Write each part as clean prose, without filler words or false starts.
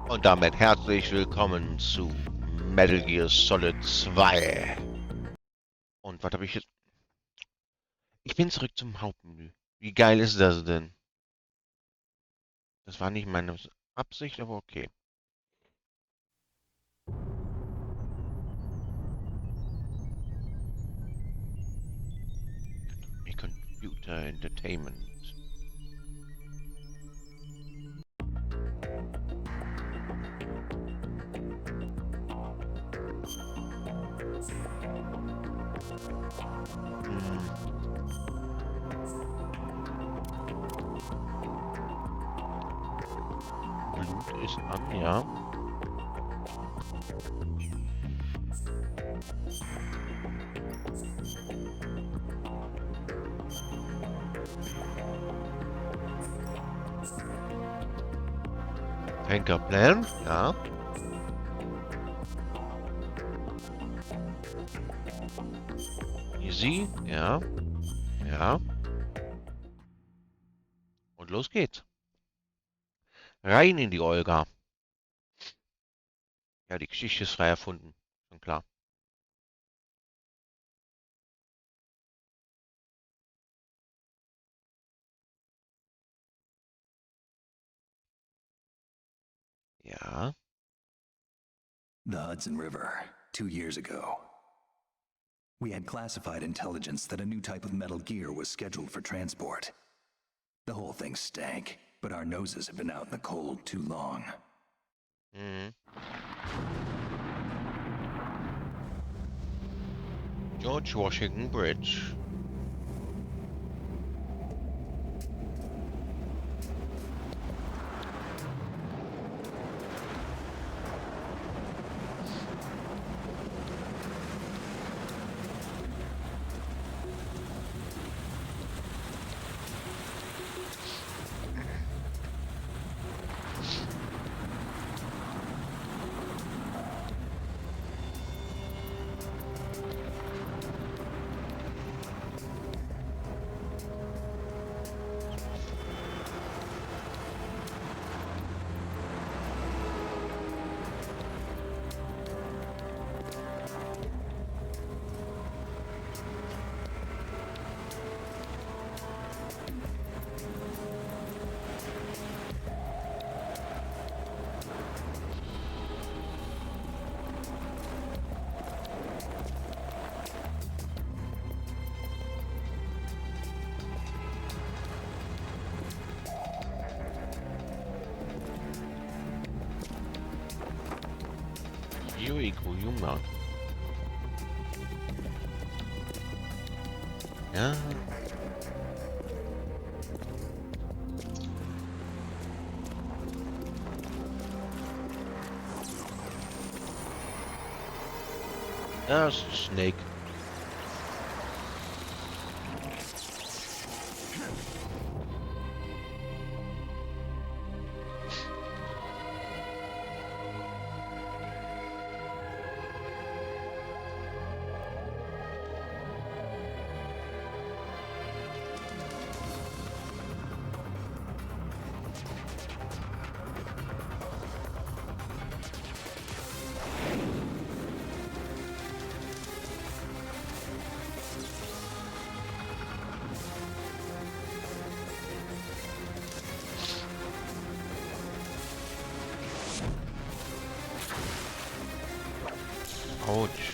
Und damit herzlich willkommen zu Metal Gear Solid 2. Und was habe ich jetzt? Ich bin zurück zum Hauptmenü. Wie geil ist das denn? Das war nicht meine Absicht, aber okay. Computer Entertainment. Blut ist an, ja. Tankerplan, ja. Easy, ja. Ja. Und los geht's. Rein in die Olga. Ja, die Geschichte ist frei erfunden. Schon klar. Ja. The Hudson River, 2 years ago. We had classified intelligence that a new type of metal gear was scheduled for transport. The whole thing stank, but our noses have been out in the cold too long. George Washington Bridge. Yuma. Ja. Das ist Snake. Autsch.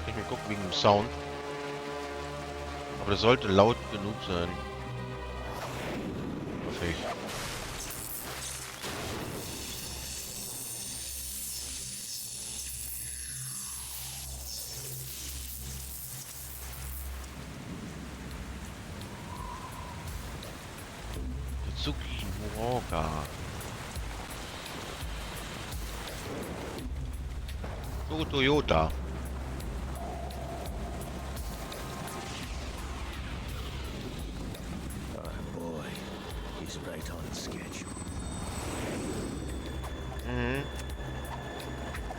Ich mal gucken wegen dem Sound. Aber das sollte laut genug sein. Hoffe ich. Suzuki Muroga. So, Toyota. Boy, he's right on schedule. Mhm.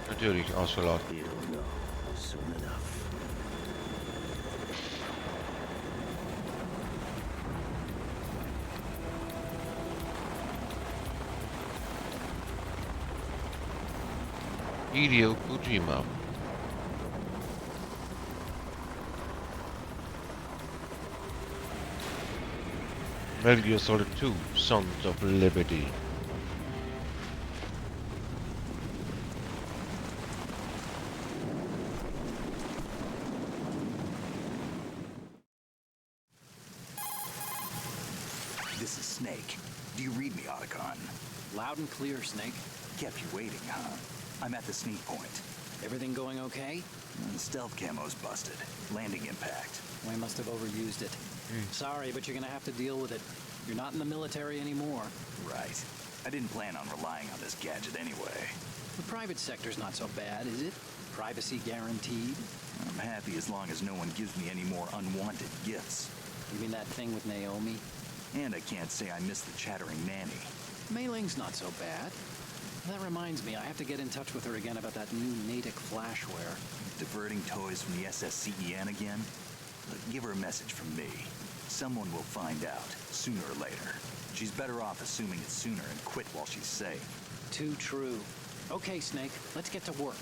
Natürlich, ausverlaut. He'll know soon enough. Hideo Kojima. Metal Gear Solid 2, Sons of Liberty. This is Snake. Do you read me, Otacon? Loud and clear, Snake. Kept you waiting, huh? I'm at the sneak point. Everything going okay? The stealth camo's busted. Landing impact. We must have overused it. Sorry, but you're gonna have to deal with it. You're not in the military anymore. Right. I didn't plan on relying on this gadget anyway. The private sector's not so bad, is it? Privacy guaranteed. I'm happy as long as no one gives me any more unwanted gifts. You mean that thing with Naomi? And I can't say I miss the chattering nanny. Mei Ling's not so bad. That reminds me, I have to get in touch with her again about that new Natick flashware. Diverting toys from the SSCEN again? Look, give her a message from me. Someone will find out, sooner or later. She's better off assuming it sooner and quit while she's safe. Too true. Okay, Snake, let's get to work.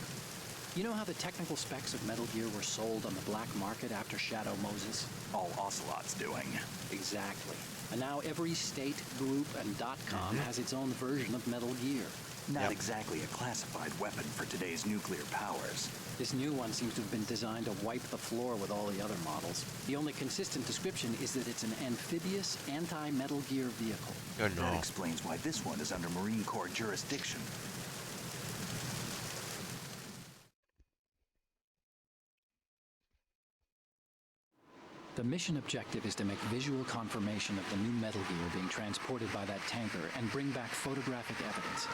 You know how the technical specs of Metal Gear were sold on the black market after Shadow Moses? All Ocelot's doing. Exactly. And now every state, group, and .com has its own version of Metal Gear. Not exactly a classified weapon for today's nuclear powers. This new one seems to have been designed to wipe the floor with all the other models. The only consistent description is that it's an amphibious, anti-Metal Gear vehicle. That explains why this one is under Marine Corps jurisdiction. The mission objective is to make visual confirmation of the new Metal Gear being transported by that tanker and bring back photographic evidence.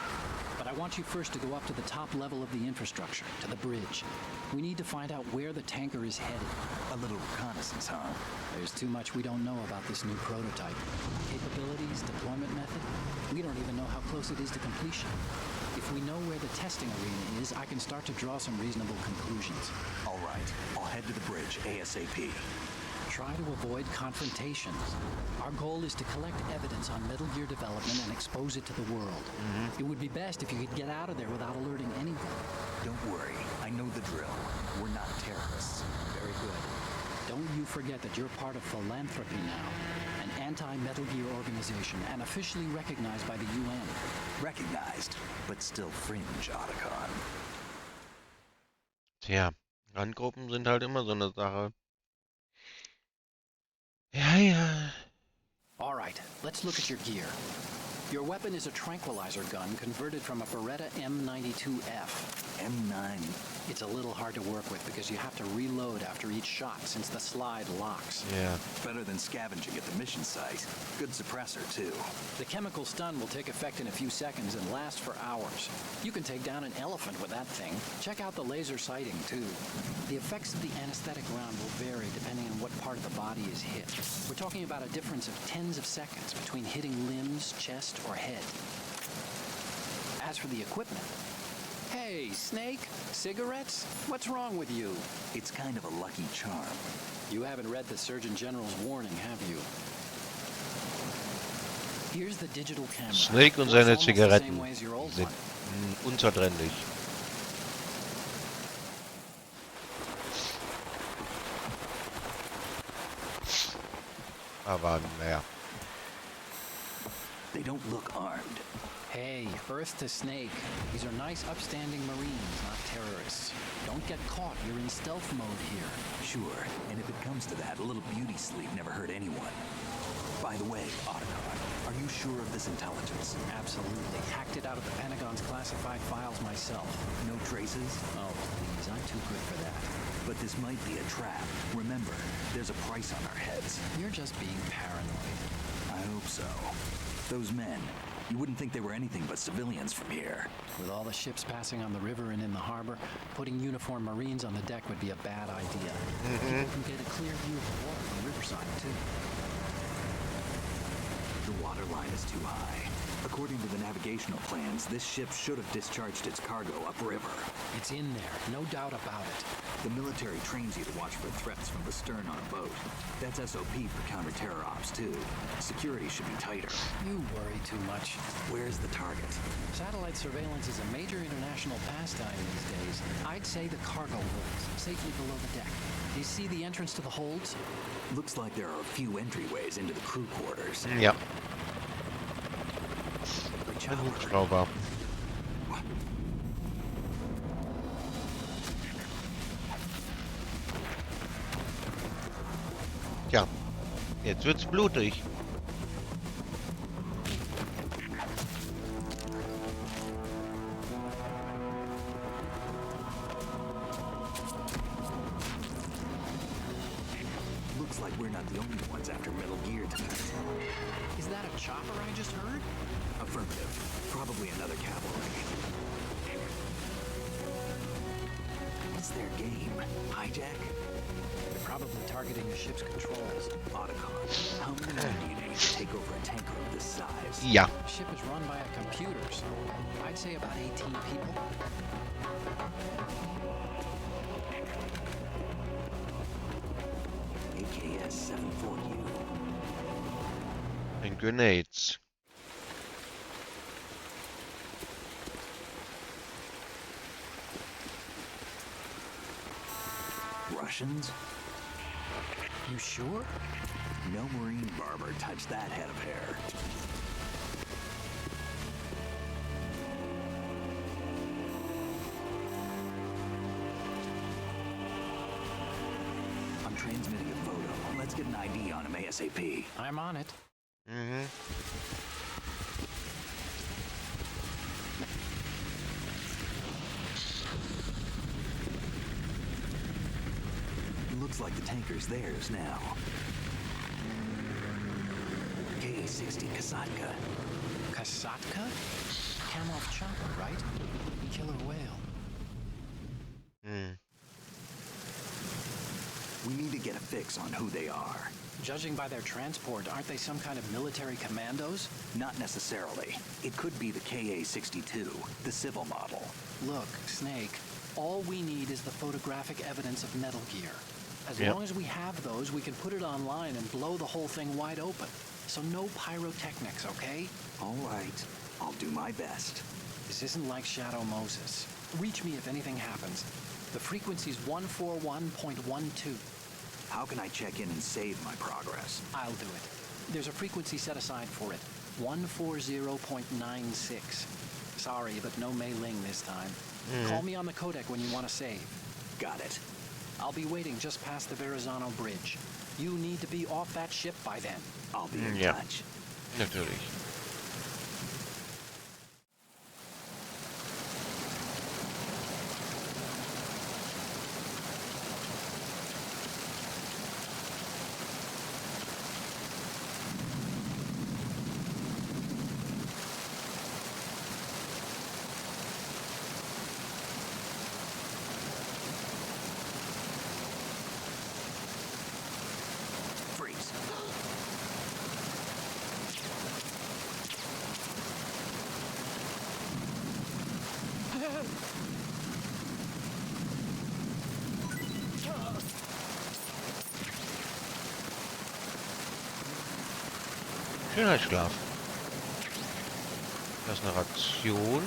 But I want you first to go up to the top level of the infrastructure, to the bridge. We need to find out where the tanker is headed. A little reconnaissance, huh? There's too much we don't know about this new prototype. Capabilities, deployment method. We don't even know how close it is to completion. If we know where the testing arena is, I can start to draw some reasonable conclusions. All right, I'll head to the bridge ASAP. Try to avoid confrontations. Our goal is to collect evidence on Metal Gear development and expose it to the world. It would be best if you could get out of there without alerting anyone. Don't worry, I know the drill. We're not terrorists. Very good. Don't you forget that you're part of Philanthropy now, an anti-Metal Gear organization and officially recognized by the UN. Recognized, but still fringe, Otacon. Tja, Randgruppen sind halt immer so eine Sache. Ja. All right, let's look at your gear. Your weapon is a tranquilizer gun converted from a Beretta M92F. M9. It's a little hard to work with because you have to reload after each shot since the slide locks. Yeah. Better than scavenging at the mission site. Good suppressor, too. The chemical stun will take effect in a few seconds and last for hours. You can take down an elephant with that thing. Check out the laser sighting, too. The effects of the anesthetic round will vary depending on what part of the body is hit. We're talking about a difference of tens of seconds between hitting limbs, chest, or head. As for the equipment, hey, Snake, cigarettes? What's wrong with you? It's kind of a lucky charm. You haven't read the Surgeon General's warning, have you? Here's the digital camera. Snake und seine Zigaretten sind unzertrennlich. Aber naja. They don't look armed. Hey, Earth to Snake. These are nice, upstanding Marines, not terrorists. Don't get caught. You're in stealth mode here. Sure, and if it comes to that, a little beauty sleep never hurt anyone. By the way, Otacon, are you sure of this intelligence? Absolutely. Hacked it out of the Pentagon's classified files myself. No traces? Oh, please. I'm too good for that. But this might be a trap. Remember, there's a price on our heads. You're just being paranoid. I hope so. Those men, you wouldn't think they were anything but civilians from here. With all the ships passing on the river and in the harbor, putting uniformed Marines on the deck would be a bad idea. People can get a clear view of the water from riverside, too. The water line is too high. According to the navigational plans, this ship should have discharged its cargo upriver. It's in there, no doubt about it. The military trains you to watch for threats from the stern on a boat. That's SOP for counter-terror ops, too. Security should be tighter. You worry too much. Where's the target? Satellite surveillance is a major international pastime these days. I'd say the cargo holds, safely below the deck. Do you see the entrance to the holds? Looks like there are a few entryways into the crew quarters. Ja, The ein chopper. Hubschrauber. Tja, jetzt wird's blutig. Looks like we're not the only ones after Metal Gear tonight. Is that a chopper I just heard? Affirmative. Probably another cavalry. What's their game? Hijack? They're probably targeting the ship's controls. Otacon. How many men do you need to take over a tanker of this size? Ja, The ship is run by a computer, so I'd say about 18 people. AKS 74U. and grenades. Russians? You sure? No Marine barber touched that head of hair. I'm transmitting a photo. Let's get an ID on him ASAP. I'm on it. Mhm. Looks like the tanker's theirs now. K-60 Kasatka. Kasatka? Kamov chopper, right? Killer whale. Hm. We need to get a fix on who they are. Judging by their transport, aren't they some kind of military commandos? Not necessarily. It could be the KA-62, the civil model. Look, Snake, all we need is the photographic evidence of Metal Gear. As Yep. long as we have those, we can put it online and blow the whole thing wide open. So no pyrotechnics, okay? All right, I'll do my best. This isn't like Shadow Moses. Reach me if anything happens. The frequency's 141.12. How can I check in and save my progress? I'll do it. There's a frequency set aside for it. 140.96. Sorry, but no Mei Ling this time. Call me on the codec when you want to save. Got it. I'll be waiting just past the Verrazano Bridge. You need to be off that ship by then. I'll be in Ja. touch. Natürlich. Freeze. Schöner Schlaf. Das ist eine Ration.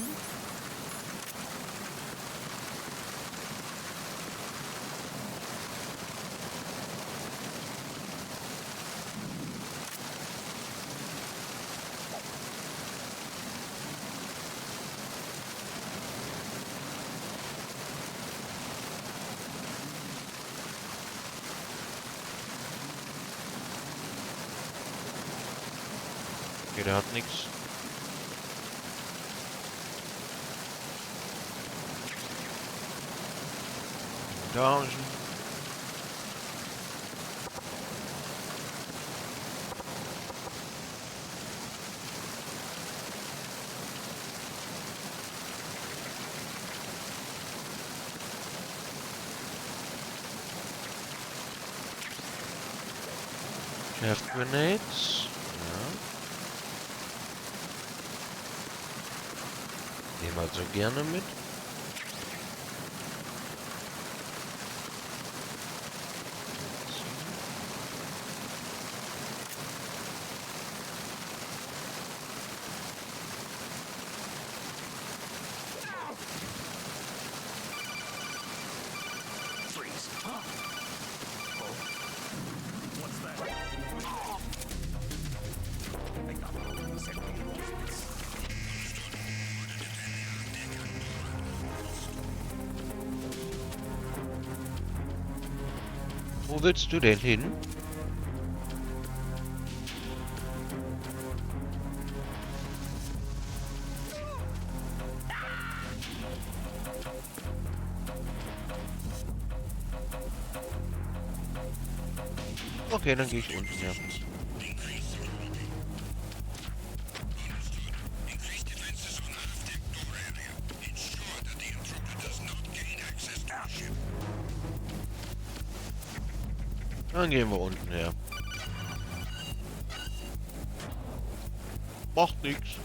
Okay, der hat nichts. Bandagen. Shaft grenades. Ja. Nehmen wir also gerne mit. Wo willst du denn hin? Okay, dann gehe ich unten, ja. Dann gehen wir unten her. Macht nichts.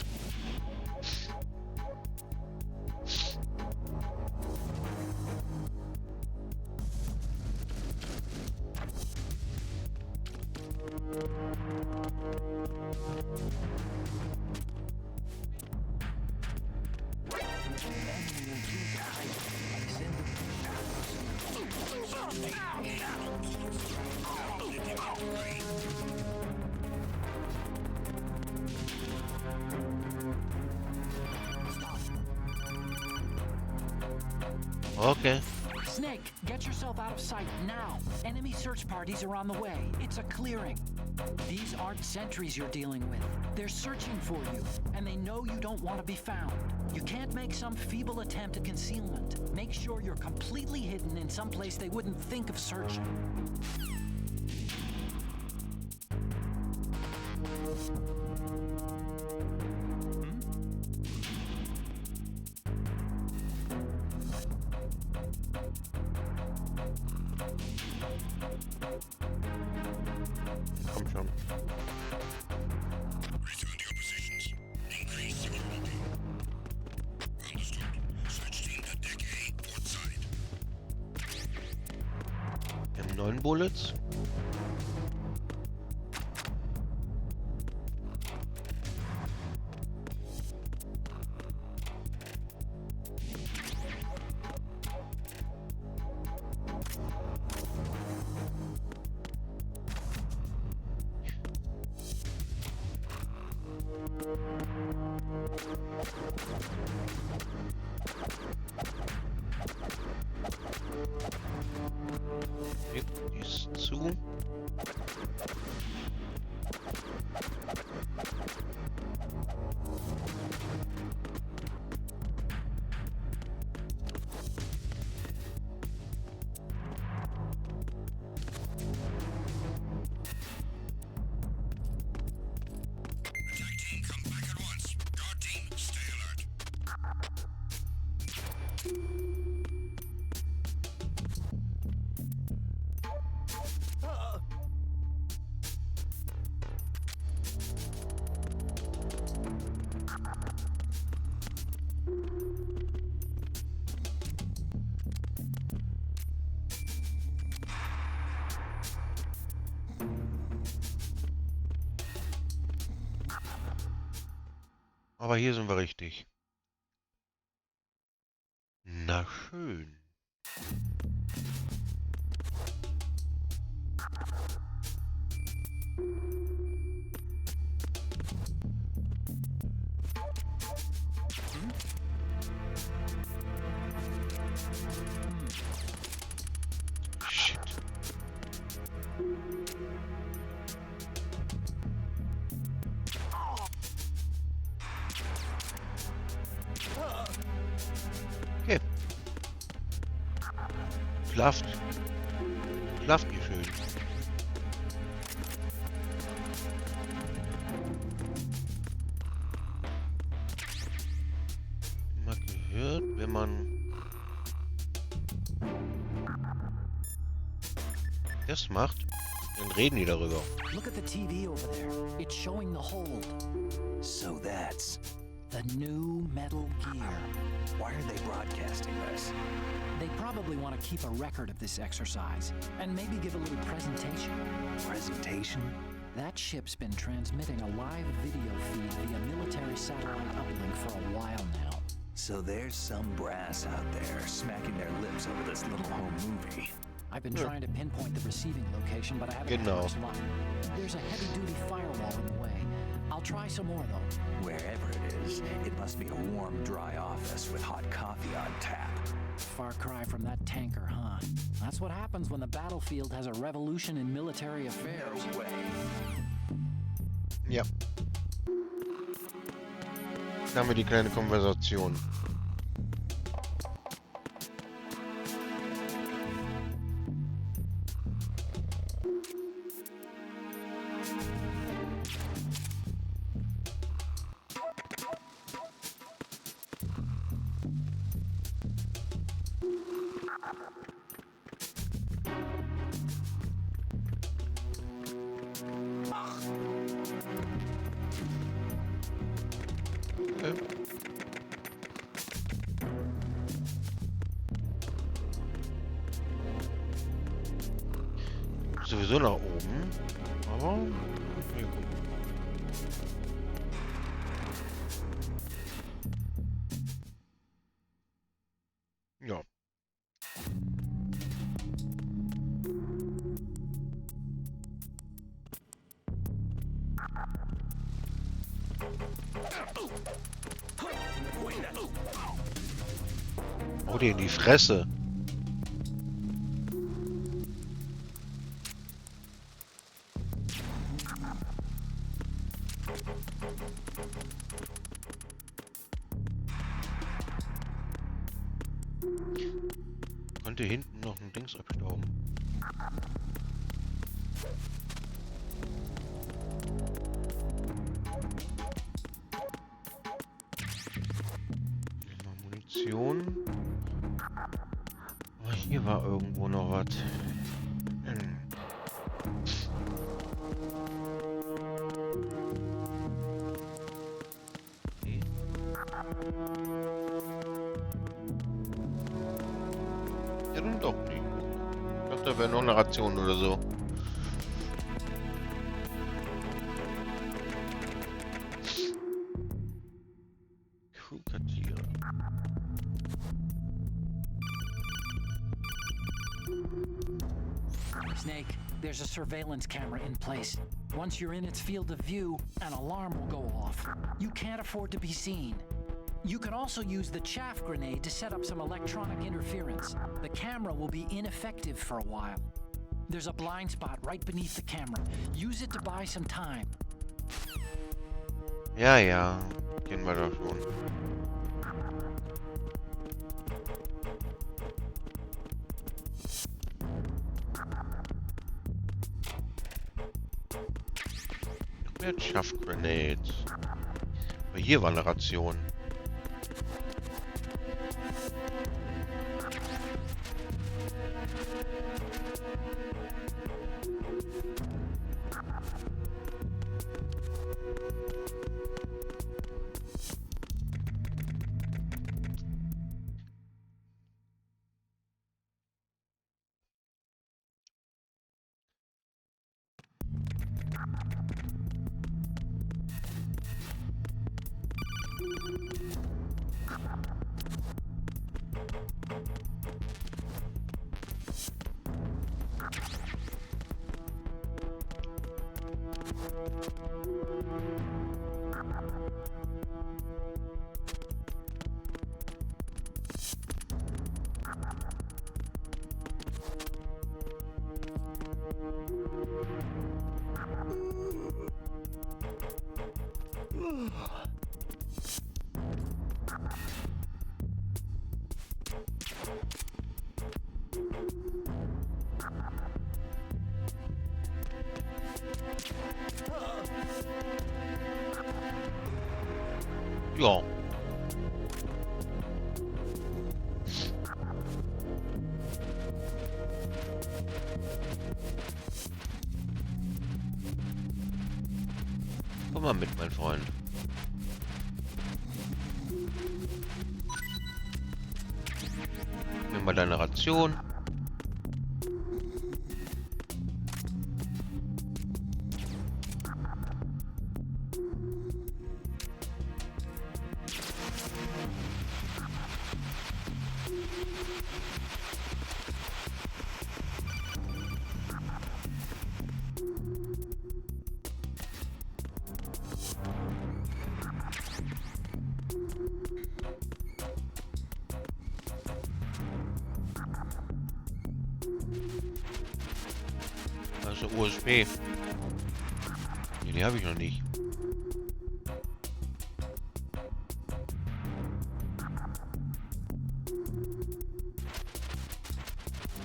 Okay. Snake, get yourself out of sight now. Enemy search parties are on the way. It's a clearing. These aren't sentries you're dealing with. They're searching for you, and they know you don't want to be found. You can't make some feeble attempt at concealment. Make sure you're completely hidden in some place they wouldn't think of searching. Komm schon. Return to your positions. Increase security. Understood. Search team to deck A, port side. Wir haben 9 Bullets. Die ist zu. Attack team, come back at once. Guard team, stay alert. Aber hier sind wir richtig. Na schön. Shit. Okay. Schlaft. Schlaft ihr schön. Mal gehört, wenn man das macht, dann reden die darüber. Look at the TV over there. It's showing the hold. So that's... The new Metal Gear. Why are they broadcasting this? They probably want to keep a record of this exercise and maybe give a little presentation. Presentation? That ship's been transmitting a live video feed via military satellite uplink for a while now. So there's some brass out there smacking their lips over this little home movie. I've been trying to pinpoint the receiving location, but I haven't had much luck. There's a heavy-duty firewall in the way. I'll try some more, though. Wherever it is, it must be a warm, dry office with hot coffee on tap. Far cry from that tanker, huh? That's what happens when the battlefield has a revolution in military affairs. No way. Ja. Dann haben wir die kleine Konversation. Sowieso nach oben, aber ja, gut. Ja. Oh, dir in die Fresse. Konnte hinten noch ein Dings abstauben. Mal Munition. Oh, hier war irgendwo noch was. Okay. Ja, dann doch nicht. Ich dachte, da wäre noch eine Ration oder so. Crewkartiere. Snake, there's a surveillance camera in place. Once you're in its field of view, an alarm will go off. You can't afford to be seen. You can also use the chaff grenade to set up some electronic interference. The camera will be ineffective for a while. There's a blind spot right beneath the camera. Use it to buy some time. Ja, ja. Kennen wir doch schon. Noch mehr Chaff Grenades. Aber hier war eine Ration. Ja. Komm mal mit, mein Freund. mal deine Ration. Also USB. Nee, die habe ich noch nicht.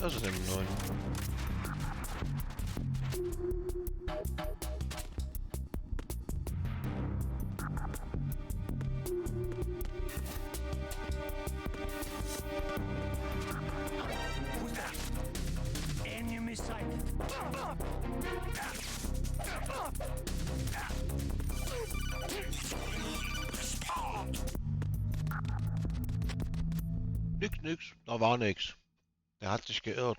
Das ist im neuen. Enemy sighted. Nix. Da war nix. Der hat sich geirrt.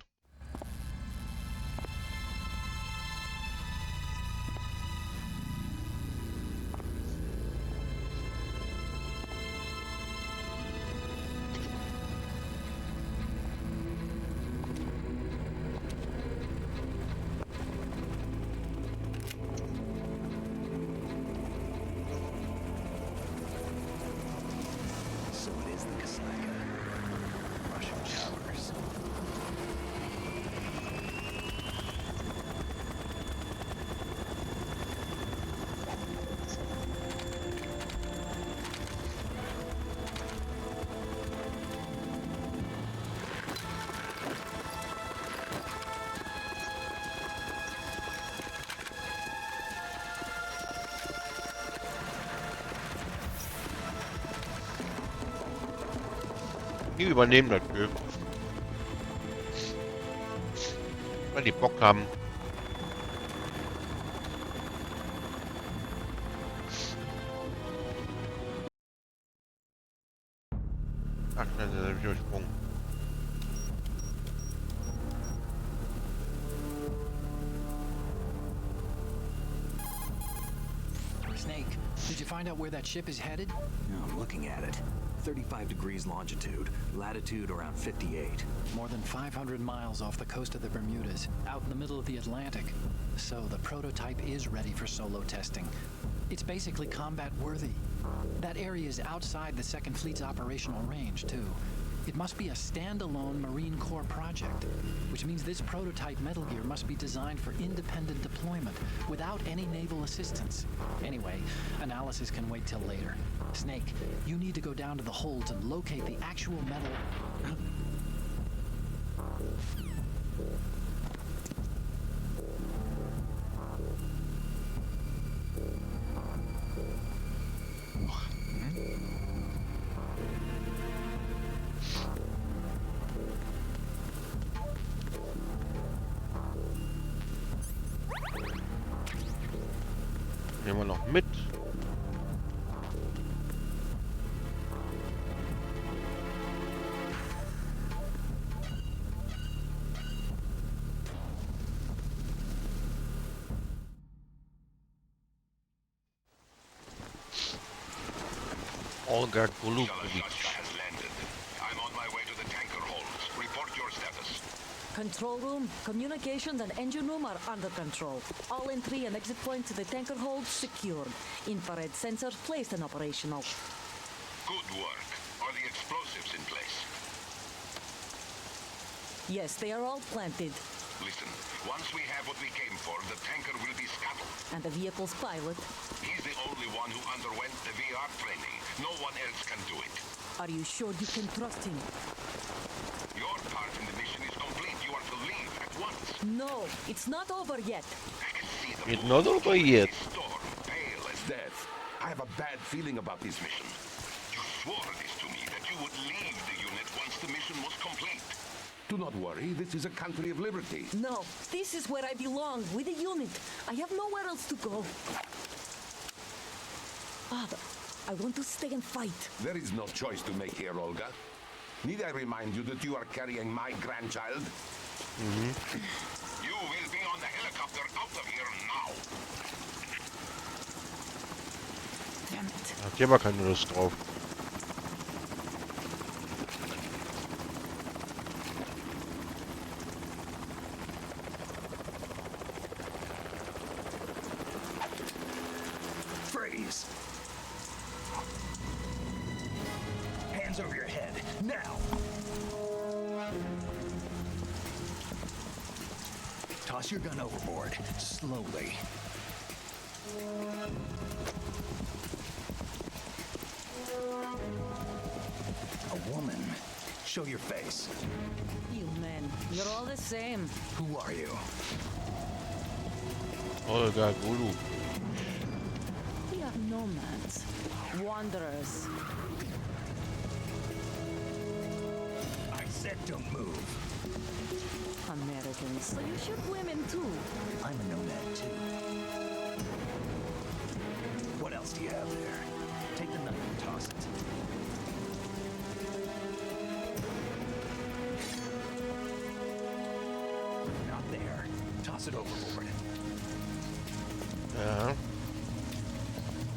So it is the Kasaka. Russian towers. Die übernehmen das Bild. Weil die Bock haben. Ach, das habe ich übersprungen. Snake, did you find out where that ship is headed? No, I'm looking at it. 35 degrees longitude, latitude around 58. More than 500 miles off the coast of the Bermudas, out in the middle of the Atlantic. So the prototype is ready for solo testing. It's basically combat worthy. That area is outside the Second Fleet's operational range, too. It must be a standalone Marine Corps project, which means this prototype Metal Gear must be designed for independent deployment without any naval assistance. Anyway, analysis can wait till later. Snake, you need to go down to the holds and locate the actual metal. Nehmen wir noch mit. Olga Golubovic. has landed. I'm on my way to the tanker holds. Report your status. Control room, communications and engine room are under control. All entry and exit points to the tanker hold secured. Infrared sensors placed and operational. Good work. Are the explosives in place? Yes, they are all planted. Listen, once we have what we came for, the tanker will be scuttled. And the vehicle's pilot. He's the only one who underwent the VR training. No one else can do it. Are you sure you can trust him? Your part in the mission is complete. You are to leave at once. No, it's not over yet. I can see the It's moon not over yet. storm, pale as death. I have a bad feeling about this mission. You swore this to me, that you would leave the unit once the mission was complete. Do not worry, this is a country of liberty. No, this is where I belong, with the unit. I have nowhere else to go. Father, I want to stay and fight. There is no choice to make here, Olga. Need I remind you that you are carrying my grandchild? You will be on the helicopter out of here now. Damn it. Habt ihr aber keine Lust drauf. Freeze! Hands over your head, now! Toss your gun overboard, slowly. A woman. Show your face. You men, you're all the same. Who are you? Olga Gulu. We are nomads, wanderers. I said don't move. Americans, so you shoot women too. I'm a nomad too. What else do you have there? Take the knife and toss it. Not there. Toss it overboard. Ja.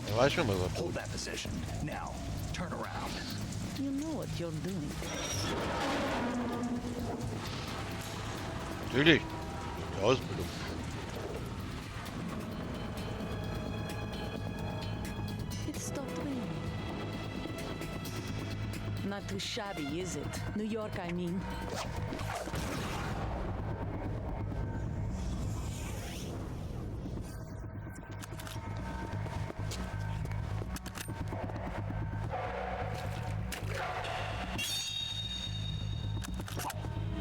Er weiß schon, was er tut. Hold that position. Now, turn around. You know what you're doing. Natürlich. Die Ausbildung. It stopped raining. Not too shabby, is it? New York, I mean.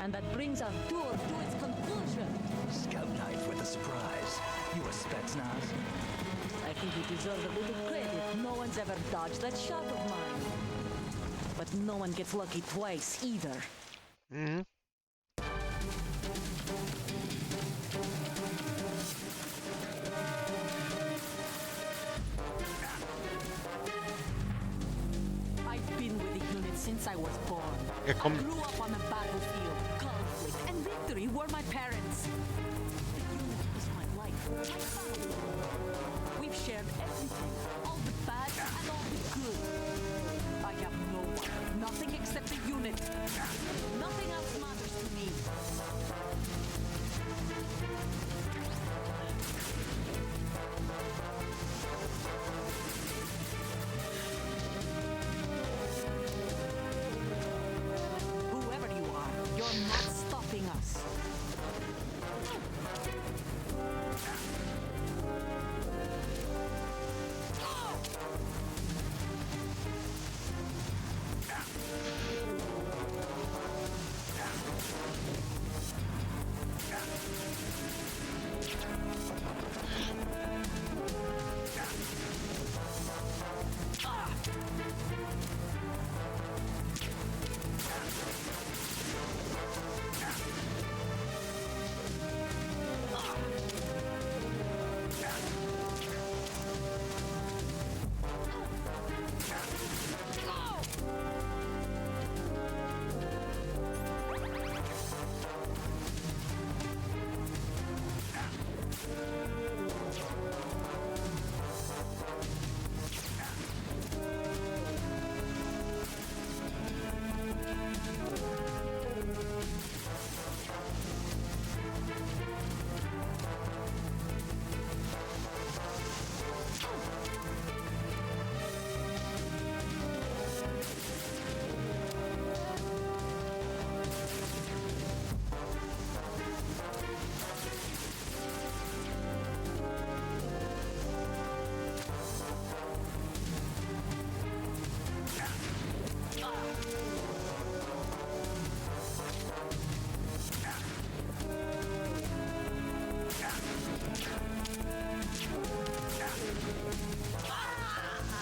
And that brings our tour to its conclusion. Scout knife with a surprise. You a Spetsnaz? I think you deserve a little credit. No one's ever dodged that shot of mine. But no one gets lucky twice either. Mhm. I've been with the unit since I was born. Ja, komm. Grew up on the battlefield. Conflict and victory were my parents. The unit is my life, my family. We've shared everything, all the bad and all the good. I have no one, nothing except the unit. Nothing else matters to me. Whoever you are, you're not stopping us.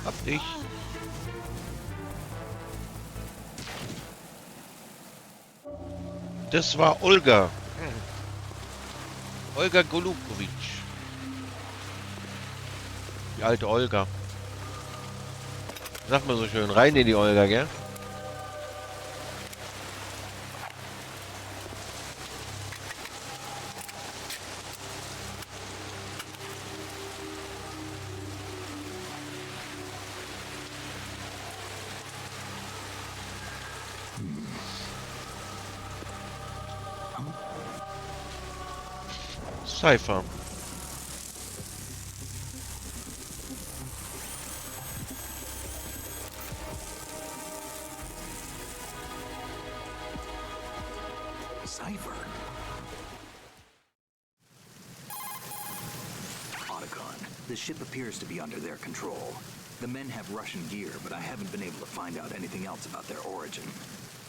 Hab dich. Das war Olga. Olga Golubovic. Die alte Olga. Sagt man so schön. Rein in die Olga, gell? Cypher. Cipher. Otacon, the ship appears to be under their control. The men have Russian gear, but I haven't been able to find out anything else about their origin.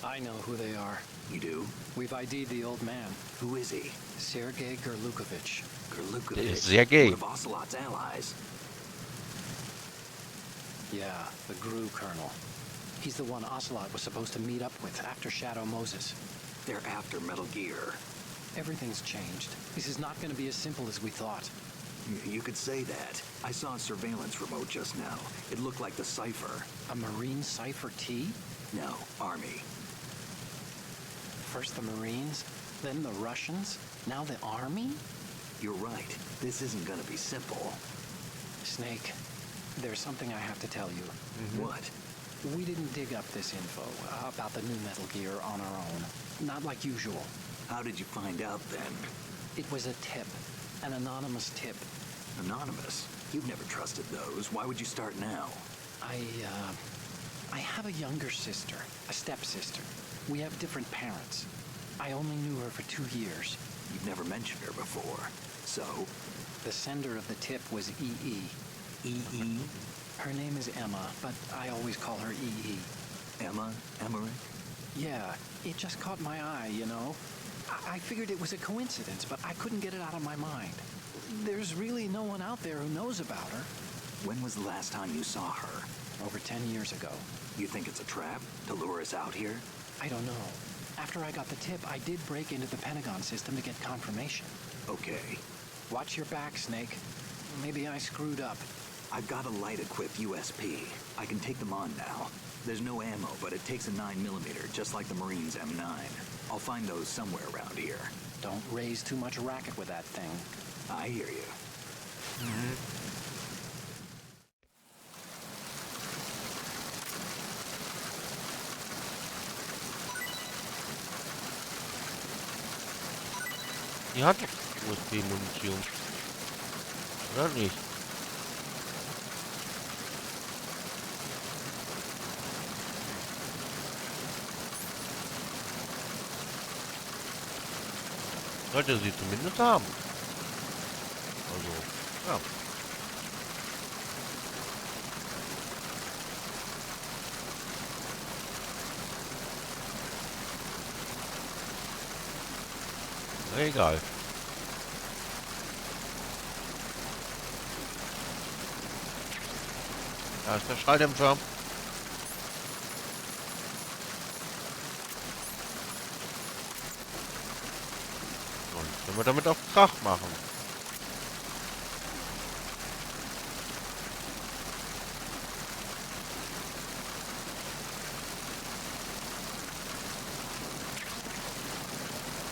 I know who they are. You do? We've ID'd the old man, Who is he? Sergei Gerlukovich. Gerlukovich. Sergei. One of Ocelot's allies. Yeah, the GRU colonel. He's the one Ocelot was supposed to meet up with after Shadow Moses. They're after Metal Gear. Everything's changed. This is not going to be as simple as we thought. You could say that. I saw a surveillance remote just now. It looked like the Cipher. A Marine Cipher T? No, Army. First the Marines, then the Russians, now the Army? You're right. This isn't gonna be simple. Snake, there's something I have to tell you. What? We didn't dig up this info about the new Metal Gear on our own. Not like usual. How did you find out then? It was a tip. An anonymous tip. Anonymous? You've never trusted those. Why would you start now? I have a younger sister, a stepsister. We have different parents. I only knew her for 2 years. You've never mentioned her before. So? The sender of the tip was EE. E.E.? Her name is Emma, but I always call her EE. Emma? Emmerich? Yeah, it just caught my eye, you know? I figured it was a coincidence, but I couldn't get it out of my mind. There's really no one out there who knows about her. When was the last time you saw her? Over 10 years ago. You think it's a trap to lure us out here? I don't know. After I got the tip, I did break into the Pentagon system to get confirmation. Okay. Watch your back, Snake. Maybe I screwed up. I've got a light-equipped USP. I can take them on now. There's no ammo, but it takes a 9mm, just like the Marines' M9. I'll find those somewhere around here. Don't raise too much racket with that thing. I hear you. Die hat doch USB-Munition. Oder nicht? Sollte sie zumindest haben. Also, ja. Egal. Da ist der Schalldämpfer. Und können wir damit auch Krach machen.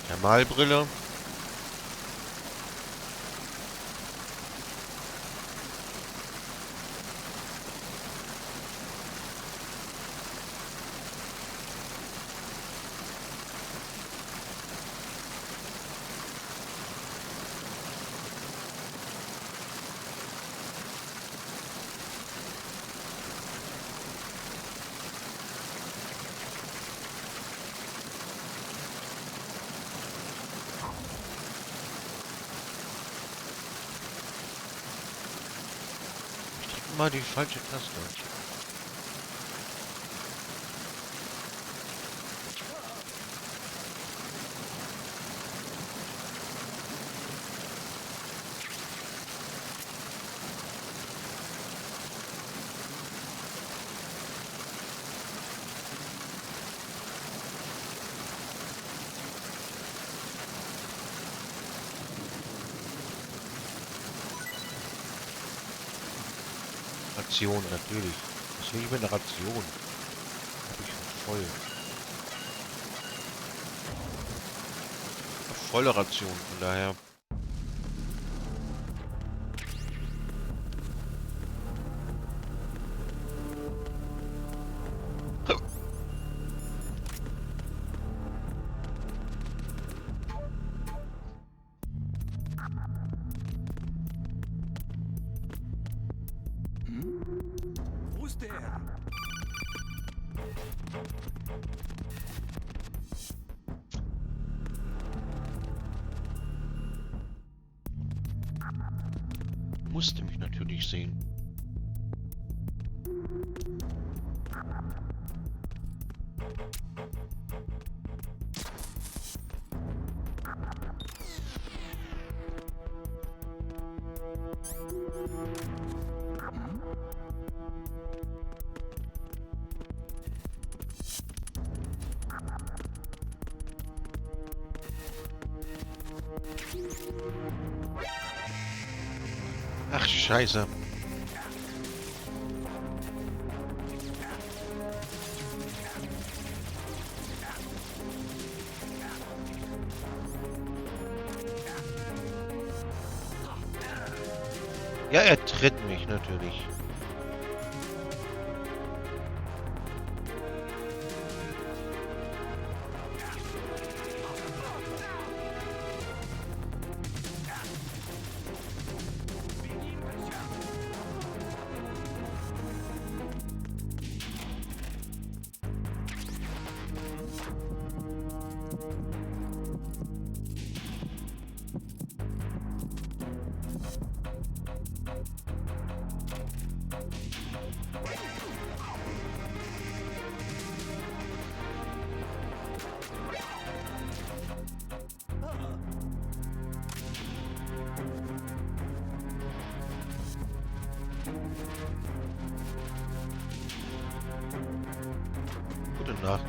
Thermalbrille. Mal die falsche Taste. Ration, natürlich. Was will ich mit einer Ration? Habe ich schon voll. Volle Ration, von daher. Who's there? Musste mich natürlich sehen. Ach, Scheiße. Ja, er tritt mich natürlich. Gute Nacht.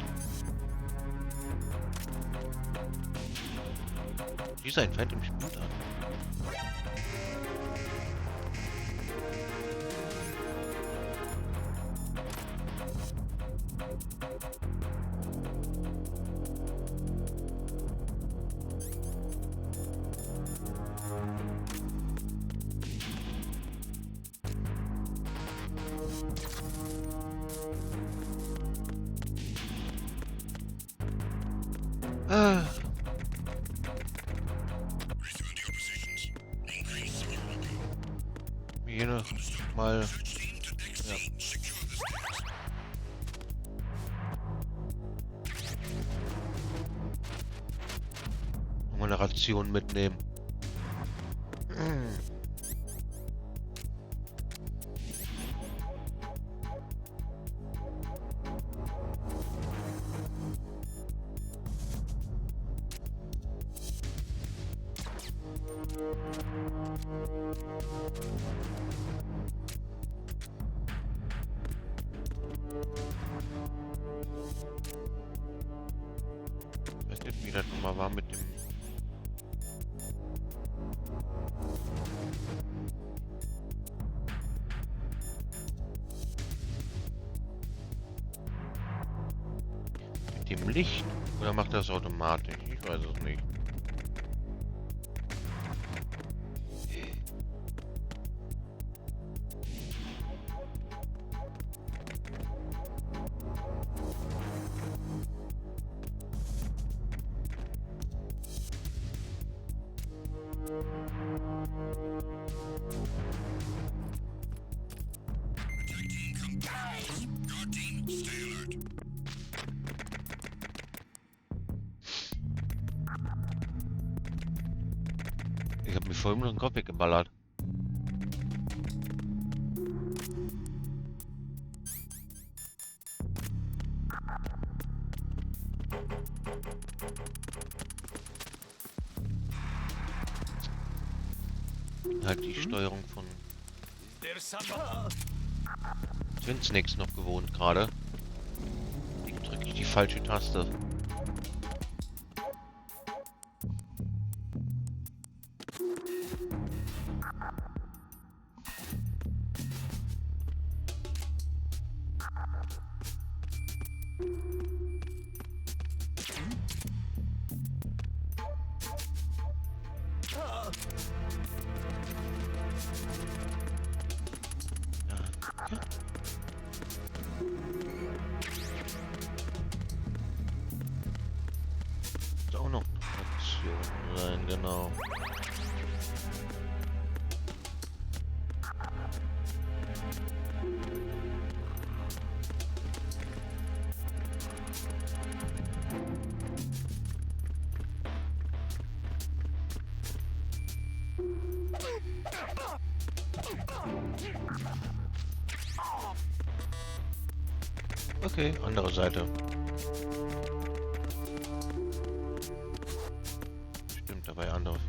Dieser ein Feind im Spiel an. Ah. Jene mal. Ja. Nochmal eine Ration mitnehmen. Ich weiß nicht, wie das nochmal war mit dem... Mit dem Licht? Oder macht das automatisch? Ich weiß es nicht. Ich hab mich voll mit dem Kopf weggeballert. Halt die Steuerung von Ein Snakes noch gewohnt gerade. Drücke ich die falsche Taste. Ist auch noch eine Option sein, genau. Okay, andere Seite. Stimmt, dabei anders.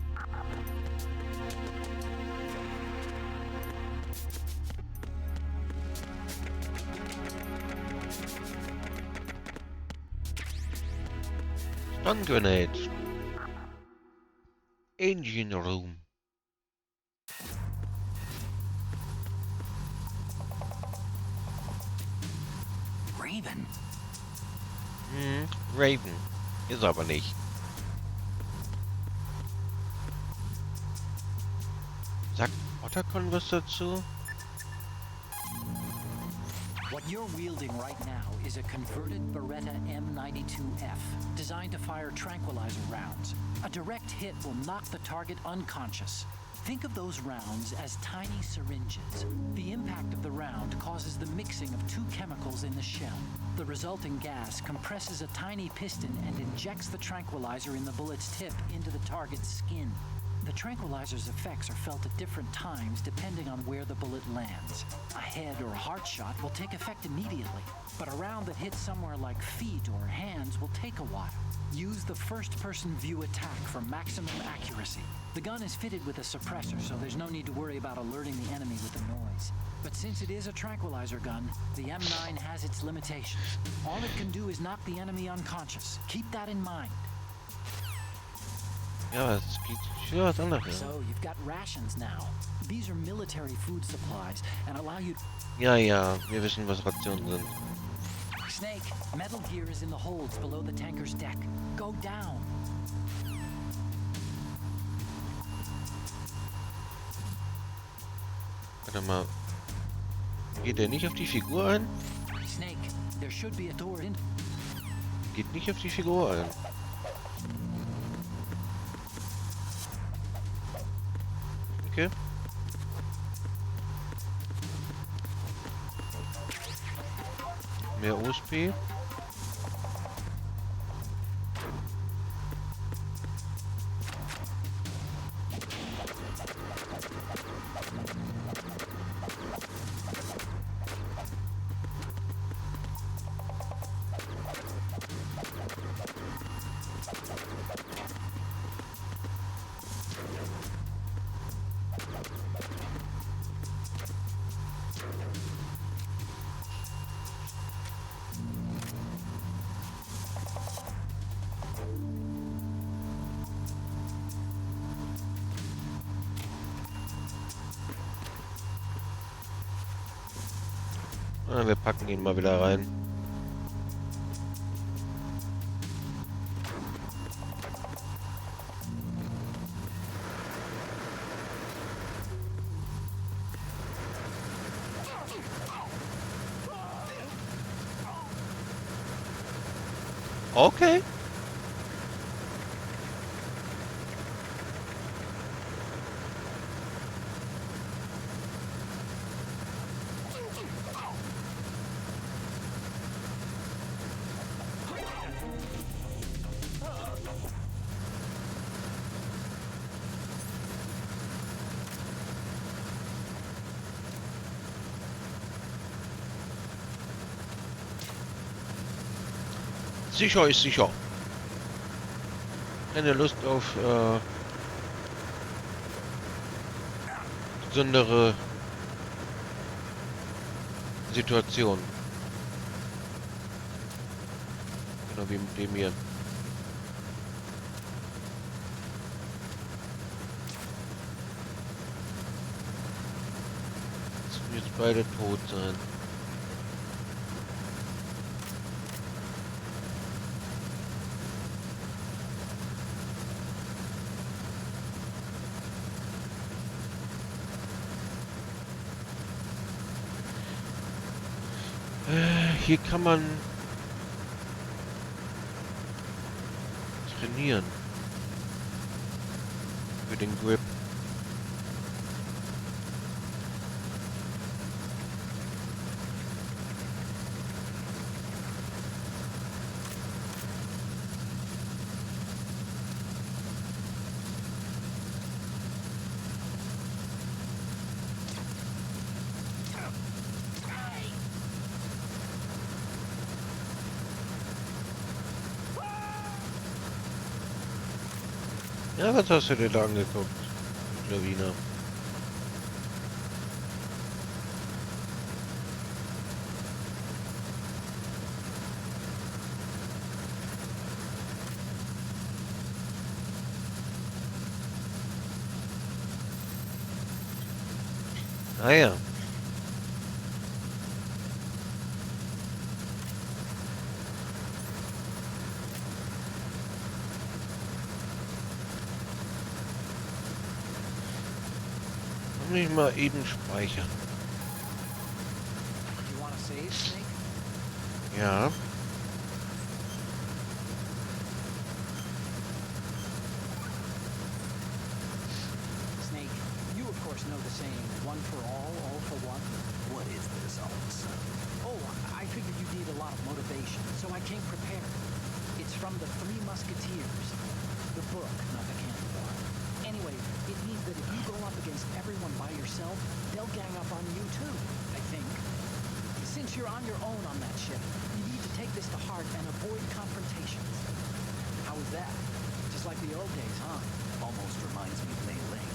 Stun Grenade. Engine Room. Raven. Raven. Ist aber nicht. Sagt Otacon was dazu? What you're wielding right now is a converted Beretta M92F, designed to fire tranquilizer rounds. A direct hit will knock the target unconscious. Think of those rounds as tiny syringes. The impact of the round causes the mixing of two chemicals in the shell. The resulting gas compresses a tiny piston and injects the tranquilizer in the bullet's tip into the target's skin. The tranquilizer's effects are felt at different times depending on where the bullet lands. A head or heart shot will take effect immediately, but a round that hits somewhere like feet or hands will take a while. Use the first-person view attack for maximum accuracy. The gun is fitted with a suppressor, so there's no need to worry about alerting the enemy with the noise. But since it is a tranquilizer gun, the M9 has its limitations. All it can do is knock the enemy unconscious. Keep that in mind. Ja, es geht für was anderes. So, you've got rations now. These are military food supplies and allow you... Ja, ja, wir wissen, was Rationen sind. Snake, metal gear is in the holds below the tanker's deck. Go down. Warte mal. Geht der nicht auf die Figur ein? Snake, there should be a door in... Geht nicht auf die Figur ein. Okay. Mehr OSP. Wir packen ihn mal wieder rein. Okay. Sicher ist sicher. Keine Lust auf besondere Situation. Genau wie mit dem hier. Jetzt müssen jetzt beide tot sein. Hier kann man trainieren für den Grip. Ja, was hast du dir da angeguckt, Lawine? Ah ja. Lass mich mal eben speichern. You want to save, Snake? Ja. Snake, you of course know the saying, one for all for one. What is this all of a sudden? Oh, I figured you'd need a lot of motivation, so I came prepared. It's from the Three Musketeers. The book, not the candy bar. Anyway, it means that if you go up against everyone by yourself, they'll gang up on you too, I think. Since you're on your own on that ship, you need to take this to heart and avoid confrontations. How was that? Just like the old days, huh? Almost reminds me of Mei Ling.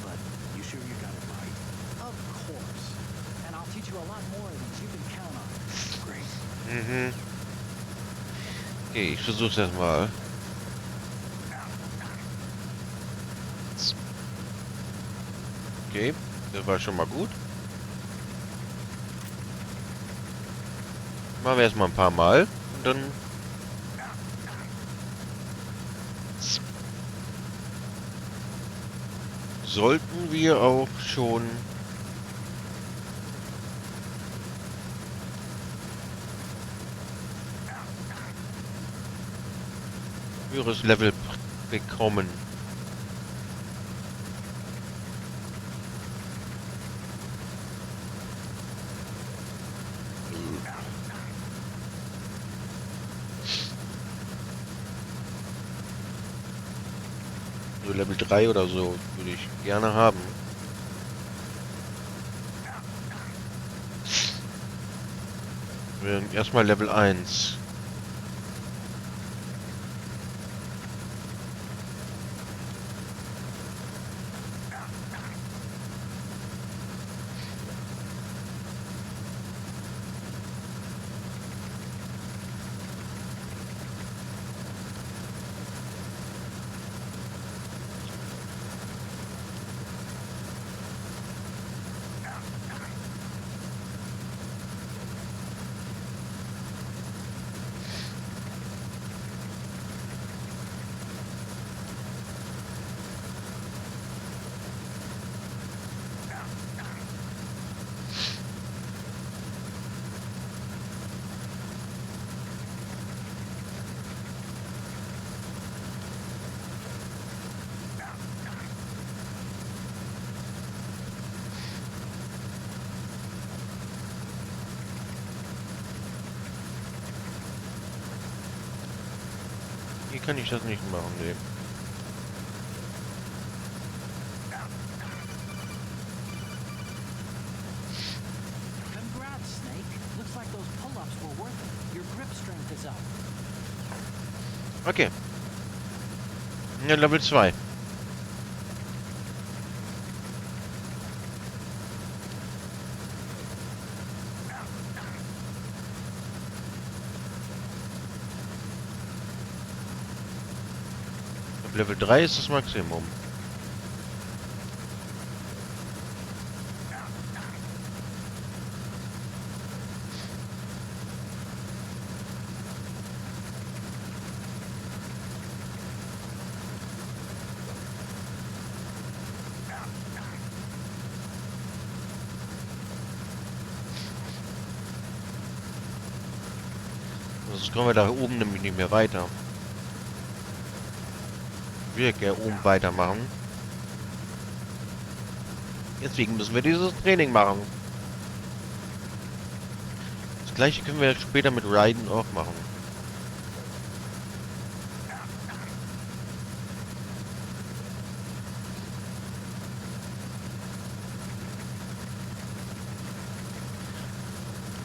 But you sure you got it right? Of course. And I'll teach you a lot more than you can count on. Great. Mhm. Okay, ich versuch's erstmal. Okay, das war schon mal gut. Machen wir erstmal ein paar Mal und dann sollten wir auch schon höheres Level bekommen. So Level 3 oder so würde ich gerne haben. Erstmal Level 1. Hier kann ich das nicht machen, nee. Congrats, Snake. Looks like those pull-ups were worth it. Your grip strength is up. Okay. Ja, Level 2. Auf Level 3 ist das Maximum. Sonst kommen wir da oben nämlich nicht mehr weiter. Ich will gerne oben weitermachen. Deswegen müssen wir dieses Training machen. Das gleiche können wir später mit Rein auch machen.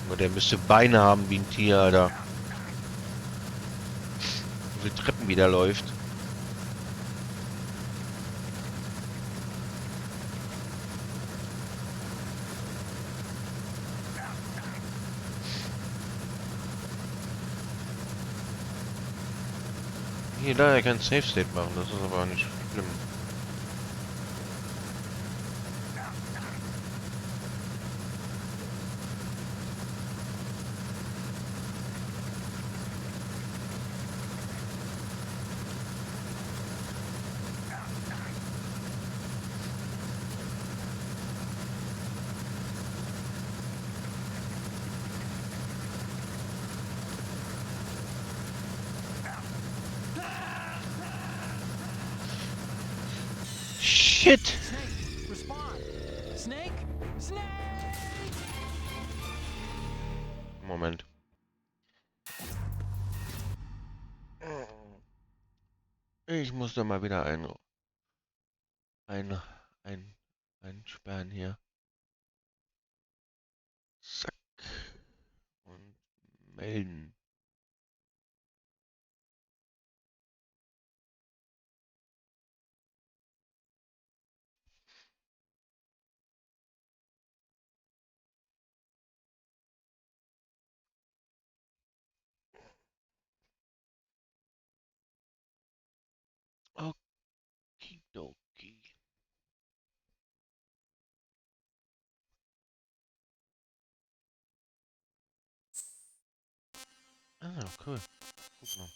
Aber der müsste Beine haben wie ein Tier, Alter. Wie viele Treppen wieder läuft. hier leider kein Safe State machen, das ist aber nicht schlimm. Shit! Snake, respond! Snake! Snake! Moment. Ich muss da mal wieder ein, einsperren hier. Zack. Und melden. Okidoki. Ah, cool. Guck mal.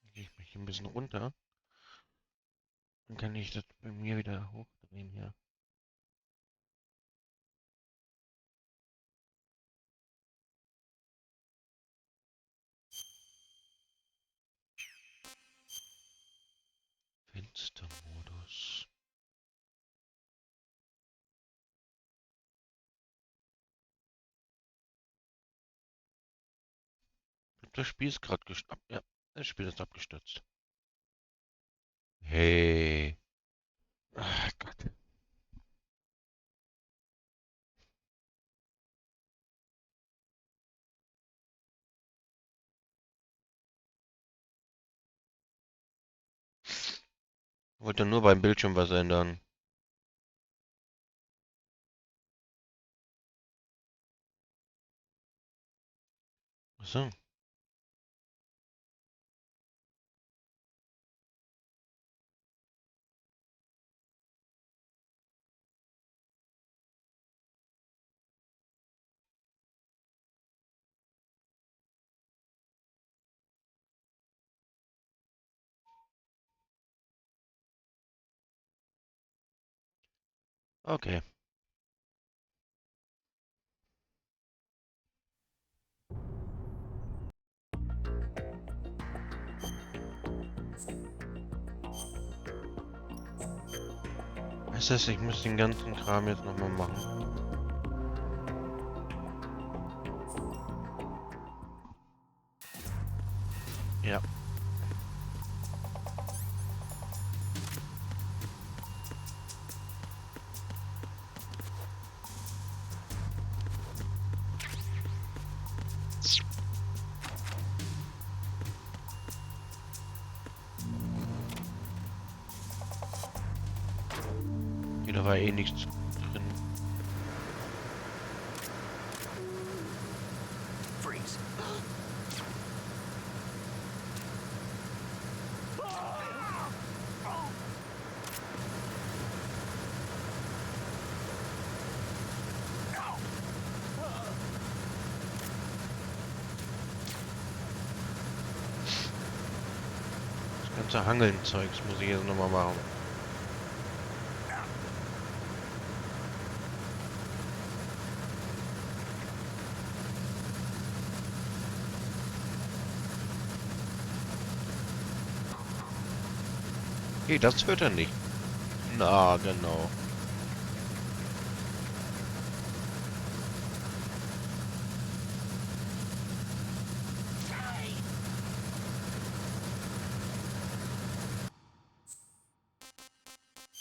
Dann gehe ich mich ein bisschen runter. Dann kann ich das bei mir wieder hochdrehen hier. Fenstermodus. Das Spiel ist gerade gestoppt. Ja, das Spiel ist abgestürzt. Hey. Ach Gott. Ich wollte nur beim Bildschirm was ändern. Ach so. Okay. Das heißt, ich muss den ganzen Kram jetzt nochmal machen. Ja. Hier, da war eh nichts drin. Freeze. Das ganze Hangeln-Zeugs muss ich jetzt nochmal machen. Okay, das wird er nicht. Na, genau.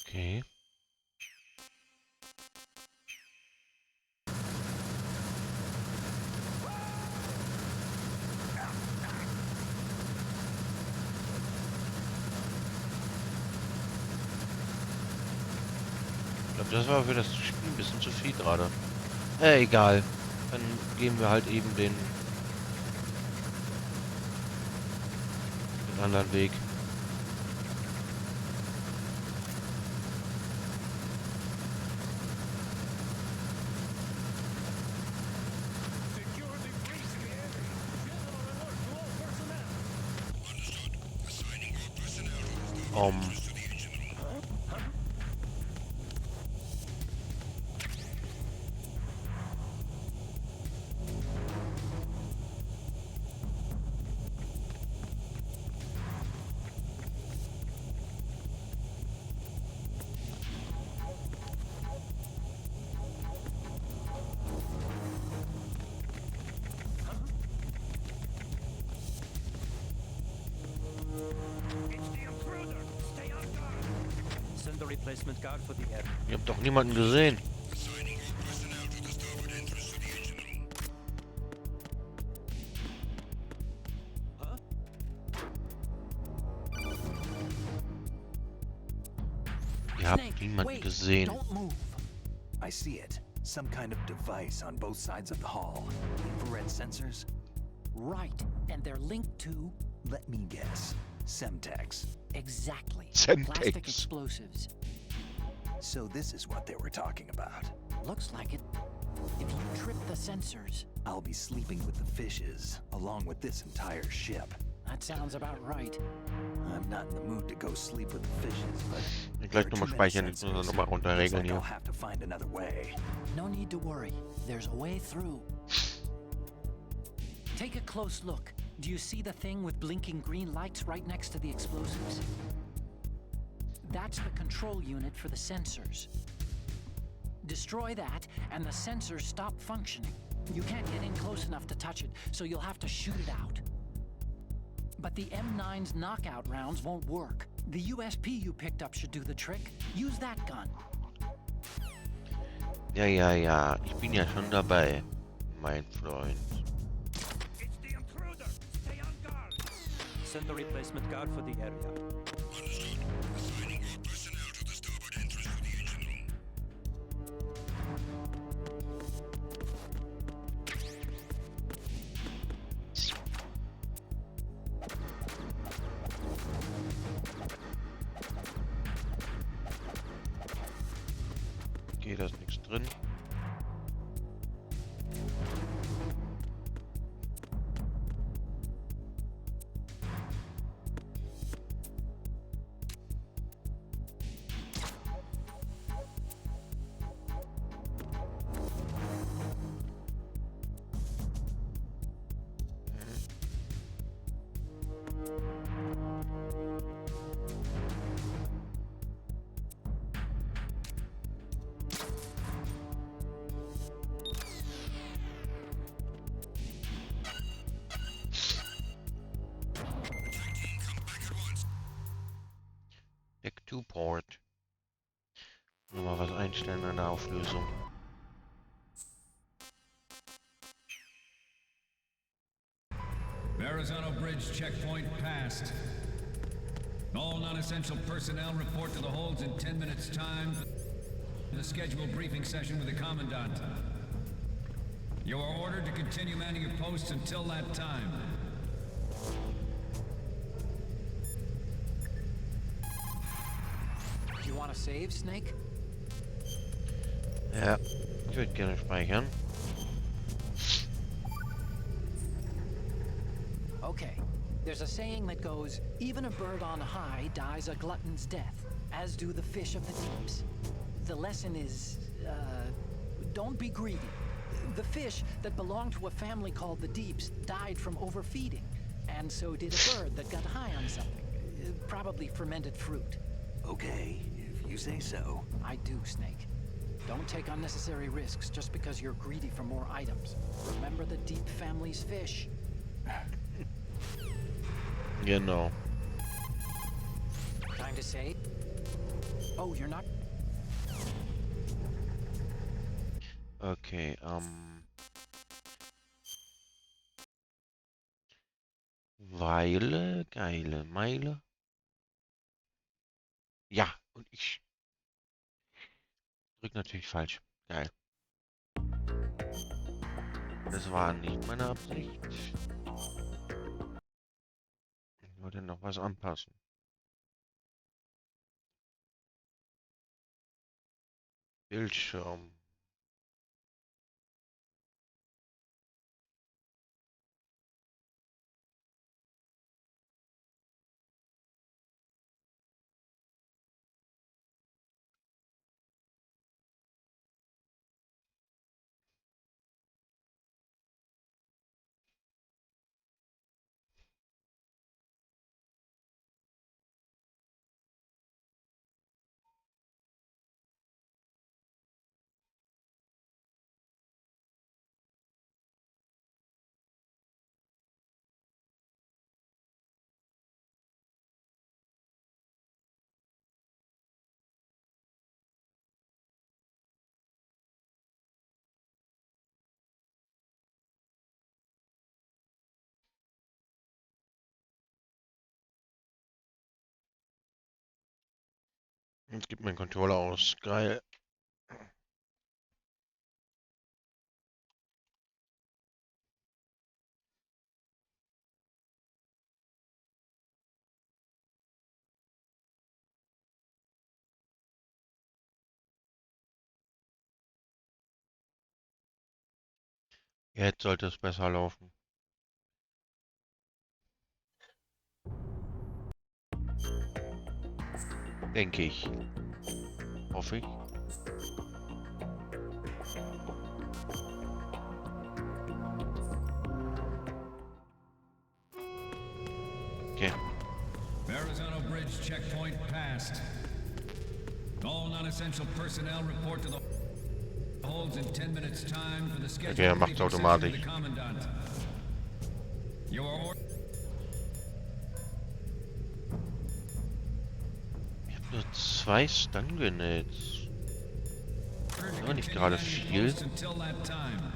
Okay. Ich glaube, das war für das Spiel ein bisschen zu viel gerade. Egal. Dann geben wir halt eben den einen anderen Weg. Secure the breach area. General alert to all personnel. It's the intruder. Stay on guard. Send the replacement guard for the area. Ihr habt doch niemanden gesehen. Ihr habt Snake, niemanden wait, gesehen. don't move. I see it. Some kind of device on both sides of the hall. Infrared sensors? Right, and they're linked to... Let me guess. Semtex. Exactly. Semtex. Plastic explosives. So this is what they were talking about. Looks like it. If you trip the sensors, I'll be sleeping with the fishes, along with this entire ship. that sounds about right. I'm not in the mood to go sleep with the fishes, but Gleich there are nochmal too many speichern, jetzt müssen wir sensors. nochmal Looks runterregeln like I'll hier. have to find another way. No need to worry. There's a way through. Take a close look. Do you see the thing with blinking green lights right next to the explosives? That's the control unit for the sensors. Destroy that, and the sensors stop functioning. You can't get in close enough to touch it, so you'll have to shoot it out. But the M9's knockout rounds won't work. The USP you picked up should do the trick. Use that gun. Ja, ja, ja. Ich bin ja schon dabei, mein Freund. It's the intruder. Stay on guard. Send the replacement guard for the area. Okay, da ist nichts drin. Back to Port. Nochmal was einstellen an der Auflösung. Verrazano Bridge checkpoint passed. All non-essential personnel report to the holds in 10 minutes' time. The scheduled briefing session with the Commandant. You are ordered to continue manning your posts until that time. Do you want to save, Snake? Ja, ich würde gerne speichern. Okay. There's a saying that goes, even a bird on high dies a glutton's death, as do the fish of the deeps. The lesson is, don't be greedy. The fish that belonged to a family called the Deeps died from overfeeding, and so did a bird that got high on something, probably fermented fruit. Okay, if you say so. I do, Snake. Don't take unnecessary risks just because you're greedy for more items. Remember the Deep family's fish. Genau. Time to save? Oh, you're not... Okay, Weile, geile Meile. Ja, und ich drück natürlich falsch. Geil. Das war nicht meine Absicht. Nur denn noch was anpassen. Bildschirm. Jetzt gibt mein Controller aus. Geil. Jetzt sollte es besser laufen. Denke ich. Hoffe ich. Okay. Verrazano Bridge checkpoint passed. All non-essential personnel report to the holds in 10 minutes time for the scheduled Okay, er macht's briefing session automatisch. with the Commandant. Your order. Ich habe nur 2 Stun-Grenades. Aber nicht gerade viel. Until that time.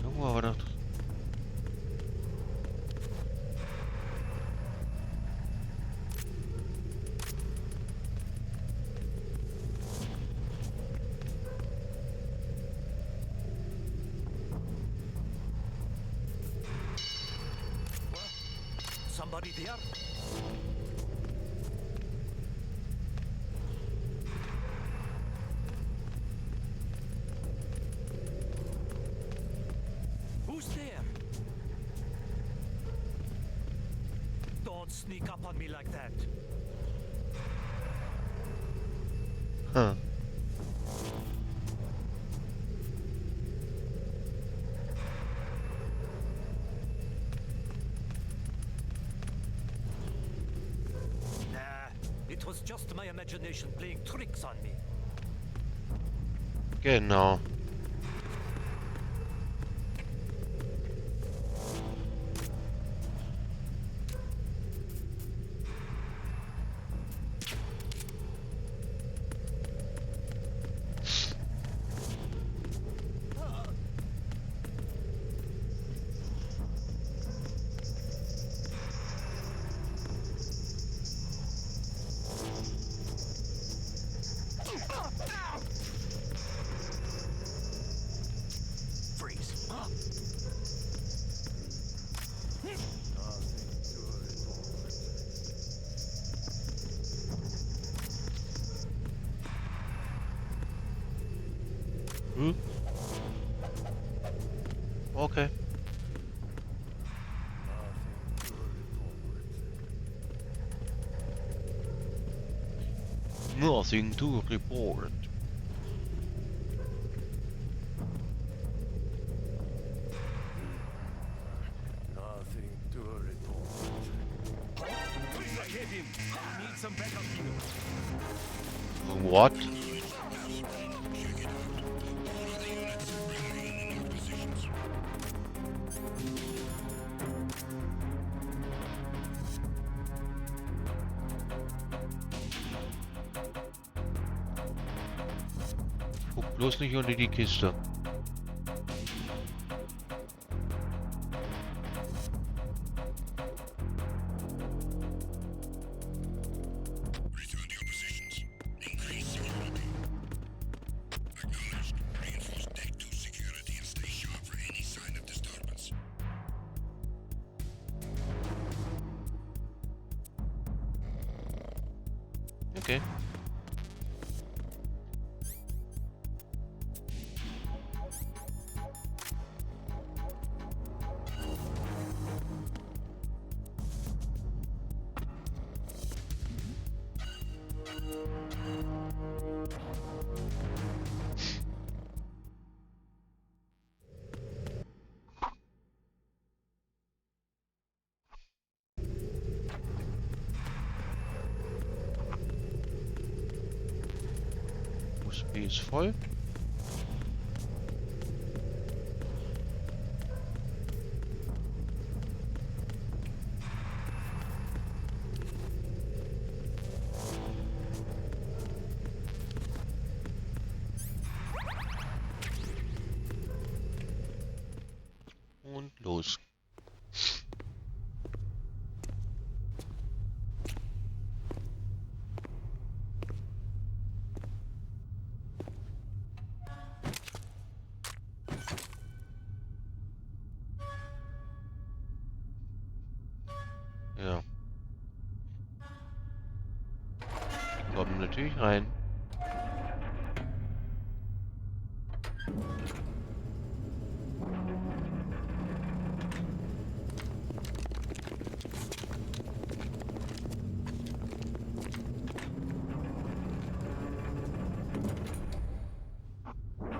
Irgendwo war doch... Somebody there? Who's there? Don't sneak up on me like that. Huh. Nah, it was just my imagination playing tricks on me. Genau. Freeze. Hm? Okay. Nothing to report. Nothing to report. I hit him. Need some backup units. What? Guck bloß nicht unter die Kiste. Okay. USB ist voll. Und los. Ja. Die kommen natürlich rein.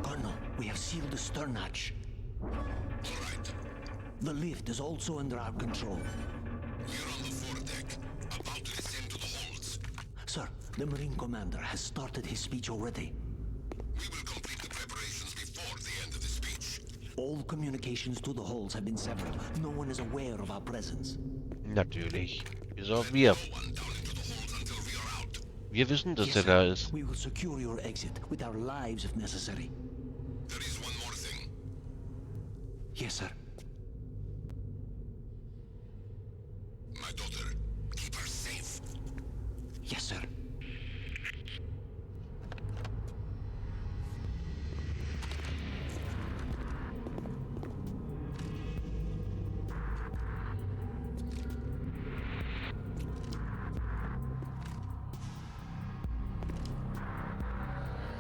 Colonel, we have sealed the stern hatch. All right. The lift is also under our control. We're on the foredeck, about to descend to the holds. Sir, the Marine commander has started his speech already. We will complete the preparations before the end of the speech. All communications to the holds have been severed. No one is aware of our presence. Natürlich. Bis auf wir. No one down into the holds until we are out. Wir wissen, dass Yes, er sir. da ist. We will secure your exit with our lives if necessary. There is one more thing. Yes, sir. My daughter, keep her safe. Yes, sir.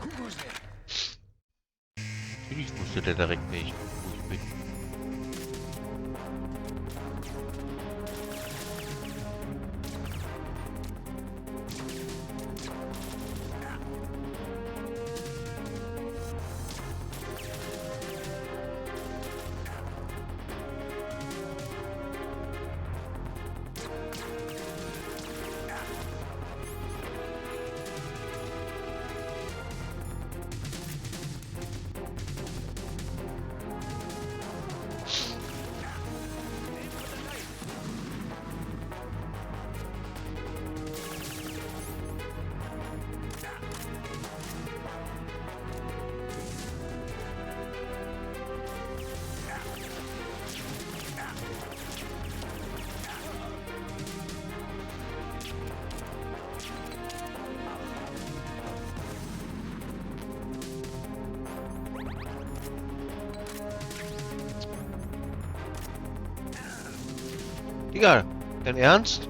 Who goes there? Natürlich wusste der direkt nicht, wo ich bin. Digga, dein Ernst?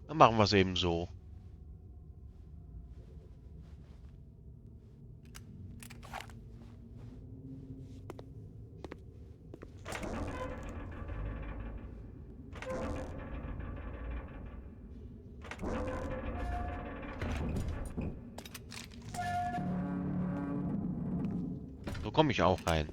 Dann machen wir es eben so. So komme ich auch rein.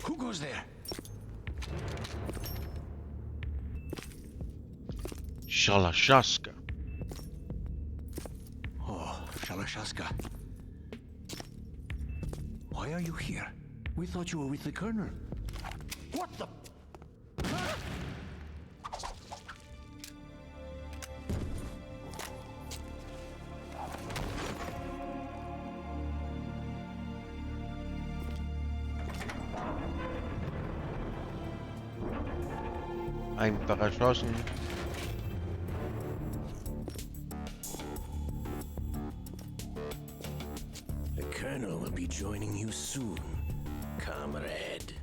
Who goes there? Shalashaska. Oh, Shalashaska. Why are you here? We thought you were with the Colonel. What the? Einfach erschossen. The Colonel will be joining you soon, comrade.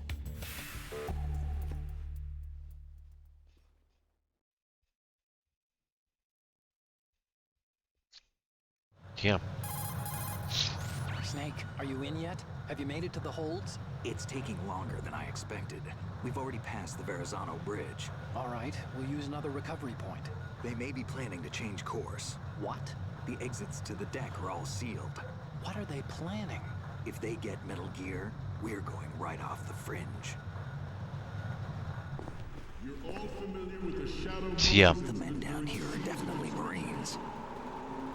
Tja. Snake, are you in yet? Have you made it to the holds? It's taking longer than I expected. We've already passed the Verrazano Bridge. All right, we'll use another recovery point. They may be planning to change course. What? The exits to the deck are all sealed. What are they planning? If they get Metal Gear, we're going right off the fringe. You're all familiar with the shadow. Tja. The men down here are definitely Marines.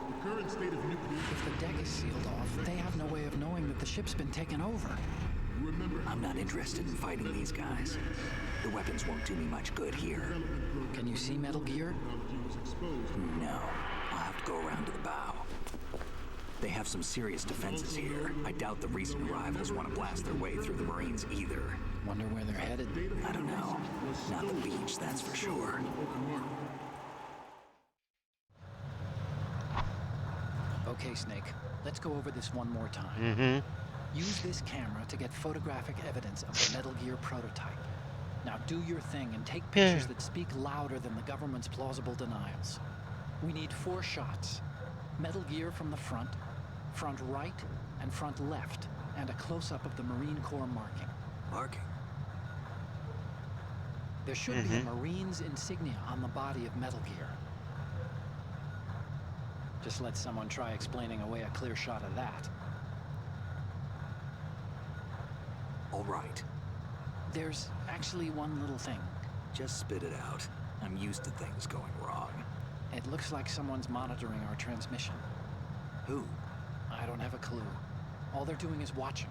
The current state of nuclear. If the deck is sealed off, they have no way of knowing that the ship's been taken over. Remember, I'm not interested in fighting these guys. The weapons won't do me much good here. Can you see Metal Gear? No. I'll have to go around to the bow. They have some serious defenses here. I doubt the recent arrivals want to blast their way through the Marines either. Wonder where they're headed. I don't know. Not the beach, that's for sure. Okay, Snake. Let's go over this one more time. Mm-hmm. Use this camera to get photographic evidence of the Metal Gear prototype. Now do your thing and take pictures that speak louder than the government's plausible denials. We need 4 shots. Metal Gear from the front right, and front left, and a close-up of the Marine Corps marking. Marking? There should be a Marine's insignia on the body of Metal Gear. Just let someone try explaining away a clear shot of that. All right. There's actually one little thing. Just spit it out. I'm used to things going wrong. It looks like someone's monitoring our transmission. Who? I don't have a clue. All they're doing is watching.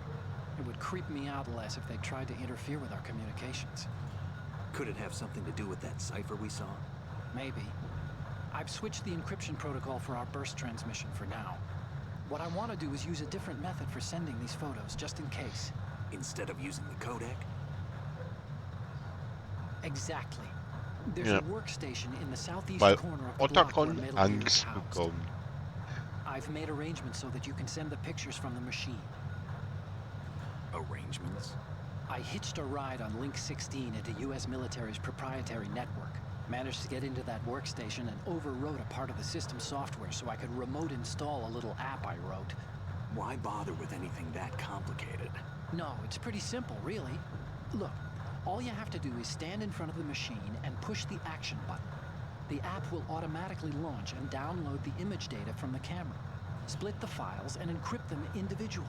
It would creep me out less if they tried to interfere with our communications. Could it have something to do with that cipher we saw? Maybe. I've switched the encryption protocol for our burst transmission for now. What I want to do is use a different method for sending these photos, just in case. Instead of using the codec? Exactly. There's a workstation in the southeast Weil corner of the block where Otacon Metal Gear is Angst housed. bekommen. I've made arrangements so that you can send the pictures from the machine. Arrangements? I hitched a ride on Link 16 into U.S. military's proprietary network. Managed to get into that workstation and overwrote a part of the system software so I could remote install a little app I wrote. Why bother with anything that complicated? No, it's pretty simple, really. Look, all you have to do is stand in front of the machine and push the action button. The app will automatically launch and download the image data from the camera, split the files, and encrypt them individually.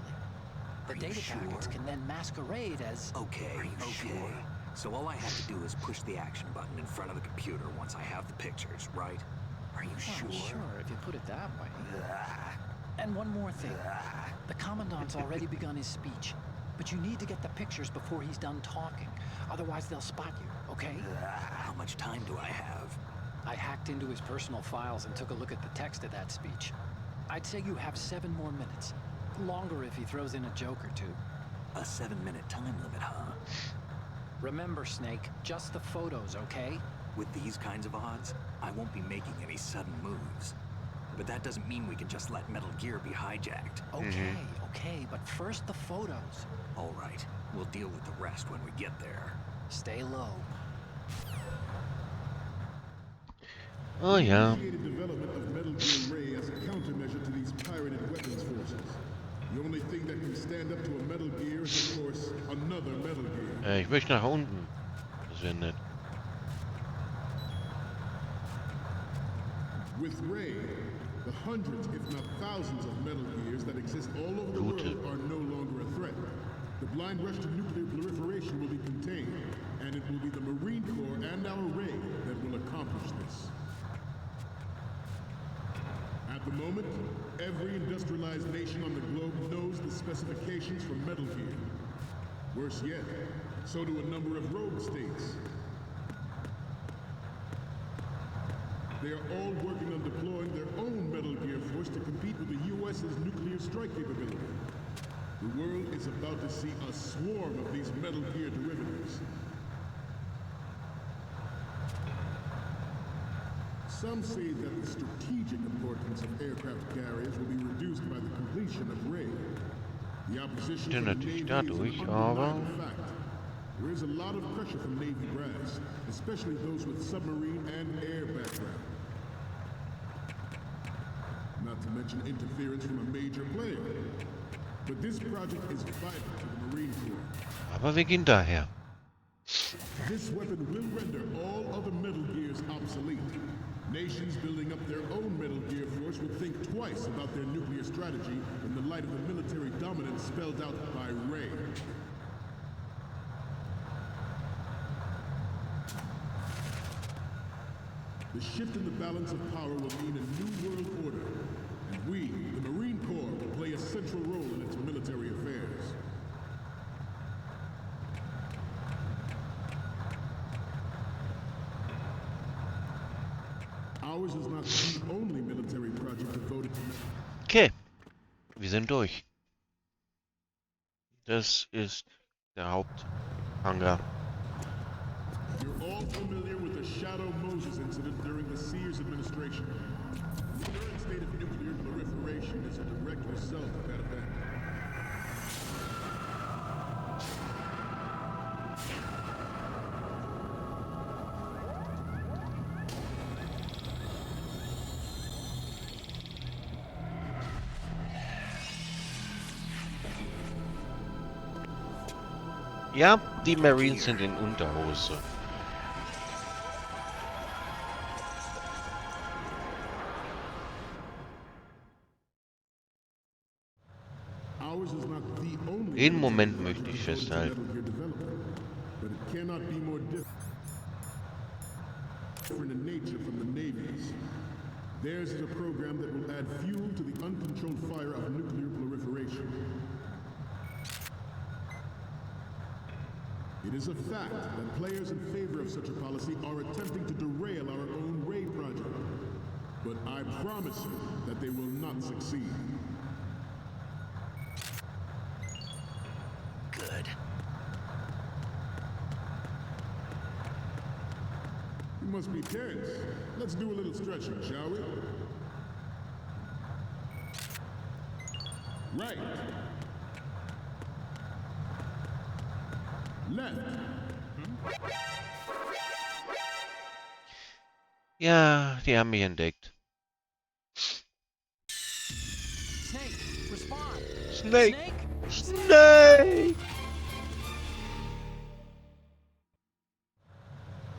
The data packets can then masquerade as... Okay. So all I have to do is push the action button in front of the computer once I have the pictures, right? Are you sure? Sure, if you put it that way. And one more thing. The Commandant's already begun his speech, but you need to get the pictures before he's done talking. Otherwise, they'll spot you, okay? How much time do I have? I hacked into his personal files and took a look at the text of that speech. I'd say you have 7 more minutes. Longer if he throws in a joke or two. A 7-minute time limit, huh? Remember, Snake, just the photos, okay? With these kinds of odds, I won't be making any sudden moves. But that doesn't mean we can just let Metal Gear be hijacked. Okay, but first the photos. All right, we'll deal with the rest when we get there. Stay low. Oh ja. Development of Metal Gear Ray as a countermeasure to these pirated weapons forces. The only thing that can stand up to a Metal Gear is, of course, another Metal Gear. Ich möchte nach unten. Das wäre nett. With Ray, the hundreds, if not thousands, of Metal Gears that exist all over the world are no longer a threat. The blind rush to nuclear proliferation At the moment, every industrialized nation on the globe knows the specifications for Metal Gear. Worse yet, so do a number of rogue states. They are all working on deploying their own Metal Gear force to compete with the U.S.'s nuclear strike capability. The world is about to see a swarm of these Metal Gear derivatives. Some say that the strategic importance of aircraft carriers will be reduced by the completion of Ray. The opposition from the Navy is an undeniable fact. There is a lot of pressure from Navy brass, especially those with submarine and air background. Not to mention interference from a major player. But this project is vital to the Marine Corps. Aber wir gehen daher. This weapon will render all other Metal Gears obsolete. Nations building up their own Metal Gear force will think twice about their nuclear strategy in the light of the military dominance spelled out by Ray. The shift in the balance of power will mean a new world order, and we, the Marine Corps, will play a central role in its military affairs. Ours is not the only military project devoted to... Okay, wir sind durch. Das ist der Haupthangar. You're all familiar with the Shadow Moses incident during the Sears administration. The current state of nuclear proliferation is a direct result of that event. Ja, die Marines sind in Unterhose. Den Moment möchte ich festhalten. But it cannot be more different in nature from the Navy's. Theirs is a program that will add fuel to the uncontrolled fire of nuclear proliferation. It is a fact that players in favor of such a policy are attempting to derail our own Ray project. But I promise you that they will not succeed. Good. You must be tense. Let's do a little stretching, shall we? Right. Left. Ja, die haben mich entdeckt. Snake, respond. Snake! Snake? Snake!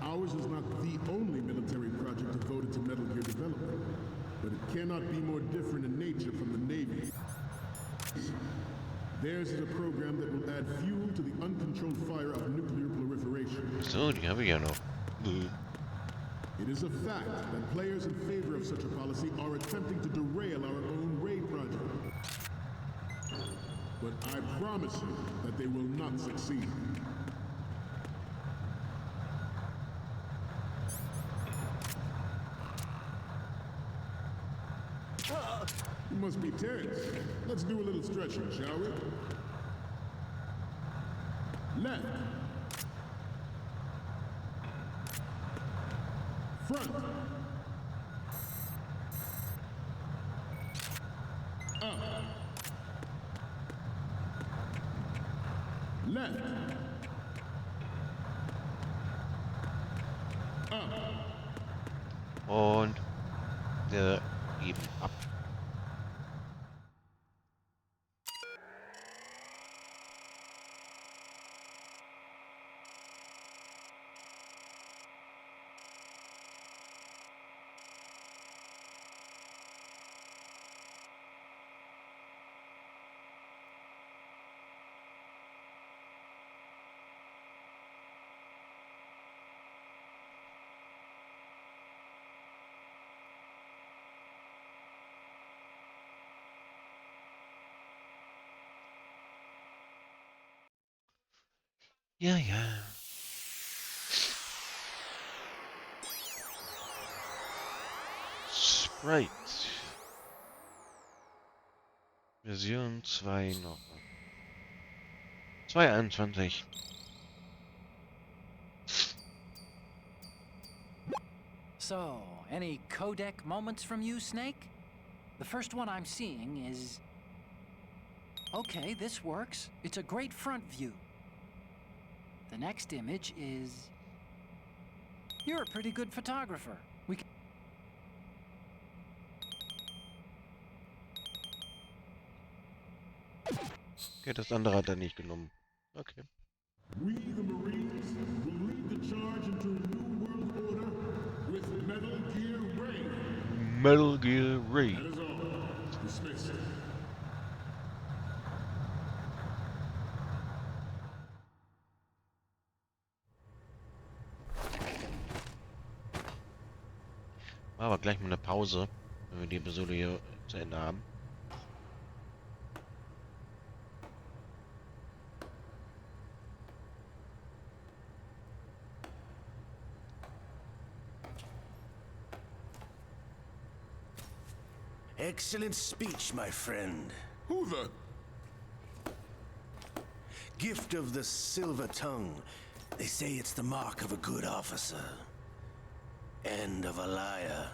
Ours is not the only military project devoted to Metal Gear development, but it cannot be more different in nature from the Navy. Theirs is a program that will add fuel to the uncontrolled fire of nuclear proliferation. So, die habe ich ja noch. It is a fact that players in favor of such a policy are attempting to derail our own Ray project. But I promise you that they will not succeed. You must be tense. Let's do a little stretching, shall we? Left. Front. Up. Left. Up. Und wir geben ab. Ja, ja. Sprite. Version 2 noch. 2.21. So, any codec moments from you, Snake? The first one I'm seeing is... Okay, this works. It's a great front view. The next image is... You're a pretty good photographer. We can... Okay, das andere hat er nicht genommen. Okay. We, the Marines, will lead the charge into a new world order with Metal Gear Rein. Metal Gear Rein. That is all. Dismissed. Machen wir gleich mal eine Pause, wenn wir die Episode hier zu Ende haben. Excellent speech, my friend. Who the? Gift of the silver tongue. They say it's the mark of a good officer. End of a liar.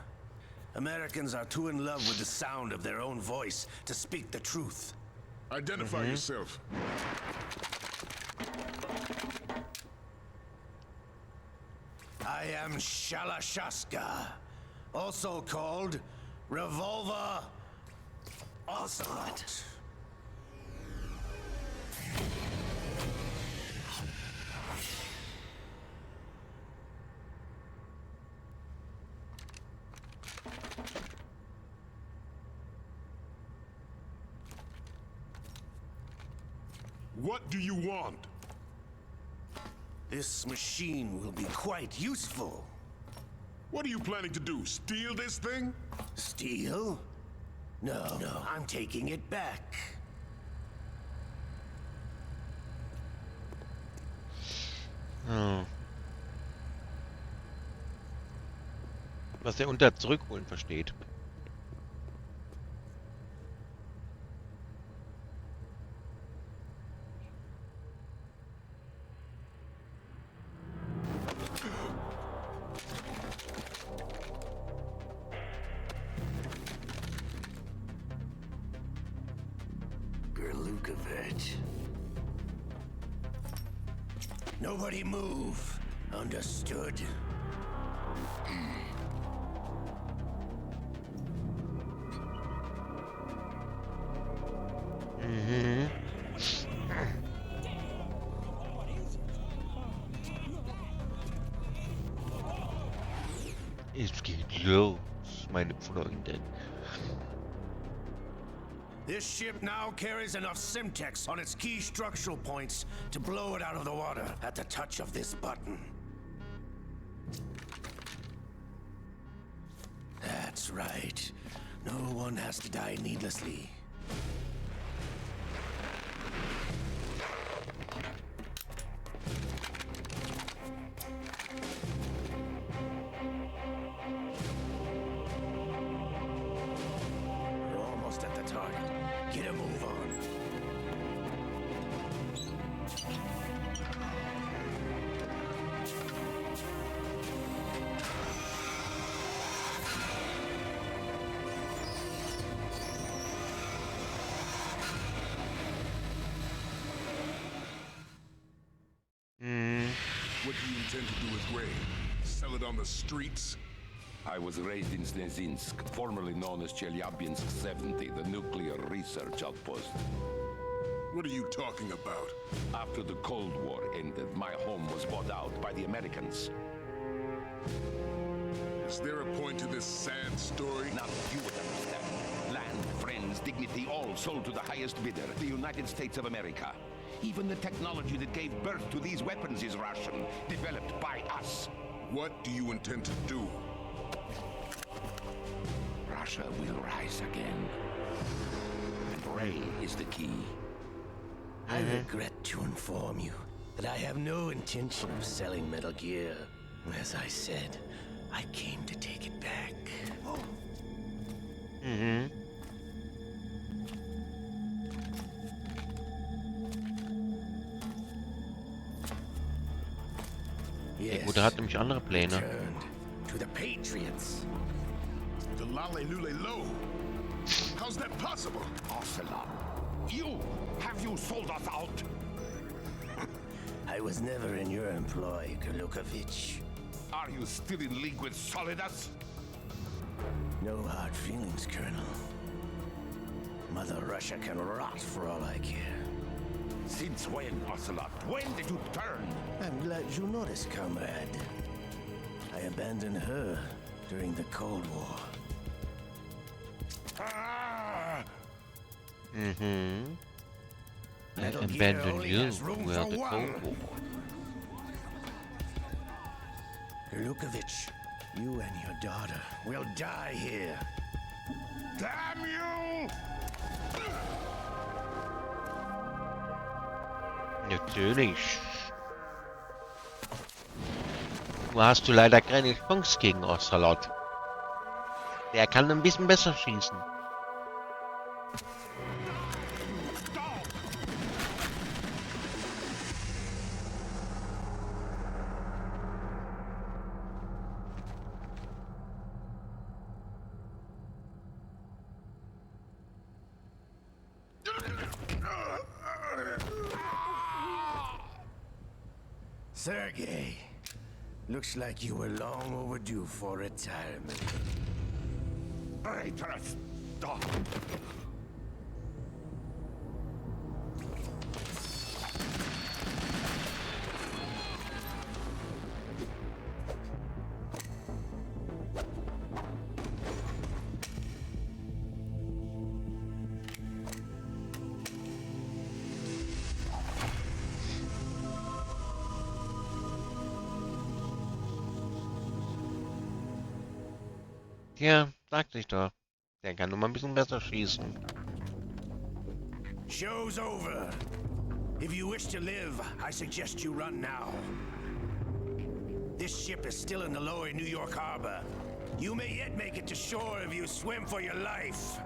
Americans are too in love with the sound of their own voice to speak the truth. Identify yourself. I am Shalashaska, also called Revolver Ocelot. What do you want? This machine will be quite useful. What are you planning to do? Steal this thing? Steal? No, I'm taking it back. Oh. Was er unter zurückholen versteht. Nobody move. Understood? Es geht los, meine Freunde. This ship now carries enough Simtex on its key structural points to blow it out of the water at the touch of this button. That's right. No one has to die needlessly. We're almost at the target. Get a move on. What do you intend to do with Ray? Sell it on the streets? I was raised in Snezinsk, formerly known as Chelyabinsk 70, the nuclear research outpost. What are you talking about? After the Cold War ended, my home was bought out by the Americans. Is there a point to this sad story? Now you would understand. Land, friends, dignity, all sold to the highest bidder, the United States of America. Even the technology that gave birth to these weapons is Russian, developed by us. What do you intend to do? Russia will rise again. And Ray is the key. I regret to inform you, But I have no intention of selling Metal Gear. As I said, I came to take it back. Mhm. Der Gute hat nämlich andere Pläne. Returned to the Patriots. The Lale Lule Lo. How's that possible? Ocelot, have you sold us out? I was never in your employ, Kurlukovich. Are you still in league with Solidus? No hard feelings, Colonel. Mother Russia can rot for all I care. Since when, Ocelot? When did you turn? I'm glad you noticed, comrade. I abandoned her during the Cold War. Ah! Mhm. I Metal Gear abandoned only you has room where for the one. Cold War. Kurlukovich, you and your daughter will die here. Damn you! Natürlich. Nur hast du leider keine Chance gegen Ocelot. Der kann ein bisschen besser schießen. Sergei, looks like you were long overdue for retirement. Traitorous dog! Ja, sagte ich doch. Der kann nur mal ein bisschen besser schießen. Show's over. If you wish to live, I suggest you run now. This ship is still in the lower New York harbor. You may yet make it to shore if you swim for your life.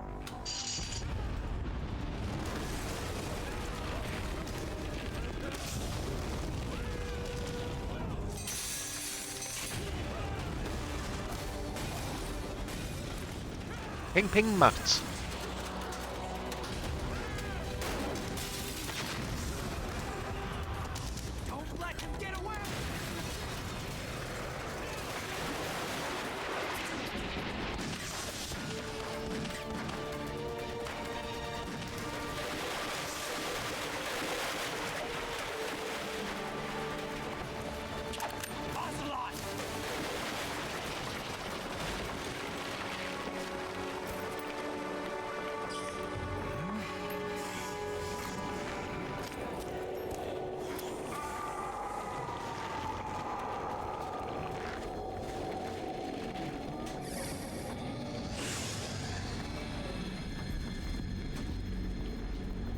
Ping Ping macht's. Don't let him get away! Ocelot!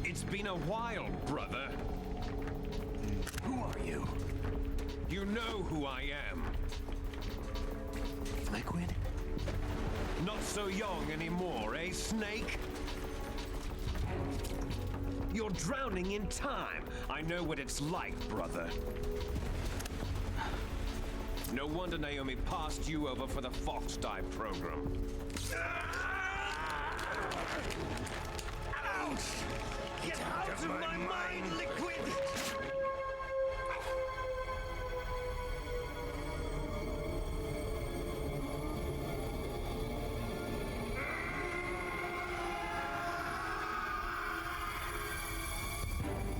It's been a while, brother. Who are you? You know who I am. Liquid? Not so young anymore, eh, Snake? You're drowning in time. I know what it's like, brother. No wonder Naomi passed you over for the Fox Dive program. Ouch! Get out of my mind, Liquid!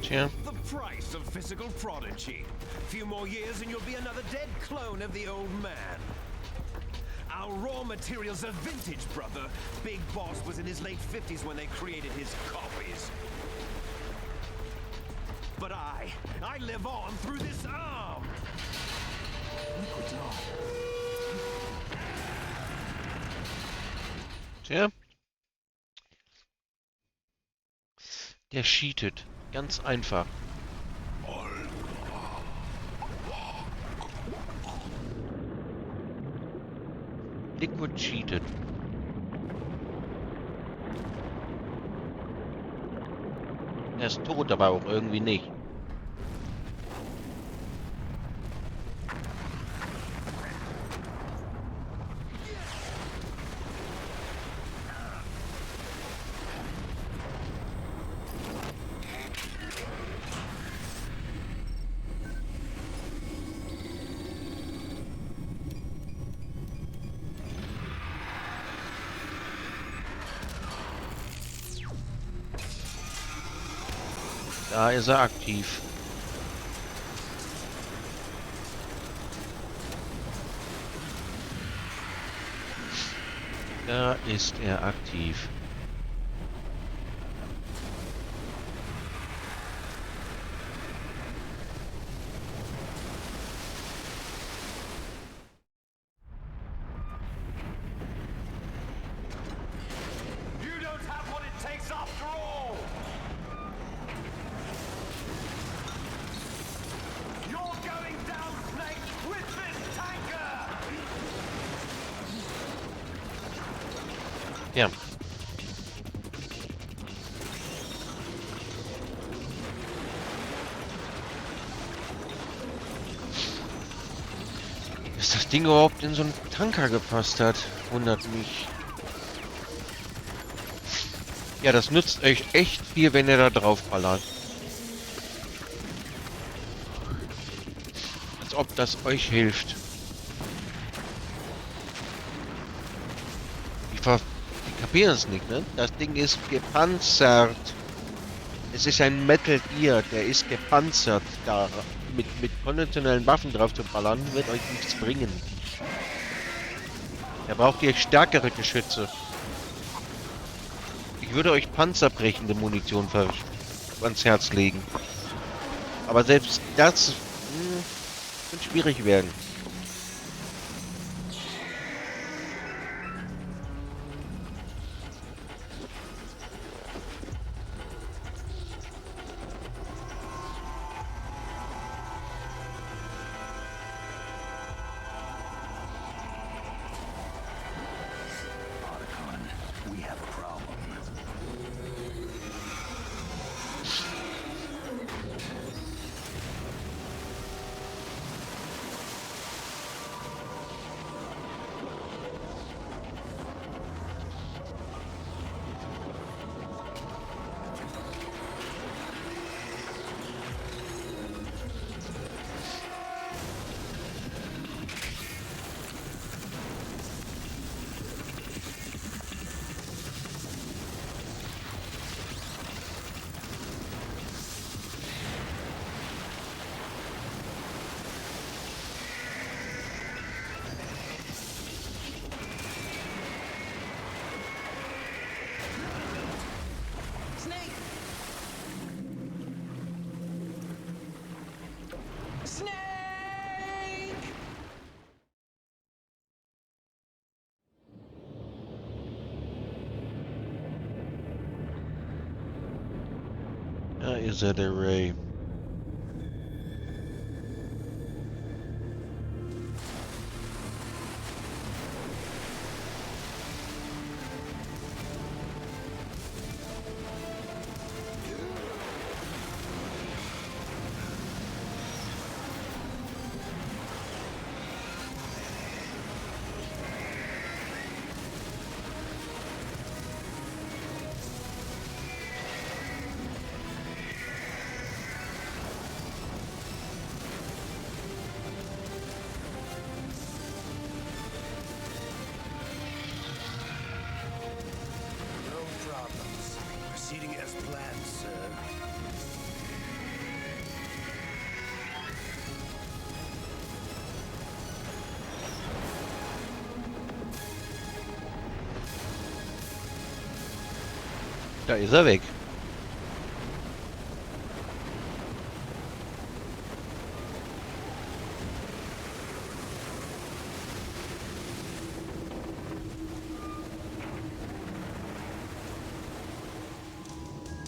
Tja. The price of physical prodigy. Few more years and you'll be another dead clone of the old man. Our raw materials are vintage, brother. Big Boss was in his late 50s when they created his copies. But I live on through this arm. Tja. Der cheatet. Ganz einfach. Liquid cheated. Er ist tot, aber auch irgendwie nicht. Da ist er aktiv. Da ist er aktiv. You don't have what it takes after all! You're going down, Snake, with this tanker! Ja. Dass das Ding überhaupt in so einen Tanker gepasst hat, wundert mich. Ja, das nützt euch echt viel, wenn ihr da drauf ballert. Als ob das euch hilft. Die kapieren es nicht, ne? Das Ding ist gepanzert. Es ist ein Metal Gear, der ist gepanzert. Da mit konventionellen Waffen drauf zu ballern, wird euch nichts bringen. Da braucht ihr stärkere Geschütze. Ich würde euch panzerbrechende Munition ans Herz legen. Aber selbst das wird schwierig werden. We have a problem. Snake! Snake! Da ist er, der Ray. No problems. Proceeding as planned, sir. Da ist er weg.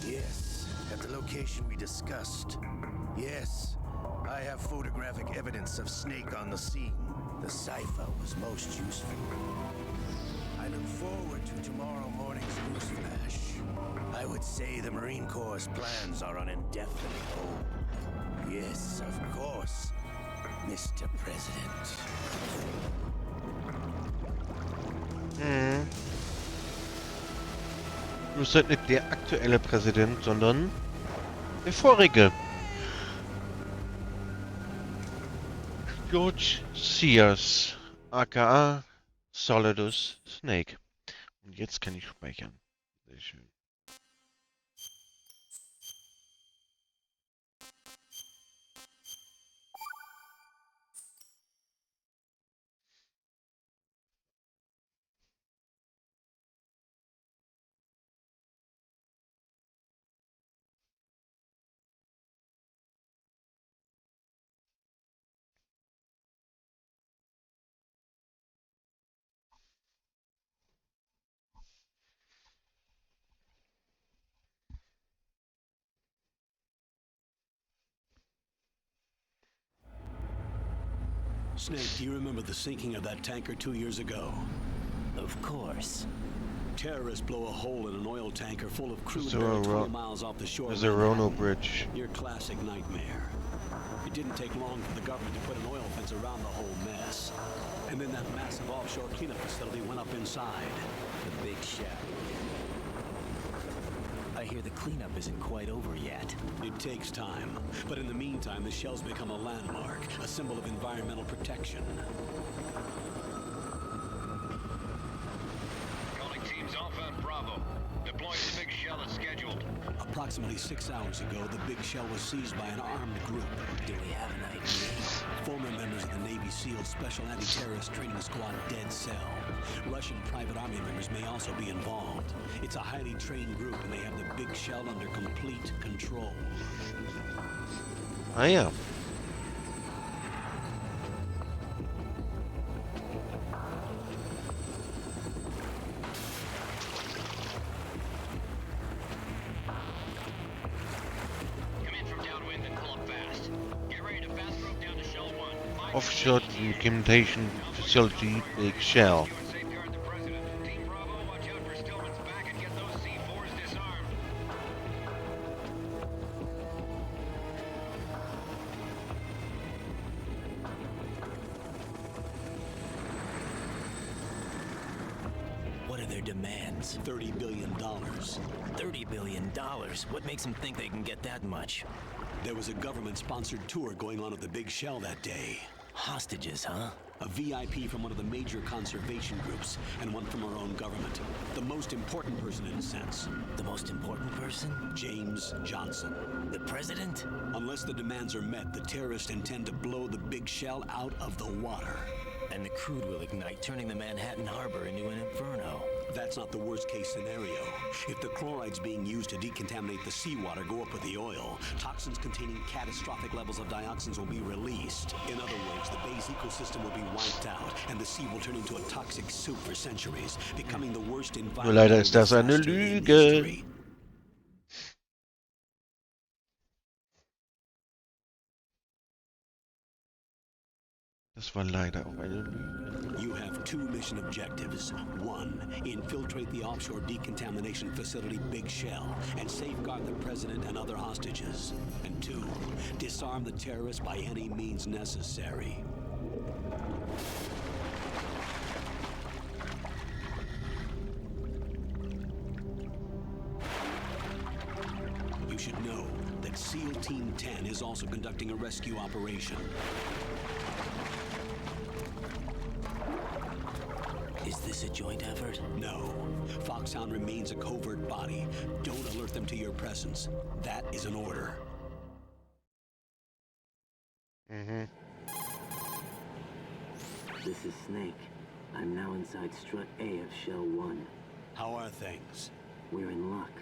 Yes, at the location we discussed. Yes, I I have photographic evidence of Snake on the scene. The cipher was most useful. I look forward to tomorrow morning's news flash. I would say the Marine Corps' plans are on indefinite hold. Yes, of course, Mr. President. Du bist halt nicht der aktuelle Präsident, sondern der vorige. George Sears, aka Solidus Snake. Und jetzt kann ich speichern. Sehr schön. Snake, do you remember the sinking of that tanker 2 years ago? Of course. Terrorists blow a hole in an oil tanker full of crude oil 20 miles off the shore. There's a Rono bridge. Your classic nightmare. It didn't take long for the government to put an oil fence around the whole mess. And then that massive offshore cleanup facility went up inside. The big shell. I hear the cleanup isn't quite over yet. It takes time. But in the meantime, the shell's become a landmark, a symbol of environmental protection. Calling teams Alpha and Bravo. Deploying the big shell as scheduled. Approximately 6 hours ago, the big shell was seized by an armed group. Do we have an idea? Former members of the Navy SEAL Special Anti-Terrorist Training Squad Dead Cell. Russian private army members may also be involved. It's a highly trained group and they have the big shell under complete control. Ah ja. Offshore Decontamination Facility, Big Shell. What are their demands? $30 billion. $30 billion? What makes them think they can get that much? There was a government-sponsored tour going on at the Big Shell that day. Hostages, huh? A VIP from one of the major conservation groups, and one from our own government. The most important person in a sense. The most important person? James Johnson. The president? Unless the demands are met, the terrorists intend to blow the Big Shell out of the water. And the crude will ignite, turning the Manhattan Harbor into an inferno. That's not the worst-case scenario. If the chlorides being used to decontaminate the seawater go up with the oil, toxins containing catastrophic levels of dioxins will be released. In other words, the bay's ecosystem will be wiped out, and the sea will turn into a toxic soup for centuries, becoming the worst environmental Nur leider ist das eine disaster in Lüge. history. Das war leider auch eine Lüge. You have 2 mission objectives. 1, infiltrate the offshore decontamination facility Big Shell and safeguard the president and other hostages. And 2, disarm the terrorists by any means necessary. You should know that SEAL Team 10 is also conducting a rescue operation. Is this a joint effort? No. Foxhound remains a covert body. Don't alert them to your presence. That is an order. This is Snake. I'm now inside Strut A of Shell 1. How are things? We're in luck.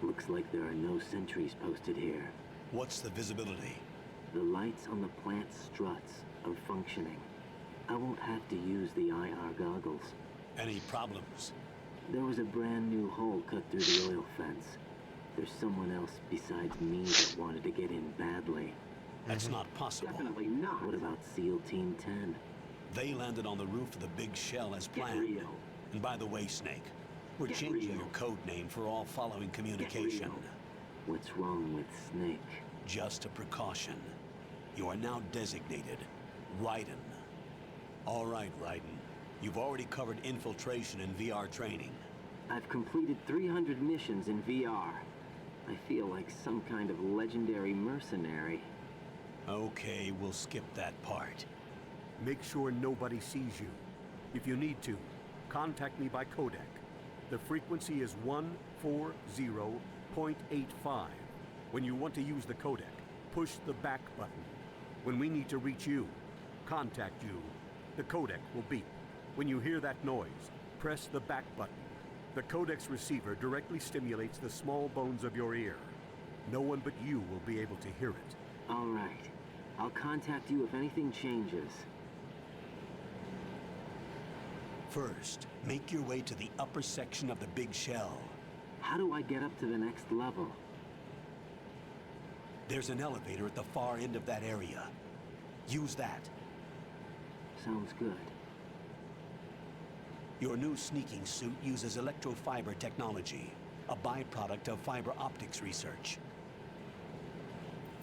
Looks like there are no sentries posted here. What's the visibility? The lights on the plant struts are functioning. I won't have to use the IR goggles. Any problems? There was a brand new hole cut through the oil fence. There's someone else besides me that wanted to get in badly. That's not possible. Definitely not. What about SEAL Team 10? They landed on the roof of the big shell as planned. And by the way, Snake, we're changing your code name for all following communication. What's wrong with Snake? Just a precaution. You are now designated Rein. All right, Rein. You've already covered infiltration and VR training. I've completed 300 missions in VR. I feel like some kind of legendary mercenary. Okay, we'll skip that part. Make sure nobody sees you. If you need to, contact me by codec. The frequency is 140.85. When you want to use the codec, push the back button. When we need to reach you, contact you, the codec will beep. When you hear that noise, press the back button. The codec's receiver directly stimulates the small bones of your ear. No one but you will be able to hear it. All right. I'll contact you if anything changes. First, make your way to the upper section of the big shell. How do I get up to the next level? There's an elevator at the far end of that area. Use that. Sounds good. Your new sneaking suit uses electrofiber technology, a byproduct of fiber optics research.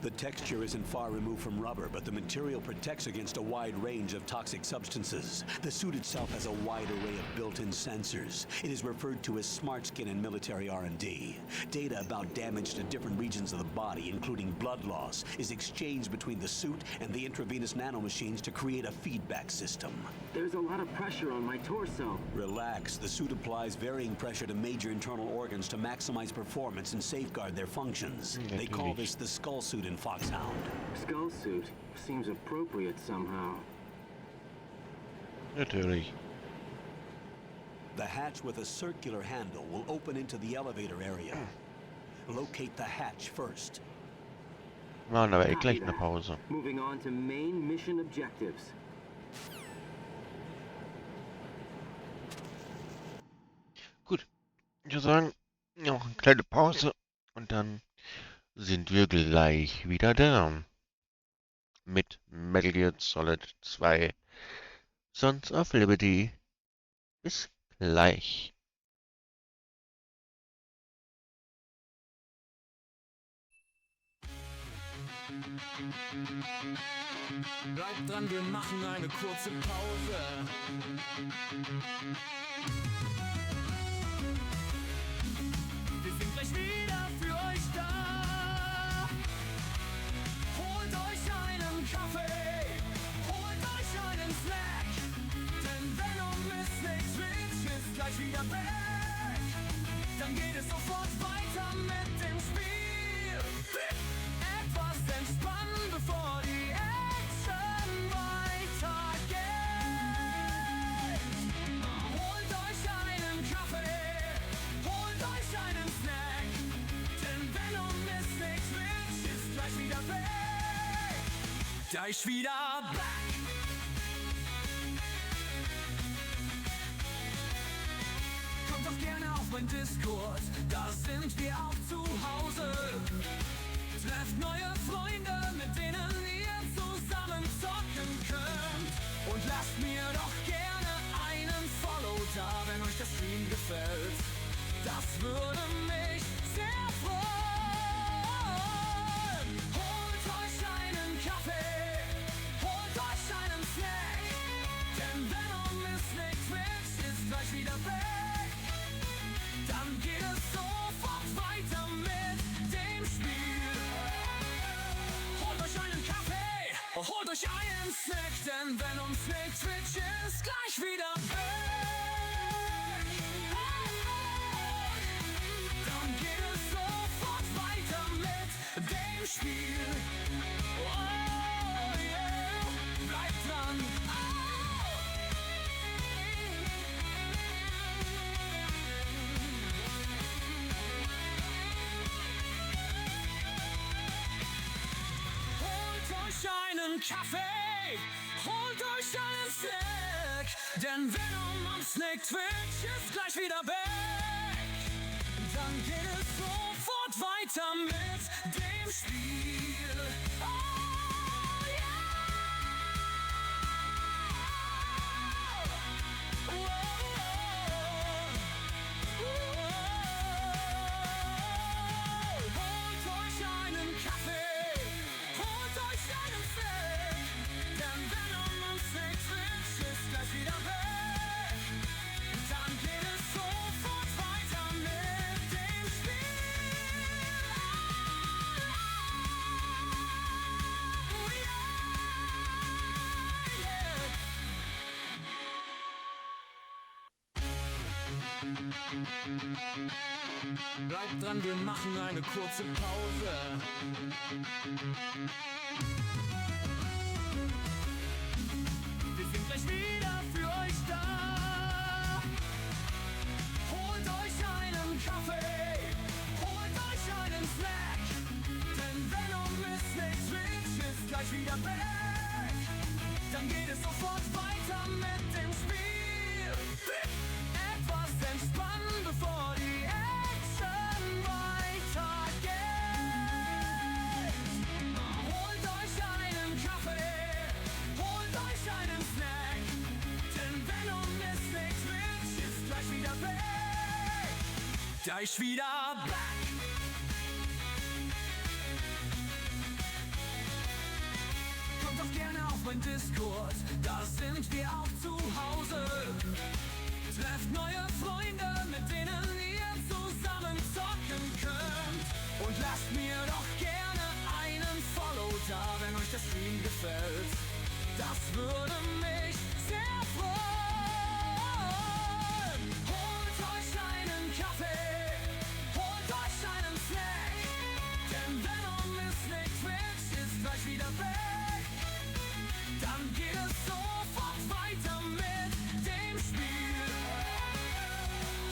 The texture isn't far removed from rubber, but the material protects against a wide range of toxic substances. The suit itself has a wide array of built-in sensors. It is referred to as smart skin in military R&D. Data about damage to different regions of the body, including blood loss, is exchanged between the suit and the intravenous nanomachines to create a feedback system. There's a lot of pressure on my torso. Relax. The suit applies varying pressure to major internal organs to maximize performance and safeguard their functions. They call this the skull suit in Foxhound. Skull suit seems appropriate somehow. Natürlich. The hatch with a circular handle will open into the elevator area. Locate the hatch first. Machen aber gleich eine Pause. Moving on to main mission objectives. Gut. Ich würde sagen, noch eine kleine Pause und dann sind wir gleich wieder da. Mit Metal Gear Solid 2 Sons of Liberty. Bis gleich. Bleibt dran, wir machen eine kurze Pause. Wir sind gleich wieder für euch da. Holt euch einen Kaffee, holt euch einen Snack. Denn Venom ist Snake Switch, ist gleich wieder back. Dann geht es sofort weiter mit dem Spiel. Etwas entspannen, bevor die Action weitergeht. Holt euch einen Kaffee, holt euch einen Snack. Denn Venom ist Snake Switch, ist gleich wieder back. Gleich wieder back. Kommt doch gerne auf mein Discord, da sind wir auch zu Hause. Trefft neue Freunde, mit denen ihr zusammen zocken könnt. Und lasst mir doch gerne einen Follow da, wenn euch der Stream gefällt. Das würde mich sehr freuen. Holt euch einen Kaffee, holt euch einen Snack. Denn Venom ist Snake Switch, ist gleich wieder back. Dann geht es sofort weiter mit dem Spiel. Holt euch einen Kaffee, holt euch einen Snack, denn Venom Snake Switch ist gleich wieder back. Dann geht es sofort weiter mit dem Spiel. Oh yeah, bleibt dran. Holt euch einen Kaffee, holt euch einen Snack, denn Venom am Snake Twitch ist gleich wieder back. Dann geht es sofort weiter mit dem Spiel. Oh Bleibt dran, wir machen eine kurze Pause. Wir sind gleich wieder für euch da. Holt euch einen Kaffee, holt euch einen Snack, denn Venom ist Snake Switch, ist gleich wieder back. Dann geht es sofort weiter mit dem Spiel. Etwas entspannen, bevor die Action weitergeht. Holt euch einen Kaffee, holt euch einen Snack, denn Venom ist Snake Switch, ist gleich wieder back. Gleich wieder back. Kommt doch gerne auf mein Discord, da sind wir auch zu Hause. Trefft neue Freunde, mit denen ihr zusammen zocken könnt. Und lasst mir doch gerne einen Follow da, wenn euch der Stream gefällt. Das würde mich sehr freuen. Holt euch einen Kaffee, holt euch einen Snack, denn Venom ist Snake Switch, ist gleich wieder back. Dann geht es sofort weiter mit dem Spiel.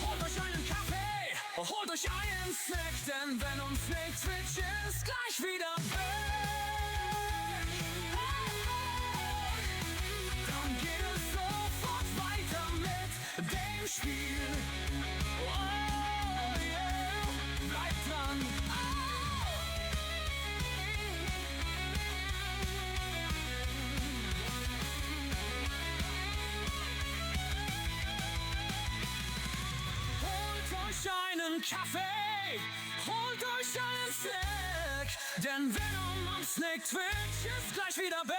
Holt euch einen Kaffee, holt euch einen Snack, denn Venom Snake Switch ist gleich wieder back. Dann geht es sofort weiter mit dem Spiel. Oh yeah, bleibt dran. Holt euch einen Kaffee, holt euch einen Snack, denn Venom am Snake Twitch ist gleich wieder back.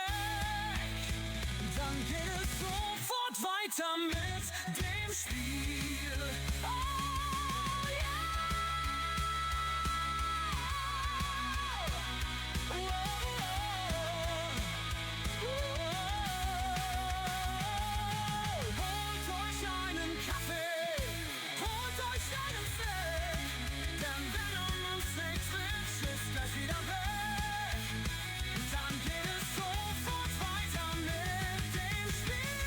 Dann geht es sofort weiter mit dem Spiel. Oh yeah! Holt euch einen Kaffee, holt euch einen Snack, denn Venom am Snake Twitch ist gleich wieder back. Dann geht es sofort weiter mit dem Spiel.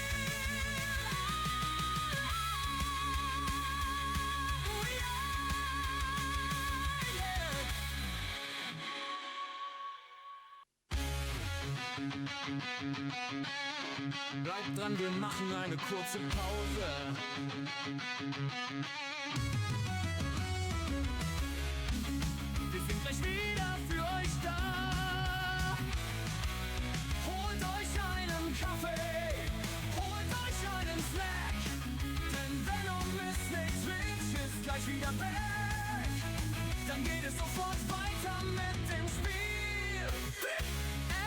Oh yeah. Bleibt dran, wir machen eine kurze Pause. Wir sind gleich wieder für euch da. Holt euch einen Kaffee, holt euch einen Snack, denn Venom ist Snake Switch, ist gleich wieder back. Dann geht es sofort weiter mit dem Spiel.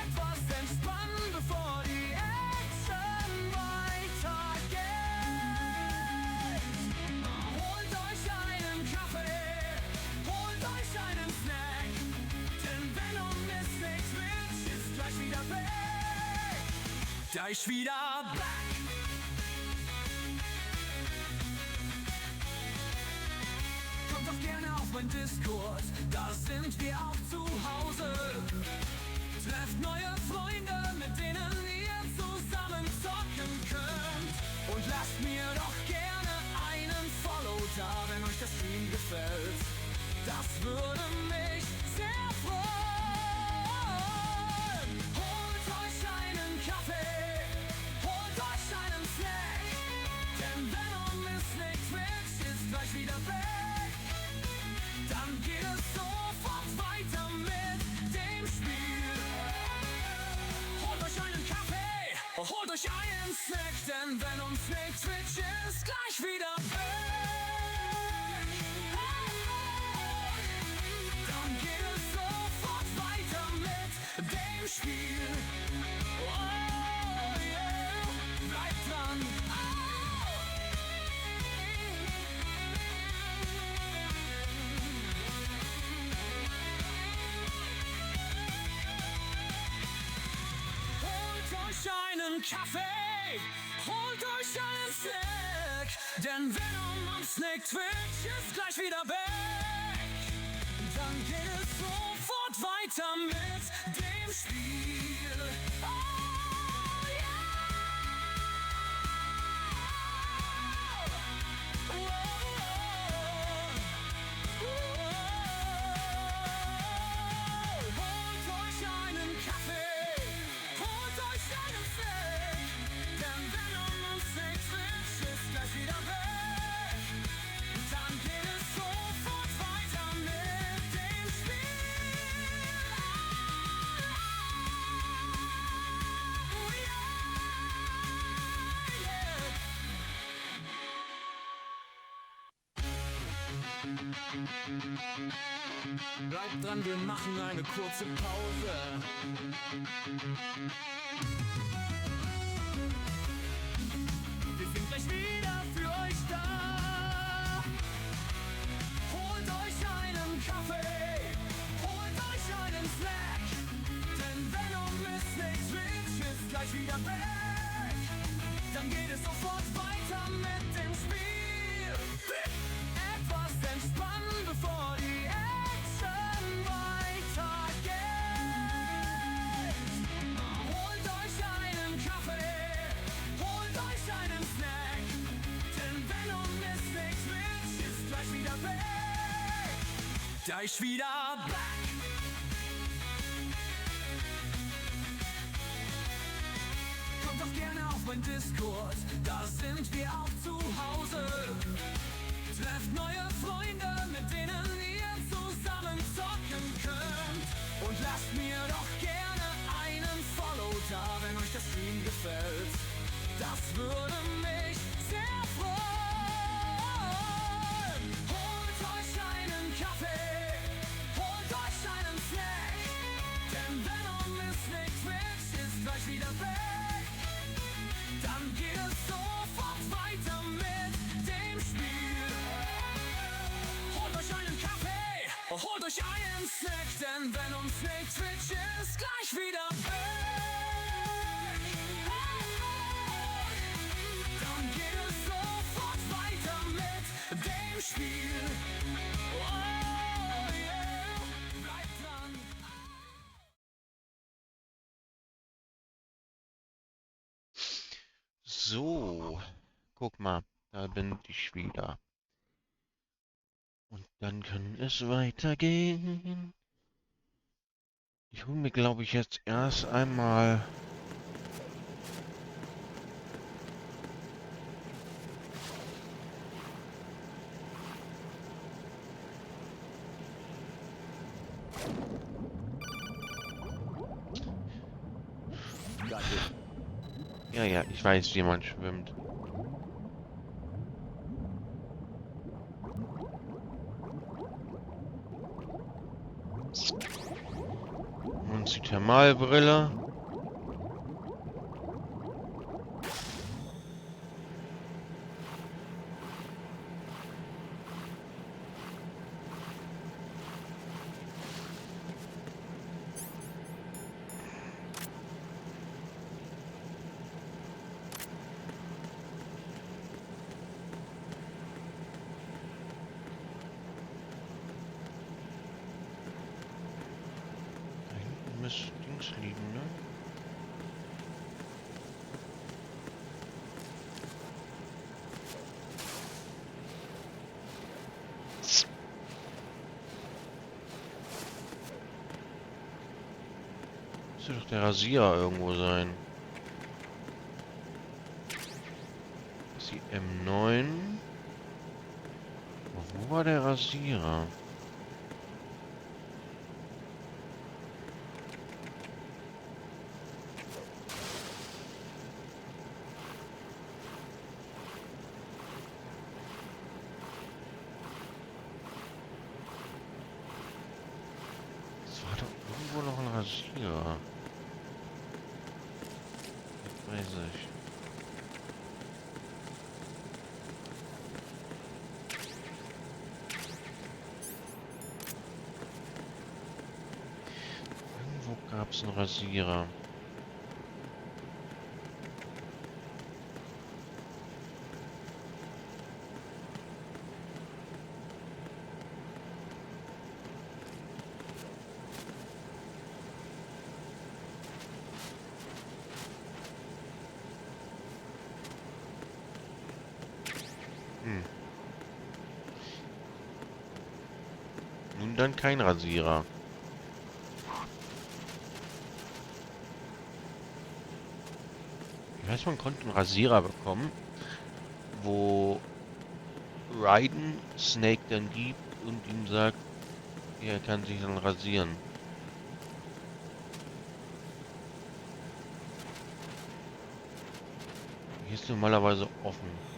Etwas entspannen, bevor die Action weitergeht. Holt euch einen Kaffee, holt euch einen Snack, denn Venom ist Snake Switch, ist gleich wieder back. Gleich wieder back. Kommt doch gerne auf mein Discord, da sind wir auch zu Hause. Trefft neue Freunde, mit denen ihr zusammen zocken könnt. Und lasst mir doch gerne einen Follow da, wenn euch der Stream gefällt. Das würde mich sehr freuen. Holt euch einen Kaffee, holt euch einen Snack, denn Venom ist Snake Switch, ist gleich wieder back. Dann geht es sofort weiter mit dem Spiel. Holt euch einen Kaffee, holt euch einen Snack, denn Venom Snake Switch ist gleich wieder back. Dann geht es sofort weiter mit dem Spiel. Oh yeah, bleibt dran. Holt euch einen Kaffee, Holt euch einen Snack, denn Venom und Snake Twitch ist gleich wieder weg. Dann geht es sofort weiter mit dem Spiel. Oh yeah! Holt euch einen Kaffee, holt euch einen Snack, denn Venom und Snake Twitch ist gleich wieder weg. Dann geht es sofort weiter mit dem Spiel. Oh yeah, yeah. Bleibt dran, wir machen eine kurze Pause. Wir sind gleich wieder für euch da. Holt euch einen Kaffee, holt euch einen Snack, denn Venom ist Snake Twitch ist gleich wieder weg. Dann geht es sofort weiter mit dem Spiel. Etwas entspannen, bevor die Action weitergeht. Holt euch einen Kaffee, holt euch einen Snack, denn Venom ist Snake Twitch ist gleich wieder weg. Gleich wieder back. Kommt doch gerne auf mein Discord, da sind wir auch zu Hause. Trefft neue Freunde, mit denen ihr zusammen zocken könnt. Und lasst mir doch gerne einen Follow da, wenn euch der Stream gefällt. Das würde mich sehr freuen. Holt euch einen Kaffee, holt euch einen Snack, denn Venom ist Snake Twitch ist gleich wieder weg. Dann geht es sofort weiter mit dem Spiel. Holt euch einen Kaffee, holt euch einen Snack, denn Venom Snake Twitch ist gleich wieder weg. Dann geht es sofort weiter mit dem Spiel. Oh yeah, bleibt dran. So, guck mal, da bin ich wieder. Und dann kann es weitergehen. Ich hole mir, glaube ich, jetzt erst einmal... Ja, ich weiß, wie man schwimmt. Und die Thermalbrille. Müsste Dings liegen, ne? Müsste doch der Rasierer irgendwo sein. Das ist die M9. Wo war der Rasierer? Irgendwo noch ein Rasierer. Das weiß ich. Irgendwo gab es einen Rasierer. Nun dann kein Rasierer. Ich weiß, man konnte einen Rasierer bekommen, wo Rein Snake dann gibt und ihm sagt, er kann sich dann rasieren. Hier ist normalerweise offen.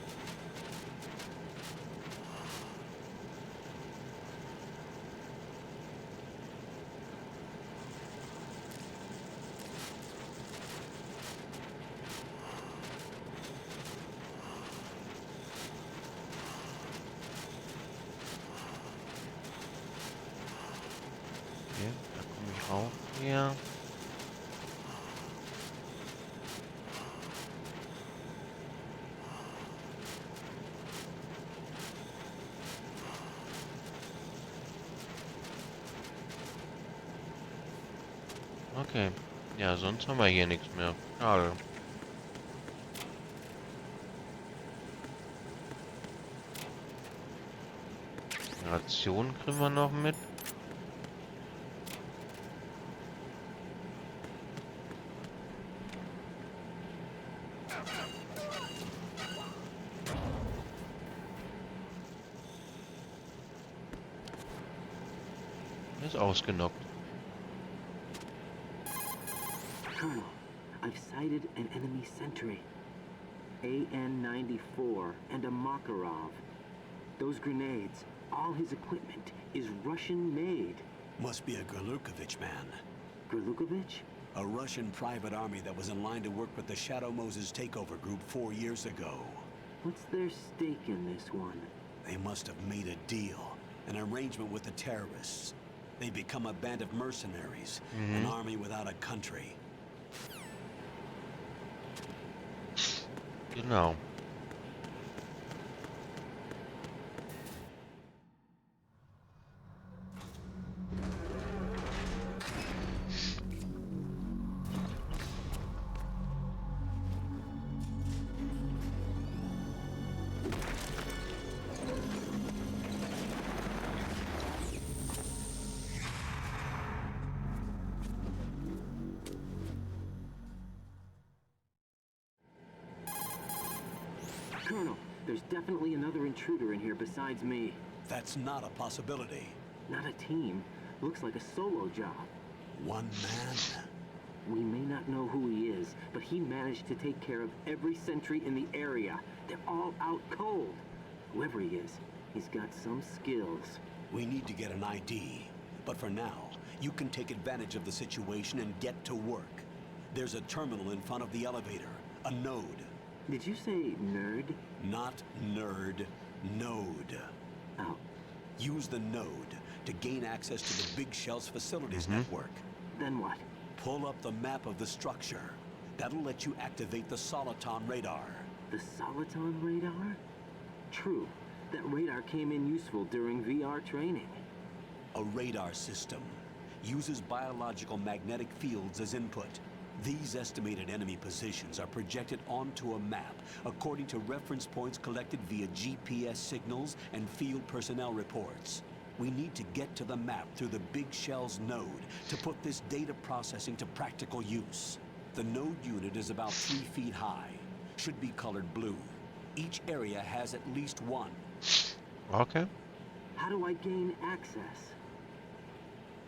Okay, da komme ich auch her. Okay. Ja, sonst haben wir hier nichts mehr. Schade. Ration kriegen wir noch mit. Ist ausgenockt. Colonel, I've sighted an enemy sentry. AN-94 and a Makarov. Those grenades, all his equipment, is Russian-made. Must be a Gerlukovich man. Gerlukovich? A Russian private army that was in line to work with the Shadow Moses takeover group 4 years ago. What's their stake in this one? They must have made a deal, an arrangement with the terrorists. They become a band of mercenaries, an army without a country. Genau. Colonel, there's definitely another intruder in here besides me. That's not a possibility. Not a team. Looks like a solo job. One man? We may not know who he is, but he managed to take care of every sentry in the area. They're all out cold. Whoever he is, he's got some skills. We need to get an ID. But for now, you can take advantage of the situation and get to work. There's a terminal in front of the elevator. A node. Did you say nerd? Not nerd. Node. Oh. Use the node to gain access to the Big Shell's facilities network. Then what? Pull up the map of the structure. That'll let you activate the Soliton radar. The Soliton radar? True. That radar came in useful during VR training. A radar system uses biological magnetic fields as input. These estimated enemy positions are projected onto a map according to reference points collected via GPS signals and field personnel reports. We need to get to the map through the Big Shell's node to put this data processing to practical use. The node unit is about 3 feet high, should be colored blue. Each area has at least one. Okay. How do I gain access?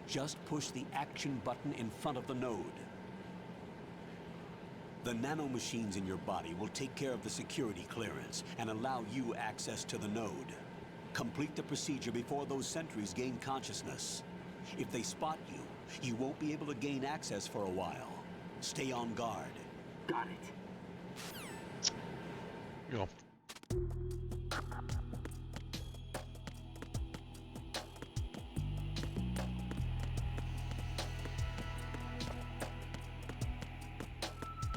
Just push the action button in front of the node. The nanomachines in your body will take care of the security clearance and allow you access to the node. Complete the procedure before those sentries gain consciousness. If they spot you, you won't be able to gain access for a while. Stay on guard. Got it. Ja.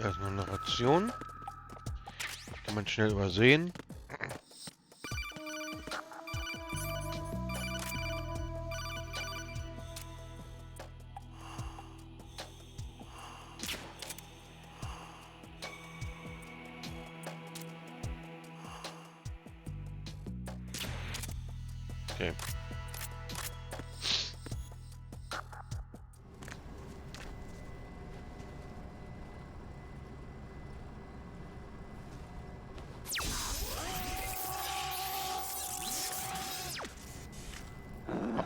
Erstmal eine Ration. Kann man schnell übersehen. Okay.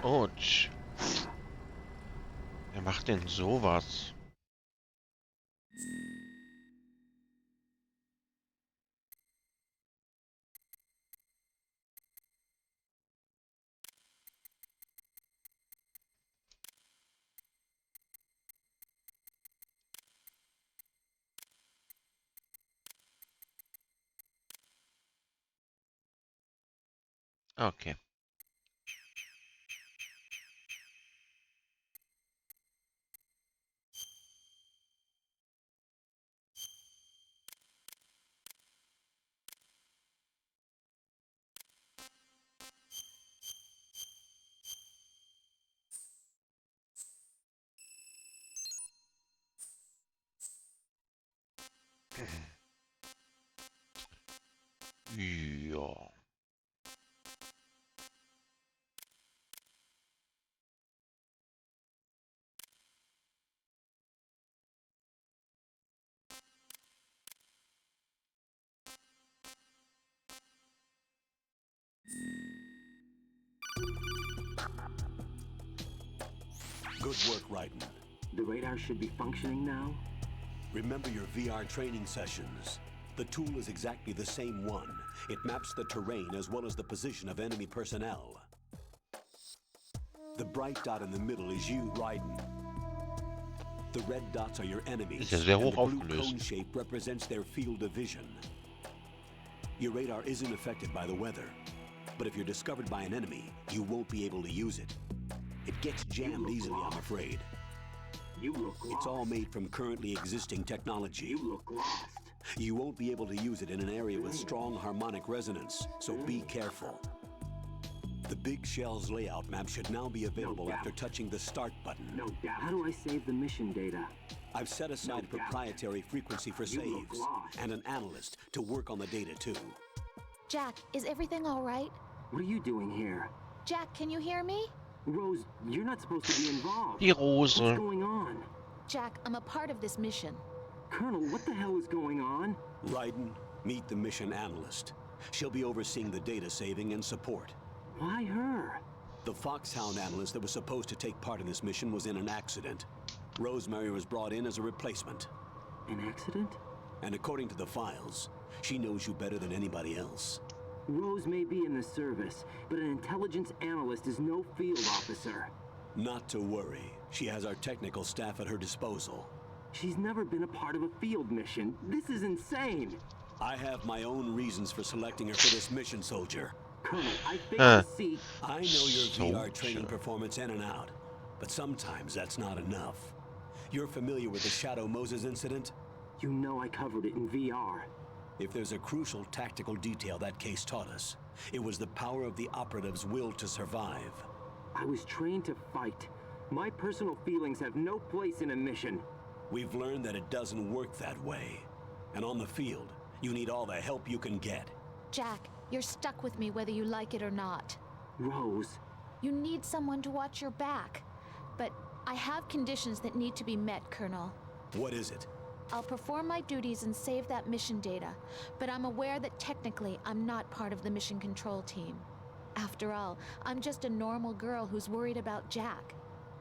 Autsch. Wer macht denn sowas? Okay. Ja. Good work, Rein. The radar should be functioning now? Remember your VR training sessions. The tool is exactly the same one. It maps the terrain as well as the position of enemy personnel. The bright dot in the middle is you, Rein. The red dots are your enemies, Ist ja sehr and hoch the blue aufgelöst. cone shape represents their field of vision. Your radar isn't affected by the weather, but if you're discovered by an enemy, you won't be able to use it. It gets jammed easily, I'm afraid. You look lost. It's all made from currently existing technology. You look lost. You won't be able to use it in an area with strong harmonic resonance, so be careful. The Big Shell's layout map should now be available after touching the start button. No doubt. How do I save the mission data? I've set aside a proprietary frequency for saves, and an analyst to work on the data too. Jack, is everything all right? What are you doing here? Jack, can you hear me? Rose, you're not supposed to be involved. Die Rose. What's going on? Jack, I'm a part of this mission. Colonel, what the hell is going on? Rein, meet the mission analyst. She'll be overseeing the data saving and support. Why her? The Foxhound analyst that was supposed to take part in this mission was in an accident. Rosemary was brought in as a replacement. An accident? And according to the files, she knows you better than anybody else. Rose may be in the service, but an intelligence analyst is no field officer. Not to worry. She has our technical staff at her disposal. She's never been a part of a field mission. This is insane. I have my own reasons for selecting her for this mission, soldier. Colonel, I think I see... I know your VR training performance in and out, but sometimes that's not enough. You're familiar with the Shadow Moses incident? You know I covered it in VR. If there's a crucial tactical detail that case taught us, it was the power of the operative's will to survive. I was trained to fight. My personal feelings have no place in a mission. We've learned that it doesn't work that way. And on the field, you need all the help you can get. Jack, you're stuck with me whether you like it or not. Rose. You need someone to watch your back. But I have conditions that need to be met, Colonel. What is it? I'll perform my duties and save that mission data, but I'm aware that technically I'm not part of the mission control team. After all, I'm just a normal girl who's worried about Jack.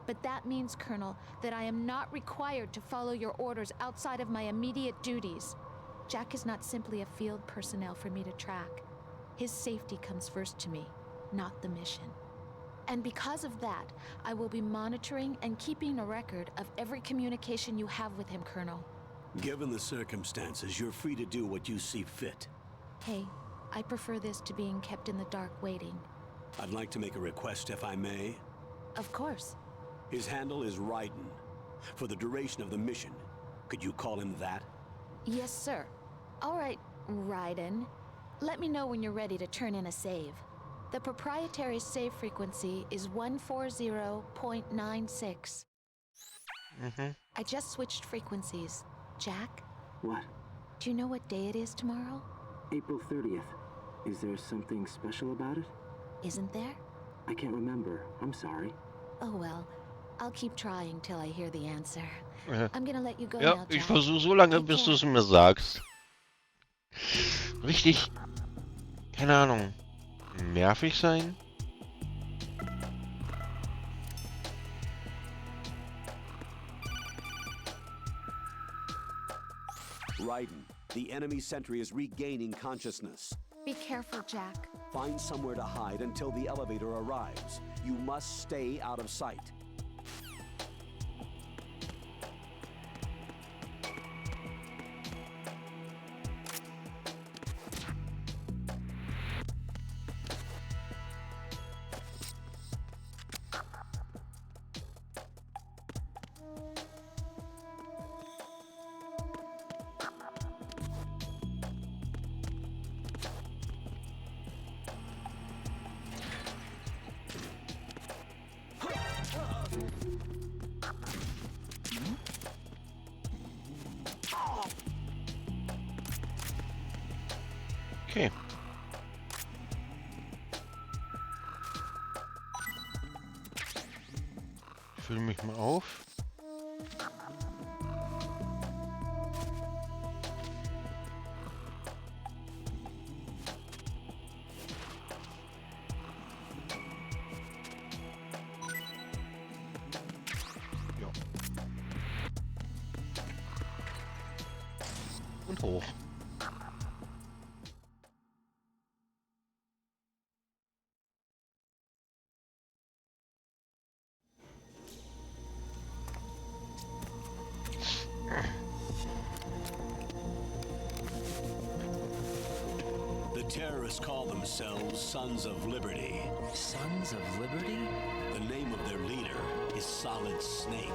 But that means, Colonel, that I am not required to follow your orders outside of my immediate duties. Jack is not simply a field personnel for me to track. His safety comes first to me, not the mission. And because of that, I will be monitoring and keeping a record of every communication you have with him, Colonel. Given the circumstances, you're free to do what you see fit. Hey, I prefer this to being kept in the dark waiting. I'd like to make a request, if I may. Of course. His handle is Rein. For the duration of the mission, could you call him that? Yes, sir. All right, Raiden. Let me know when you're ready to turn in a save. The proprietary save frequency is 140.96. I just switched frequencies. Jack? What? Do you know what day it is tomorrow? April 30th. Is there something special about it? Isn't there? I can't remember. I'm sorry. Oh well. I'll keep trying till I hear the answer. Ja, I'm gonna let you go ja, now, ich Jack. versuche so lange, Take bis du care. es mir sagst. Richtig, keine Ahnung, nervig sein? Rein, the enemy sentry is regaining consciousness. Be careful, Jack. Find somewhere to hide until the elevator arrives. You must stay out of sight. Okay. Ich fülle mich mal auf. Ja. Und hoch. The terrorists call themselves Sons of Liberty. Sons of Liberty? The name of their leader is Solid Snake.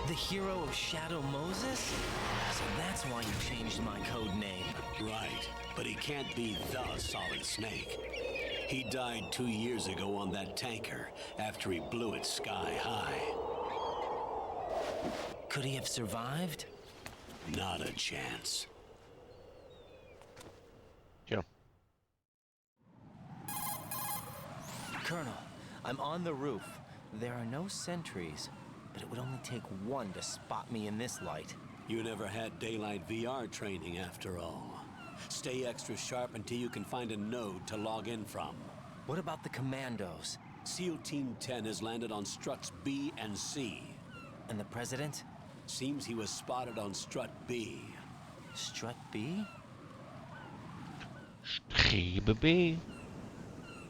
The hero of Shadow Moses? So that's why you changed my code name. Right, but he can't be the Solid Snake. He died 2 years ago on that tanker after he blew it sky high. Could he have survived? Not a chance. Ja. Colonel, I'm on the roof. There are no sentries, but it would only take one to spot me in this light. You never had daylight VR training after all. Stay extra sharp until you can find a node to log in from. What about the commandos? SEAL Team 10 has landed on struts B and C. And the president? Seems he was spotted on strut B. Strut B? Strebe B.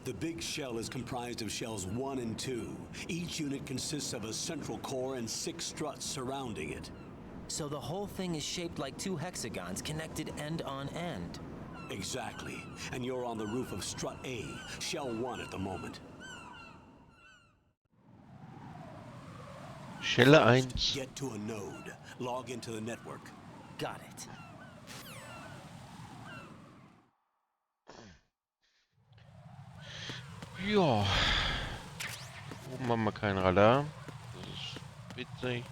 The big shell is comprised of shells 1 and 2. Each unit consists of a central core and 6 struts surrounding it. So the whole thing is shaped like 2 hexagons connected end on end. Exactly. And you're on the roof of strut A, shell 1 at the moment. Schelle 1. Get to a node. Log into the network. Got it. Ja. Oben haben wir kein Radar. Das ist witzig.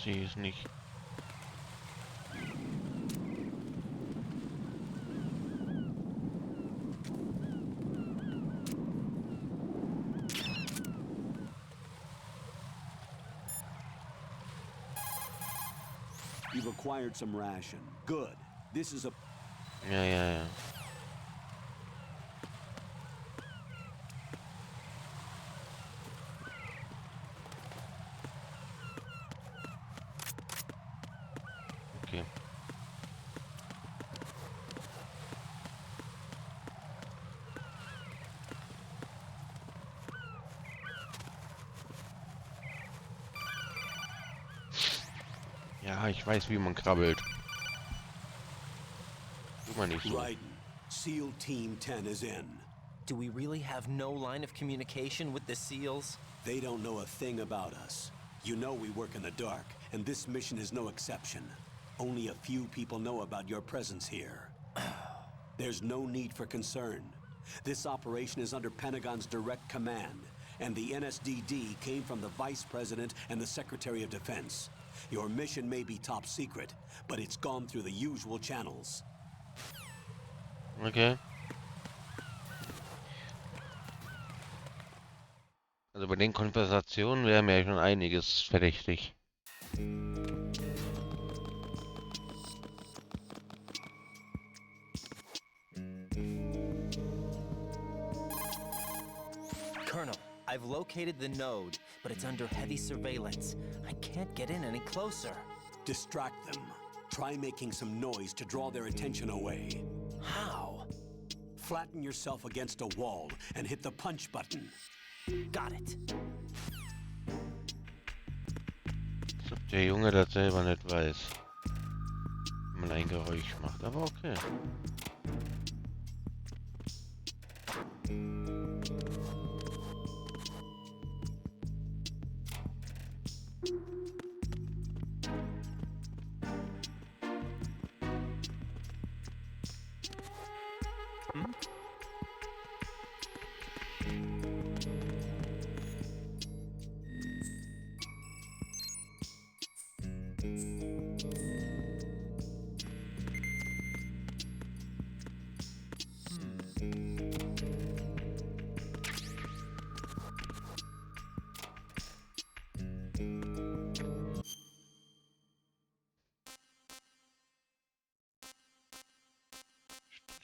Sehe es nicht. You've acquired some ration. Good. This is a... Ja. Okay. Ja, ich weiß, wie man krabbelt. Tu mal nicht so. Rein. SEAL Team 10 is in. Do we really have no line of communication with the SEALs? They don't know a thing about us. You know we work in the dark, and this mission is no exception. Only a few people know about your presence here. There's no need for concern. This operation is under Pentagon's direct command, and the NSDD came from the Vice President and the Secretary of Defense. Your mission may be top secret, but it's gone through the usual channels. Okay. Also bei den Konversationen wäre mir schon einiges verdächtig. Colonel, I've located the node, but it's under heavy surveillance. I can't get in any closer. Distract them. Try making some noise to draw their attention away. How? Flatten yourself against a wall and hit the punch button. Got it. Als ob der Junge das selber nicht weiß. Wenn man ein Geräusch macht, aber okay.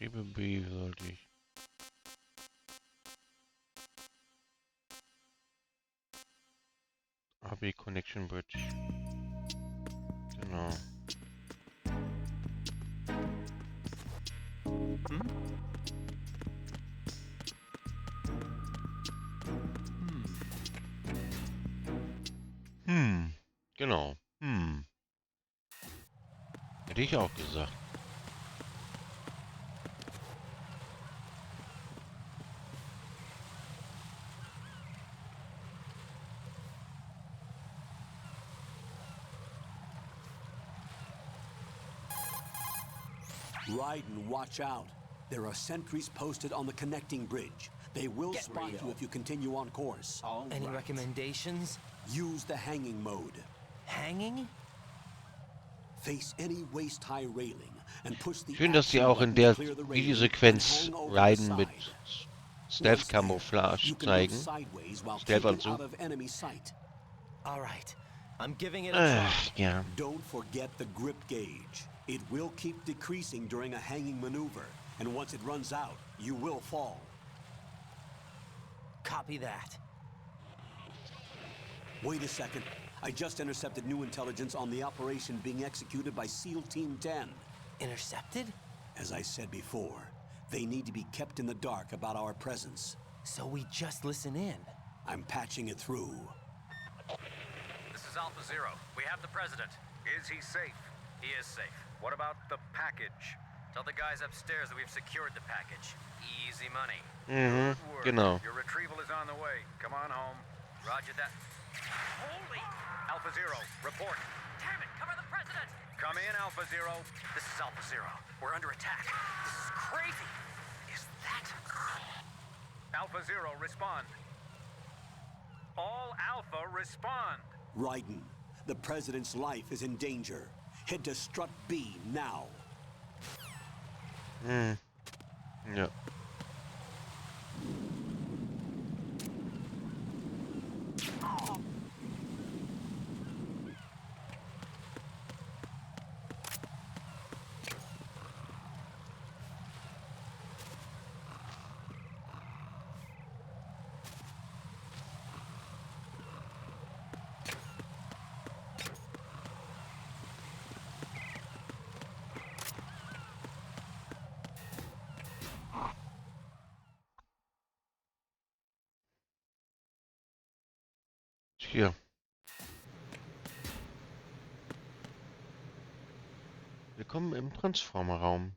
Liebe B sollte ich. AB Connection Bridge. Genau. Genau. Hätte ich auch gesagt. Rein, watch out. There are sentries posted on the connecting bridge. They will spot you if you continue on course. Any recommendations? Use the hanging mode. Hanging? Face any waist-high railing and push the Schön, dass sie auch in der Videosequenz Rein mit Stealth-Camouflage zeigen. Stealth-Anzug. All right. I'm giving it a try. Ja. Don't forget the grip gauge. It will keep decreasing during a hanging maneuver, and once it runs out, you will fall. Copy that. Wait a second. I just intercepted new intelligence on the operation being executed by SEAL Team 10. Intercepted? As I said before, they need to be kept in the dark about our presence. So we just listen in. I'm patching it through. This is Alpha Zero. We have the president. Is he safe? He is safe. What about the package? Tell the guys upstairs that we've secured the package. Easy money. Genau. Your retrieval is on the way. Come on home. Roger that. Holy! Alpha Zero, report. Damn it, cover the president! Come in, Alpha Zero. This is Alpha Zero. We're under attack. This is crazy. Is that... Alpha Zero, respond. All Alpha, respond. Raiden, the president's life is in danger. Head to Strut B now. Ja. Hier. Willkommen im Transformerraum.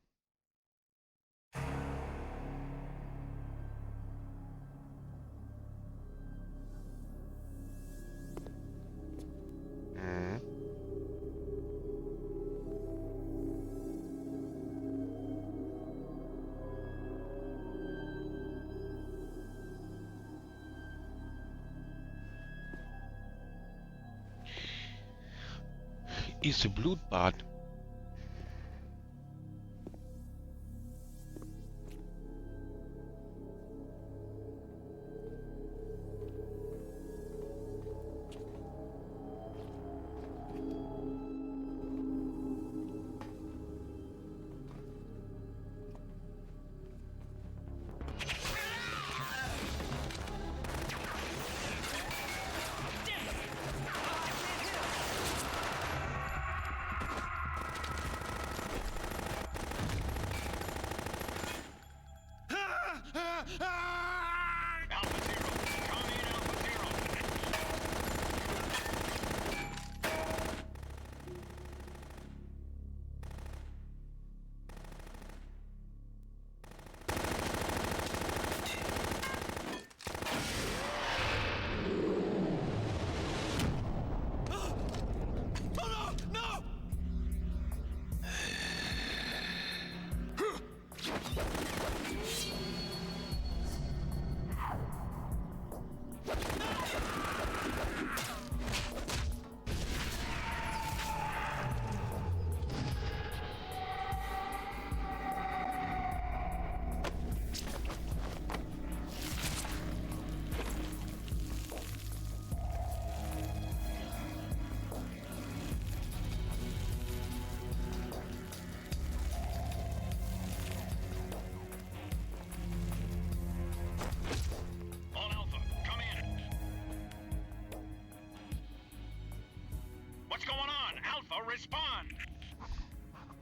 Gieße Blutbad.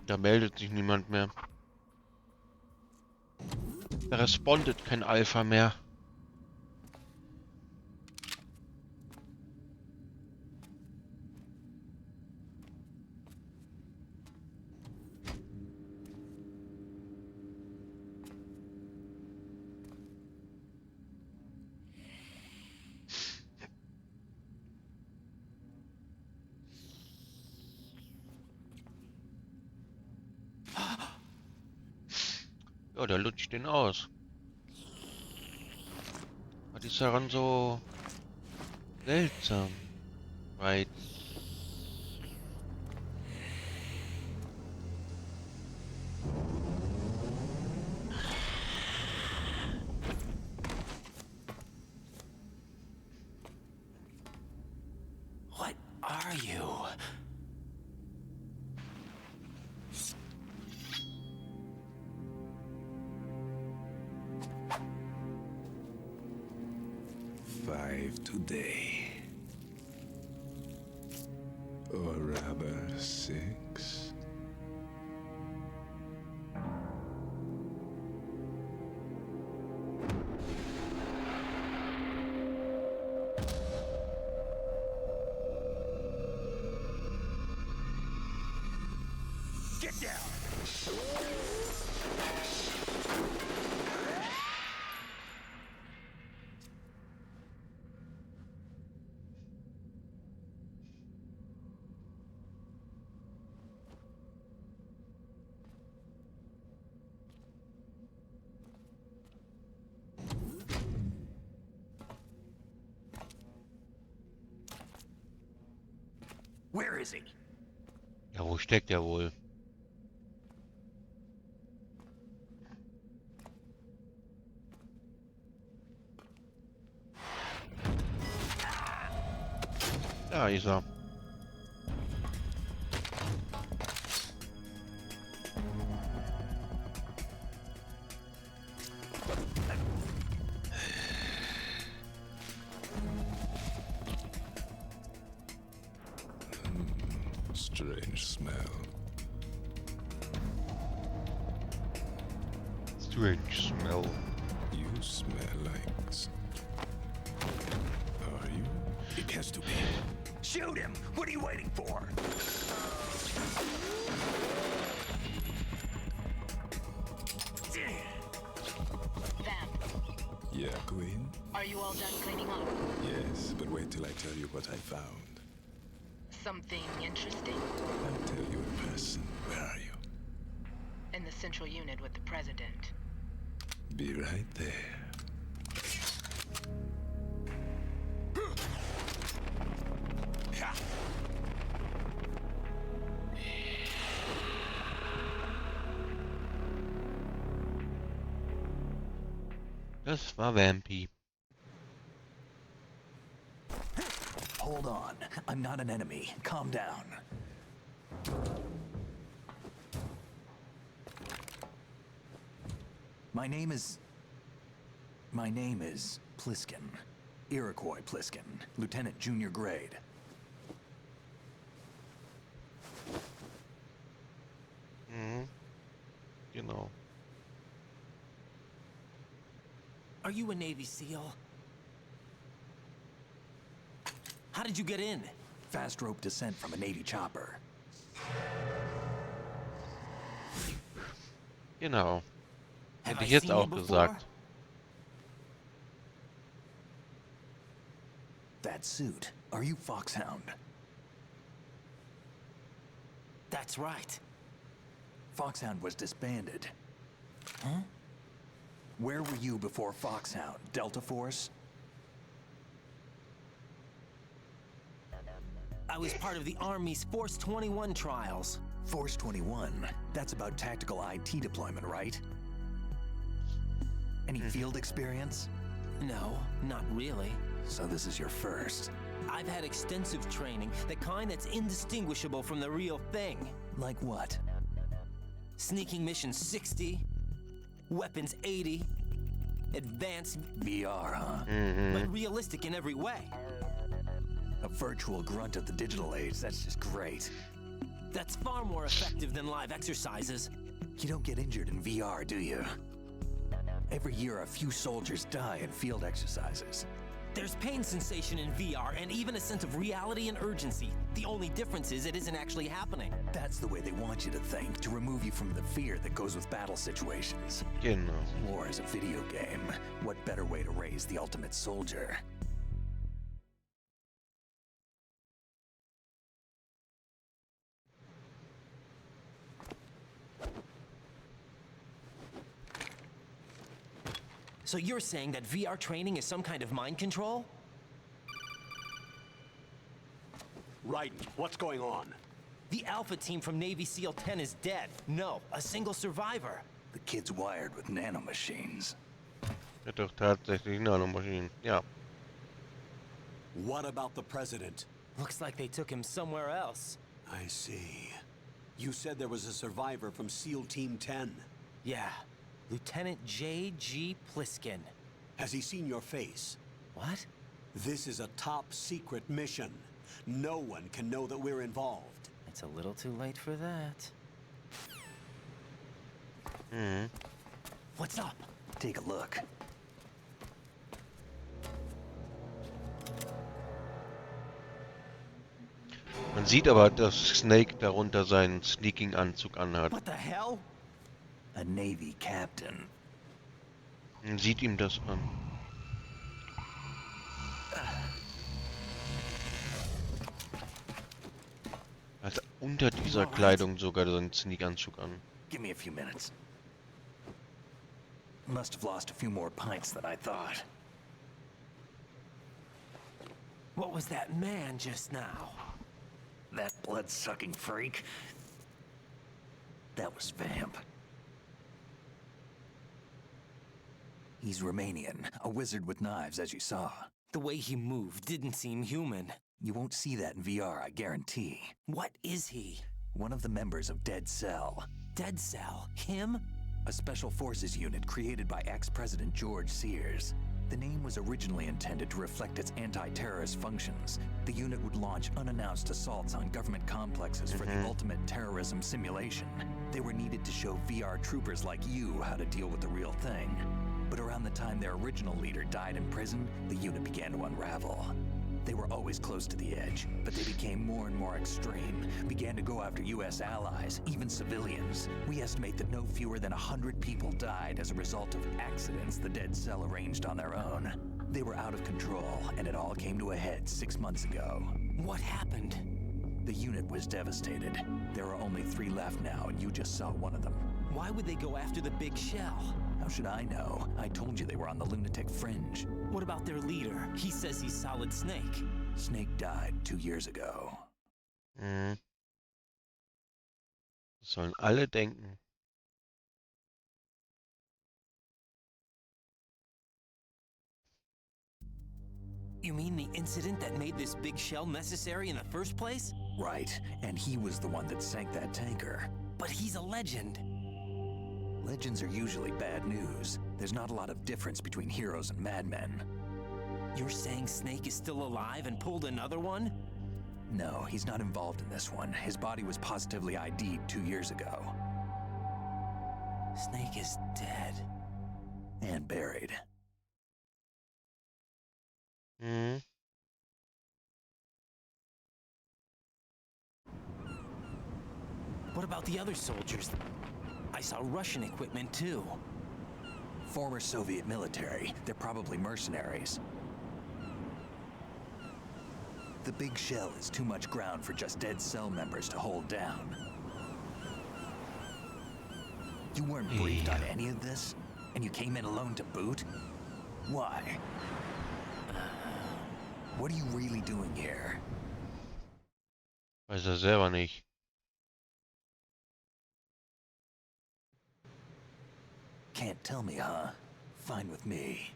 Da meldet sich niemand mehr. Da respondet kein Alpha mehr. Ja, der lutscht den aus. Was ist daran so seltsam? Right. What are you? Five today. Or rather, 6. Get down! Where is he? Ja, wo steckt er wohl? Da ist er. Strange smell. Strange smell. You smell like... Are you? It has to be. Shoot him! What are you waiting for? Yeah, Queen? Are you all done cleaning up? Yes, but wait till I tell you what I found. Something interesting? I'll tell you in person. Where are you? In the central unit with the president. Be right there. Das war Vampy. Hold on. I'm not an enemy. Calm down. My name is Pliskin. Iroquois Pliskin. Lieutenant Junior Grade. Genau. Are you a Navy SEAL? How did you get in? Fast rope descent from a Navy chopper. Genau. Have Hätte I ich jetzt seen you auch before? gesagt. That suit. Are you Foxhound? That's right. Foxhound was disbanded. Huh? Where were you before Foxhound? Delta Force? I was part of the Army's Force 21 trials. Force 21? That's about tactical IT deployment, right? Any field experience? No, not really. So this is your first. I've had extensive training, the kind that's indistinguishable from the real thing. Like what? Sneaking mission 60, weapons 80, advanced VR, huh? but realistic in every way. A virtual grunt of the digital age, that's just great. That's far more effective than live exercises. You don't get injured in VR, do you? Every year a few soldiers die in field exercises. There's pain sensation in VR and even a sense of reality and urgency. The only difference is it isn't actually happening. That's the way they want you to think, to remove you from the fear that goes with battle situations. Genau. War is a video game. What better way to raise the ultimate soldier? So you're saying that VR training is some kind of mind control? Rein, what's going on? The Alpha team from Navy SEAL 10 is dead. No, a single survivor. The kid's wired with nanomachines. Ja, doch tatsächlich Nanomaschinen. Ja. What about the president? Looks like they took him somewhere else. I see. You said there was a survivor from SEAL Team 10. Yeah, Lieutenant J.G. Pliskin. Has he seen your face? What? This is a top secret mission. No one can know that we're involved. It's a little too late for that. What's up? Take a look. Man sieht aber, dass Snake darunter seinen Sneaking-Anzug anhat. What the hell? A Navy captain. Man sieht ihm das an. Er hat unter dieser Kleidung sogar seinen Sneak-Anzug an. Give me a few minutes. Must have lost a few more pints than I thought. What was that man just now? That blood-sucking freak? That was Vamp. He's Romanian, a wizard with knives, as you saw. The way he moved didn't seem human. You won't see that in VR, I guarantee. What is he? One of the members of Dead Cell. Dead Cell? Him? A special forces unit created by ex-President George Sears. The name was originally intended to reflect its anti-terrorist functions. The unit would launch unannounced assaults on government complexes for the ultimate terrorism simulation. They were needed to show VR troopers like you how to deal with the real thing. But around the time their original leader died in prison, the unit began to unravel. They were always close to the edge, but they became more and more extreme, began to go after US allies, even civilians. We estimate that no fewer than 100 people died as a result of accidents the Dead Cell arranged on their own. They were out of control, and it all came to a head 6 months ago. What happened? The unit was devastated. There are only 3 left now, and you just saw one of them. Why would they go after the big shell? How should I know? I told you they were on the lunatic fringe. What about their leader? He says he's Solid Snake. Snake died 2 years ago. Das sollen alle denken. You mean the incident that made this big shell necessary in the first place? Right, and he was the one that sank that tanker. But he's a legend. Legends are usually bad news. There's not a lot of difference between heroes and madmen. You're saying Snake is still alive and pulled another one? No, he's not involved in this one. His body was positively ID'd 2 years ago. Snake is dead. And buried. Hmm. What about the other soldiers? I saw Russian equipment too. Former Soviet military. They're probably mercenaries. The big shell is too much ground for just dead cell members to hold down. You weren't briefed on any of this? And you came in alone to boot? Why? What are you really doing here? Weiß er selber nicht. Can't tell me, huh? Fine with me.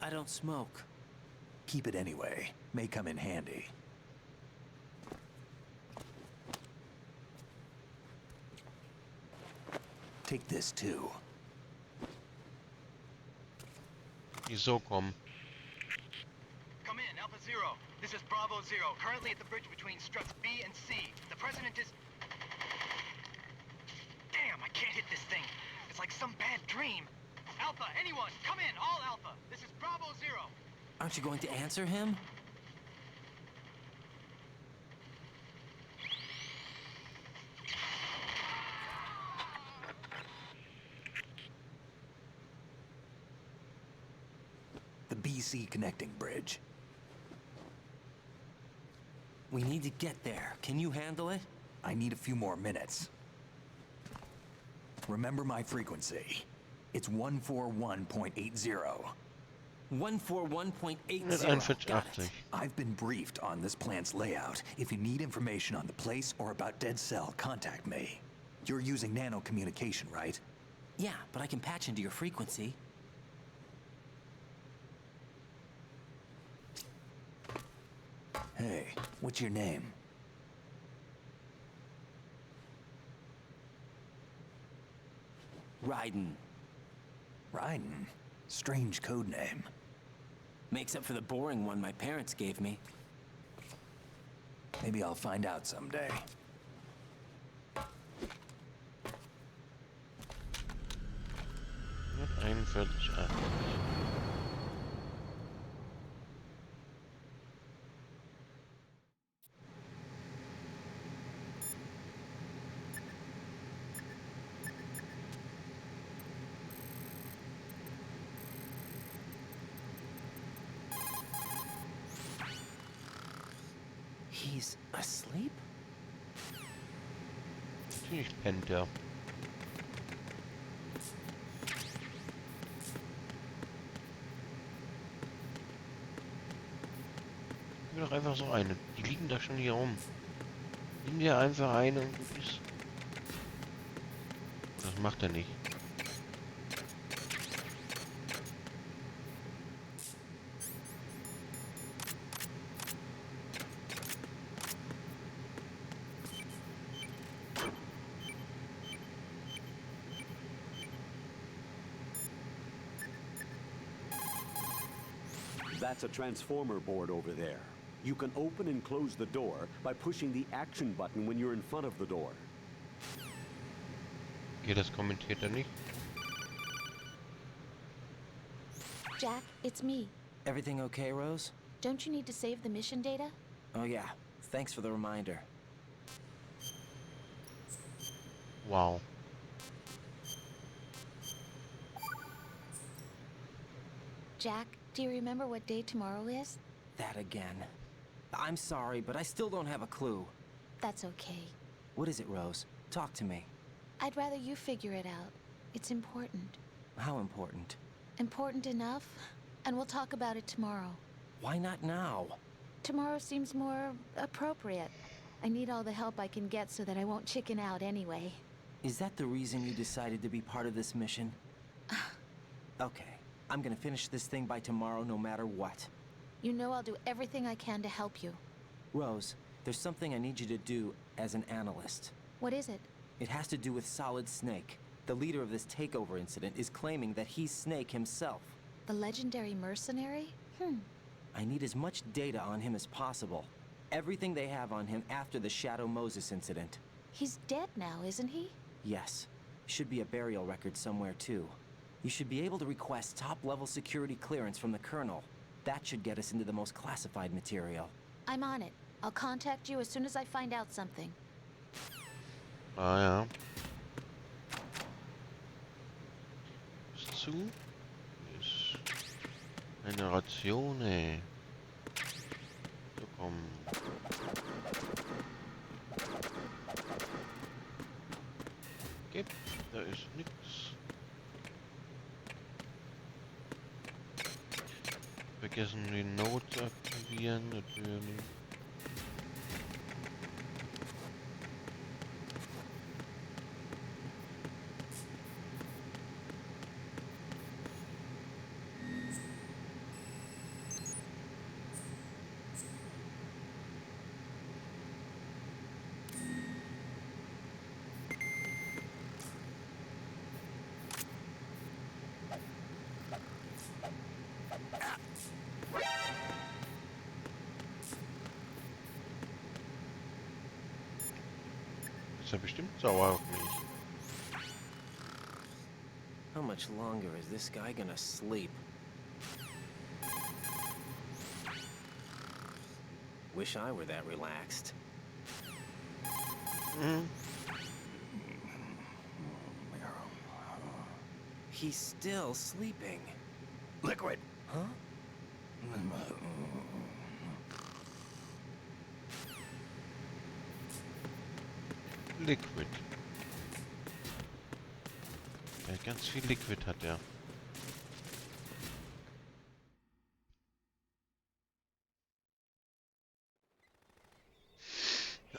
I don't smoke. Keep it anyway. May come in handy. Take this too. Wieso kommen? Come in, Alpha Zero. This is Bravo Zero, currently at the bridge between struts B and C. The President is... Damn, I can't hit this thing. It's like some bad dream. Alpha, anyone, come in, all Alpha. This is Bravo Zero. Aren't you going to answer him? The BC connecting bridge. We need to get there. Can you handle it? I need a few more minutes. Remember my frequency. It's 141.80. 141.80. Got it. I've been briefed on this plant's layout. If you need information on the place or about Dead Cell, contact me. You're using nano communication, right? Yeah, but I can patch into your frequency. Hey, what's your name? Rein. Rein? Strange code name. Makes up for the boring one my parents gave me. Maybe I'll find out someday. Ein He's asleep? Natürlich pennt er. Gib mir doch einfach so eine. Die liegen da schon hier rum. Nimm dir einfach eine und gut ist. Das macht er nicht. That's a transformer board over there. You can open and close the door by pushing the action button when you're in front of the door. Okay, das kommentiert er nicht. Jack, it's me. Everything okay, Rose? Don't you need to save the mission data? Oh yeah, thanks for the reminder. Wow. Jack, do you remember what day tomorrow is? That again. I'm sorry, but I still don't have a clue. That's okay. What is it, Rose? Talk to me. I'd rather you figure it out. It's important. How important? Important enough, and we'll talk about it tomorrow. Why not now? Tomorrow seems more appropriate. I need all the help I can get so that I won't chicken out anyway. Is that the reason you decided to be part of this mission? Okay. I'm gonna finish this thing by tomorrow no matter what. You know I'll do everything I can to help you. Rose, there's something I need you to do as an analyst. What is it? It has to do with Solid Snake. The leader of this takeover incident is claiming that he's Snake himself. The legendary mercenary? I need as much data on him as possible. Everything they have on him after the Shadow Moses incident. He's dead now, isn't he? Yes. Should be a burial record somewhere, too. You should be able to request top-level security clearance from the Colonel. That should get us into the most classified material. I'm on it. I'll contact you as soon as I find out something. Ah ja. Ist zu. Ist eine Ration, ey. So, komm. Gibt. Da ist nix. Vergessen die Note aktivieren, natürlich. Ist ja bestimmt sauer auf mich. How much longer is this guy gonna sleep? Wish I were that relaxed. He's still sleeping. Liquid! Huh? Liquid. Ja, ganz viel Liquid hat er.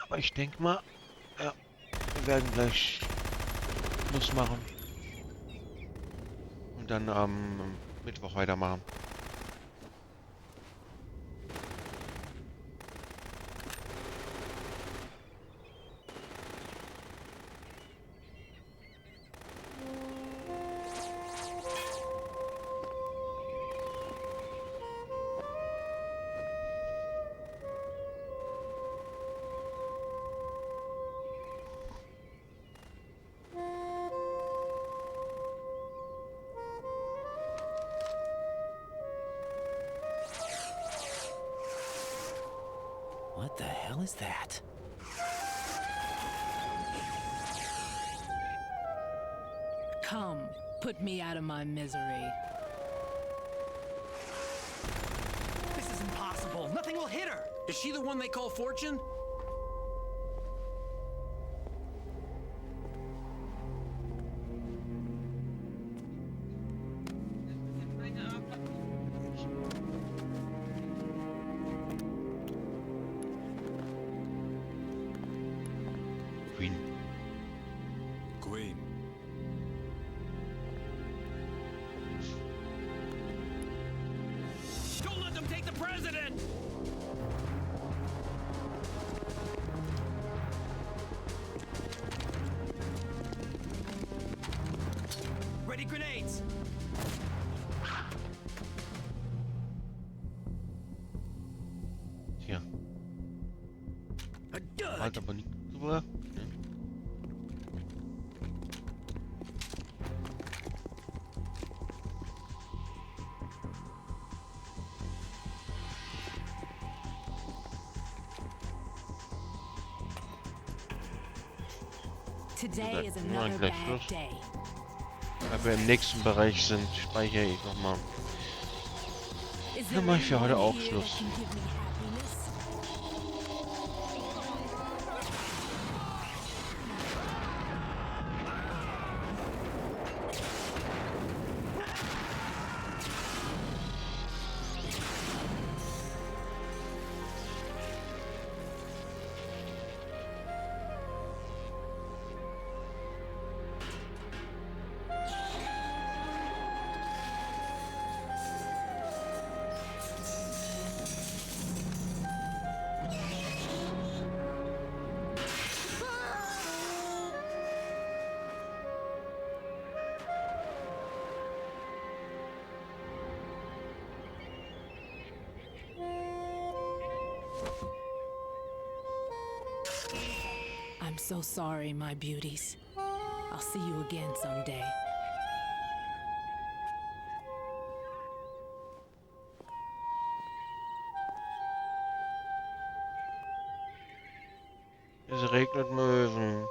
Aber ich denke mal, ja, wir werden gleich Schluss machen. Und dann am Mittwoch weitermachen. What the hell is that? Come, put me out of my misery. This is impossible. Nothing will hit her. Is she the one they call Fortune? Queen. Don't let them take the president! Ready grenades! Tja. Hat aber nicht gebracht. Ne? Today is another gleich bad Schluss. day. Wenn wir im nächsten Bereich sind, speichere ich nochmal. Dann mache ich für heute auch Schluss. so sorry, my beauties. I'll see you again someday. Es regnet Möwen.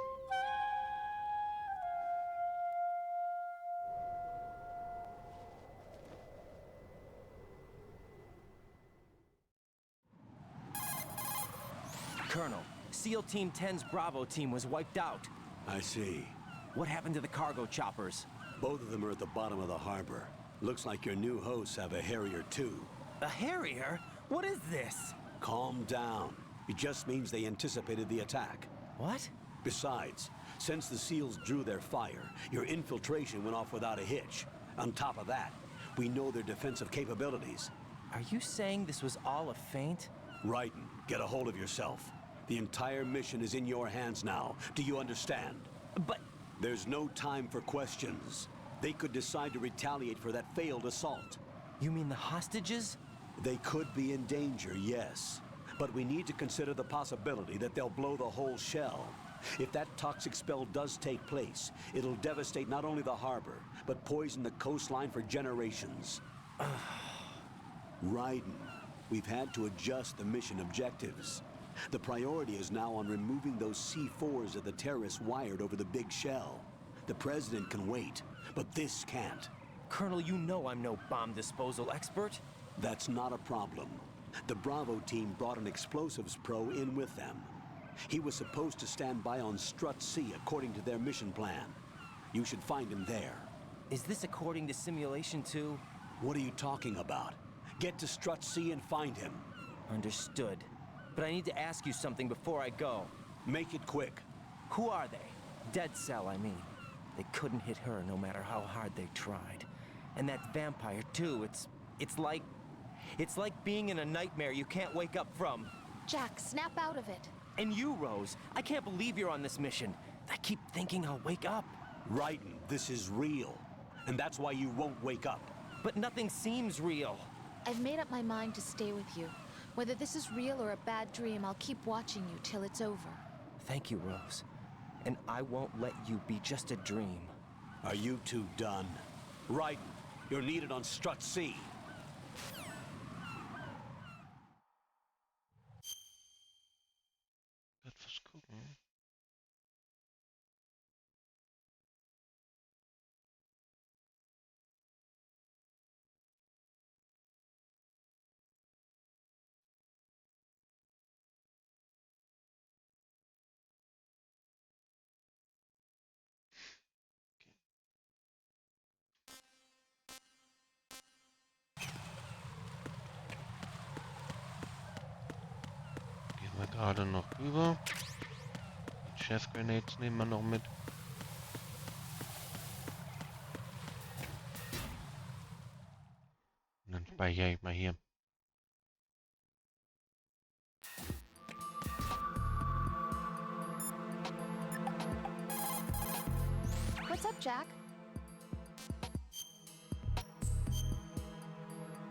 Colonel, SEAL Team 10's Bravo team was wiped out. I see. What happened to the cargo choppers? Both of them are at the bottom of the harbor. Looks like your new hosts have a Harrier too. A Harrier? What is this? Calm down. It just means they anticipated the attack. What? Besides, since the SEALs drew their fire, your infiltration went off without a hitch. On top of that, we know their defensive capabilities. Are you saying this was all a feint? Rein, get a hold of yourself. The entire mission is in your hands now. Do you understand? But... There's no time for questions. They could decide to retaliate for that failed assault. You mean the hostages? They could be in danger, yes. But we need to consider the possibility that they'll blow the whole shell. If that toxic spell does take place, it'll devastate not only the harbor, but poison the coastline for generations. Raiden, we've had to adjust the mission objectives. The priority is now on removing those C4s that the terrorists wired over the big shell. The President can wait, but this can't. Colonel, you know I'm no bomb disposal expert. That's not a problem. The Bravo team brought an explosives pro in with them. He was supposed to stand by on Strut C according to their mission plan. You should find him there. Is this according to simulation 2? What are you talking about? Get to Strut C and find him. Understood. But I need to ask you something before I go. Make it quick. Who are they? Dead Cell, I mean. They couldn't hit her no matter how hard they tried. And that vampire, too, it's like being in a nightmare you can't wake up from. Jack, snap out of it. And you, Rose, I can't believe you're on this mission. I keep thinking I'll wake up. Raiden, this is real. And that's why you won't wake up. But nothing seems real. I've made up my mind to stay with you. Whether this is real or a bad dream, I'll keep watching you till it's over. Thank you, Rose. And I won't let you be just a dream. Are you two done? Raiden, you're needed on Strut C. Etwas gucken. Gehen wir gerade noch rüber. Die Chef Grenades nehmen wir noch mit. Und dann speichere ich mal hier. What's up, Jack?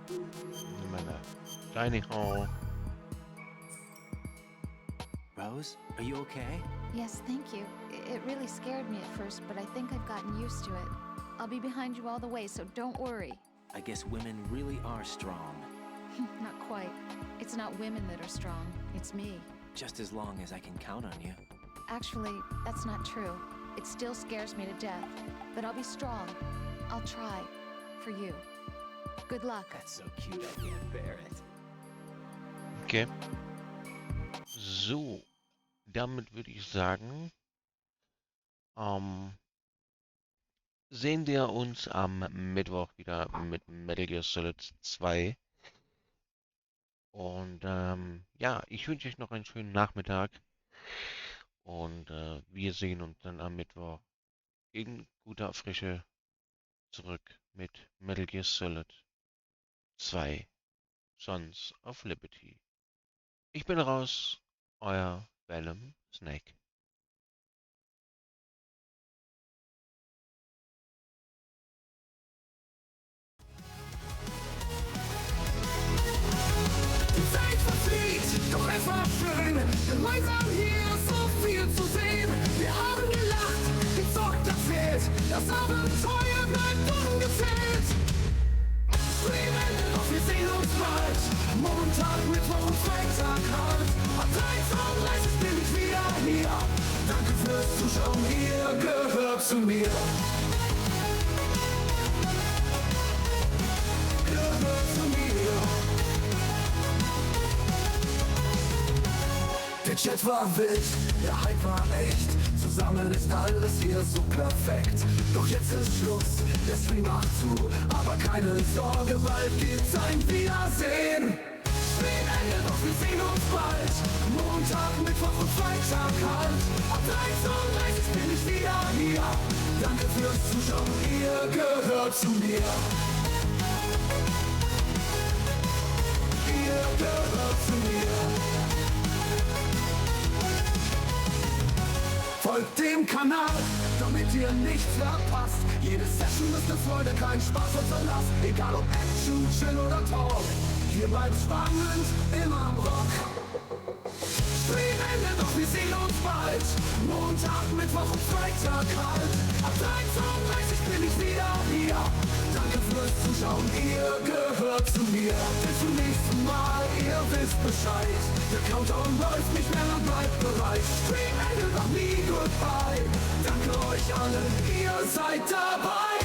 Nehmen wir da. Shiny Hall. Rose, are you okay? Yes, thank you. It really scared me at first, but I think I've gotten used to it. I'll be behind you all the way, so don't worry. I guess women really are strong. Not quite. It's not women that are strong, it's me. Just as long as I can count on you. Actually, that's not true. It still scares me to death, but I'll be strong. I'll try. For you. Good luck. That's so cute, I can't bear it. Okay. So. Damit würde ich sagen, sehen wir uns am Mittwoch wieder mit Metal Gear Solid 2. Und ja, ich wünsche euch noch einen schönen Nachmittag. Und wir sehen uns dann am Mittwoch in guter Frische zurück mit Metal Gear Solid 2 Sons of Liberty. Ich bin raus, euer Venom Snake. Die Zeit verfliegt, doch es war schön, gemeinsam hier so viel zu sehen. zu mir. Gehört zu mir. Der Chat war wild, der Hype war echt. Zusammen ist alles hier so perfekt. Doch jetzt ist Schluss, der Stream macht zu. Aber keine Sorge, bald gibt's ein Wiedersehen. Streamende, doch wir sehen uns bald. Montag, Mittwoch und Freitag halt. Ab 13:30 bin ich wieder hier. Danke fürs Zuschauen, ihr gehört zu mir. Ihr gehört zu mir. Folgt dem Kanal, damit ihr nichts verpasst. Jede Session ist eine Freude, kein Spaß und Verlass. Egal ob Action, Chill oder Talk. Hier bleibt spannend, immer am Rock. Streamende, doch wir sehen uns bald. Montag, Mittwoch und Freitag halt. Ab 13:30 bin ich wieder hier. Danke fürs Zuschauen, ihr gehört zu mir. Bis zum nächsten Mal, ihr wisst Bescheid. Der Countdown läuft nicht mehr, dann bleibt bereit. Streamende, doch nie goodbye. Danke euch alle, ihr seid dabei.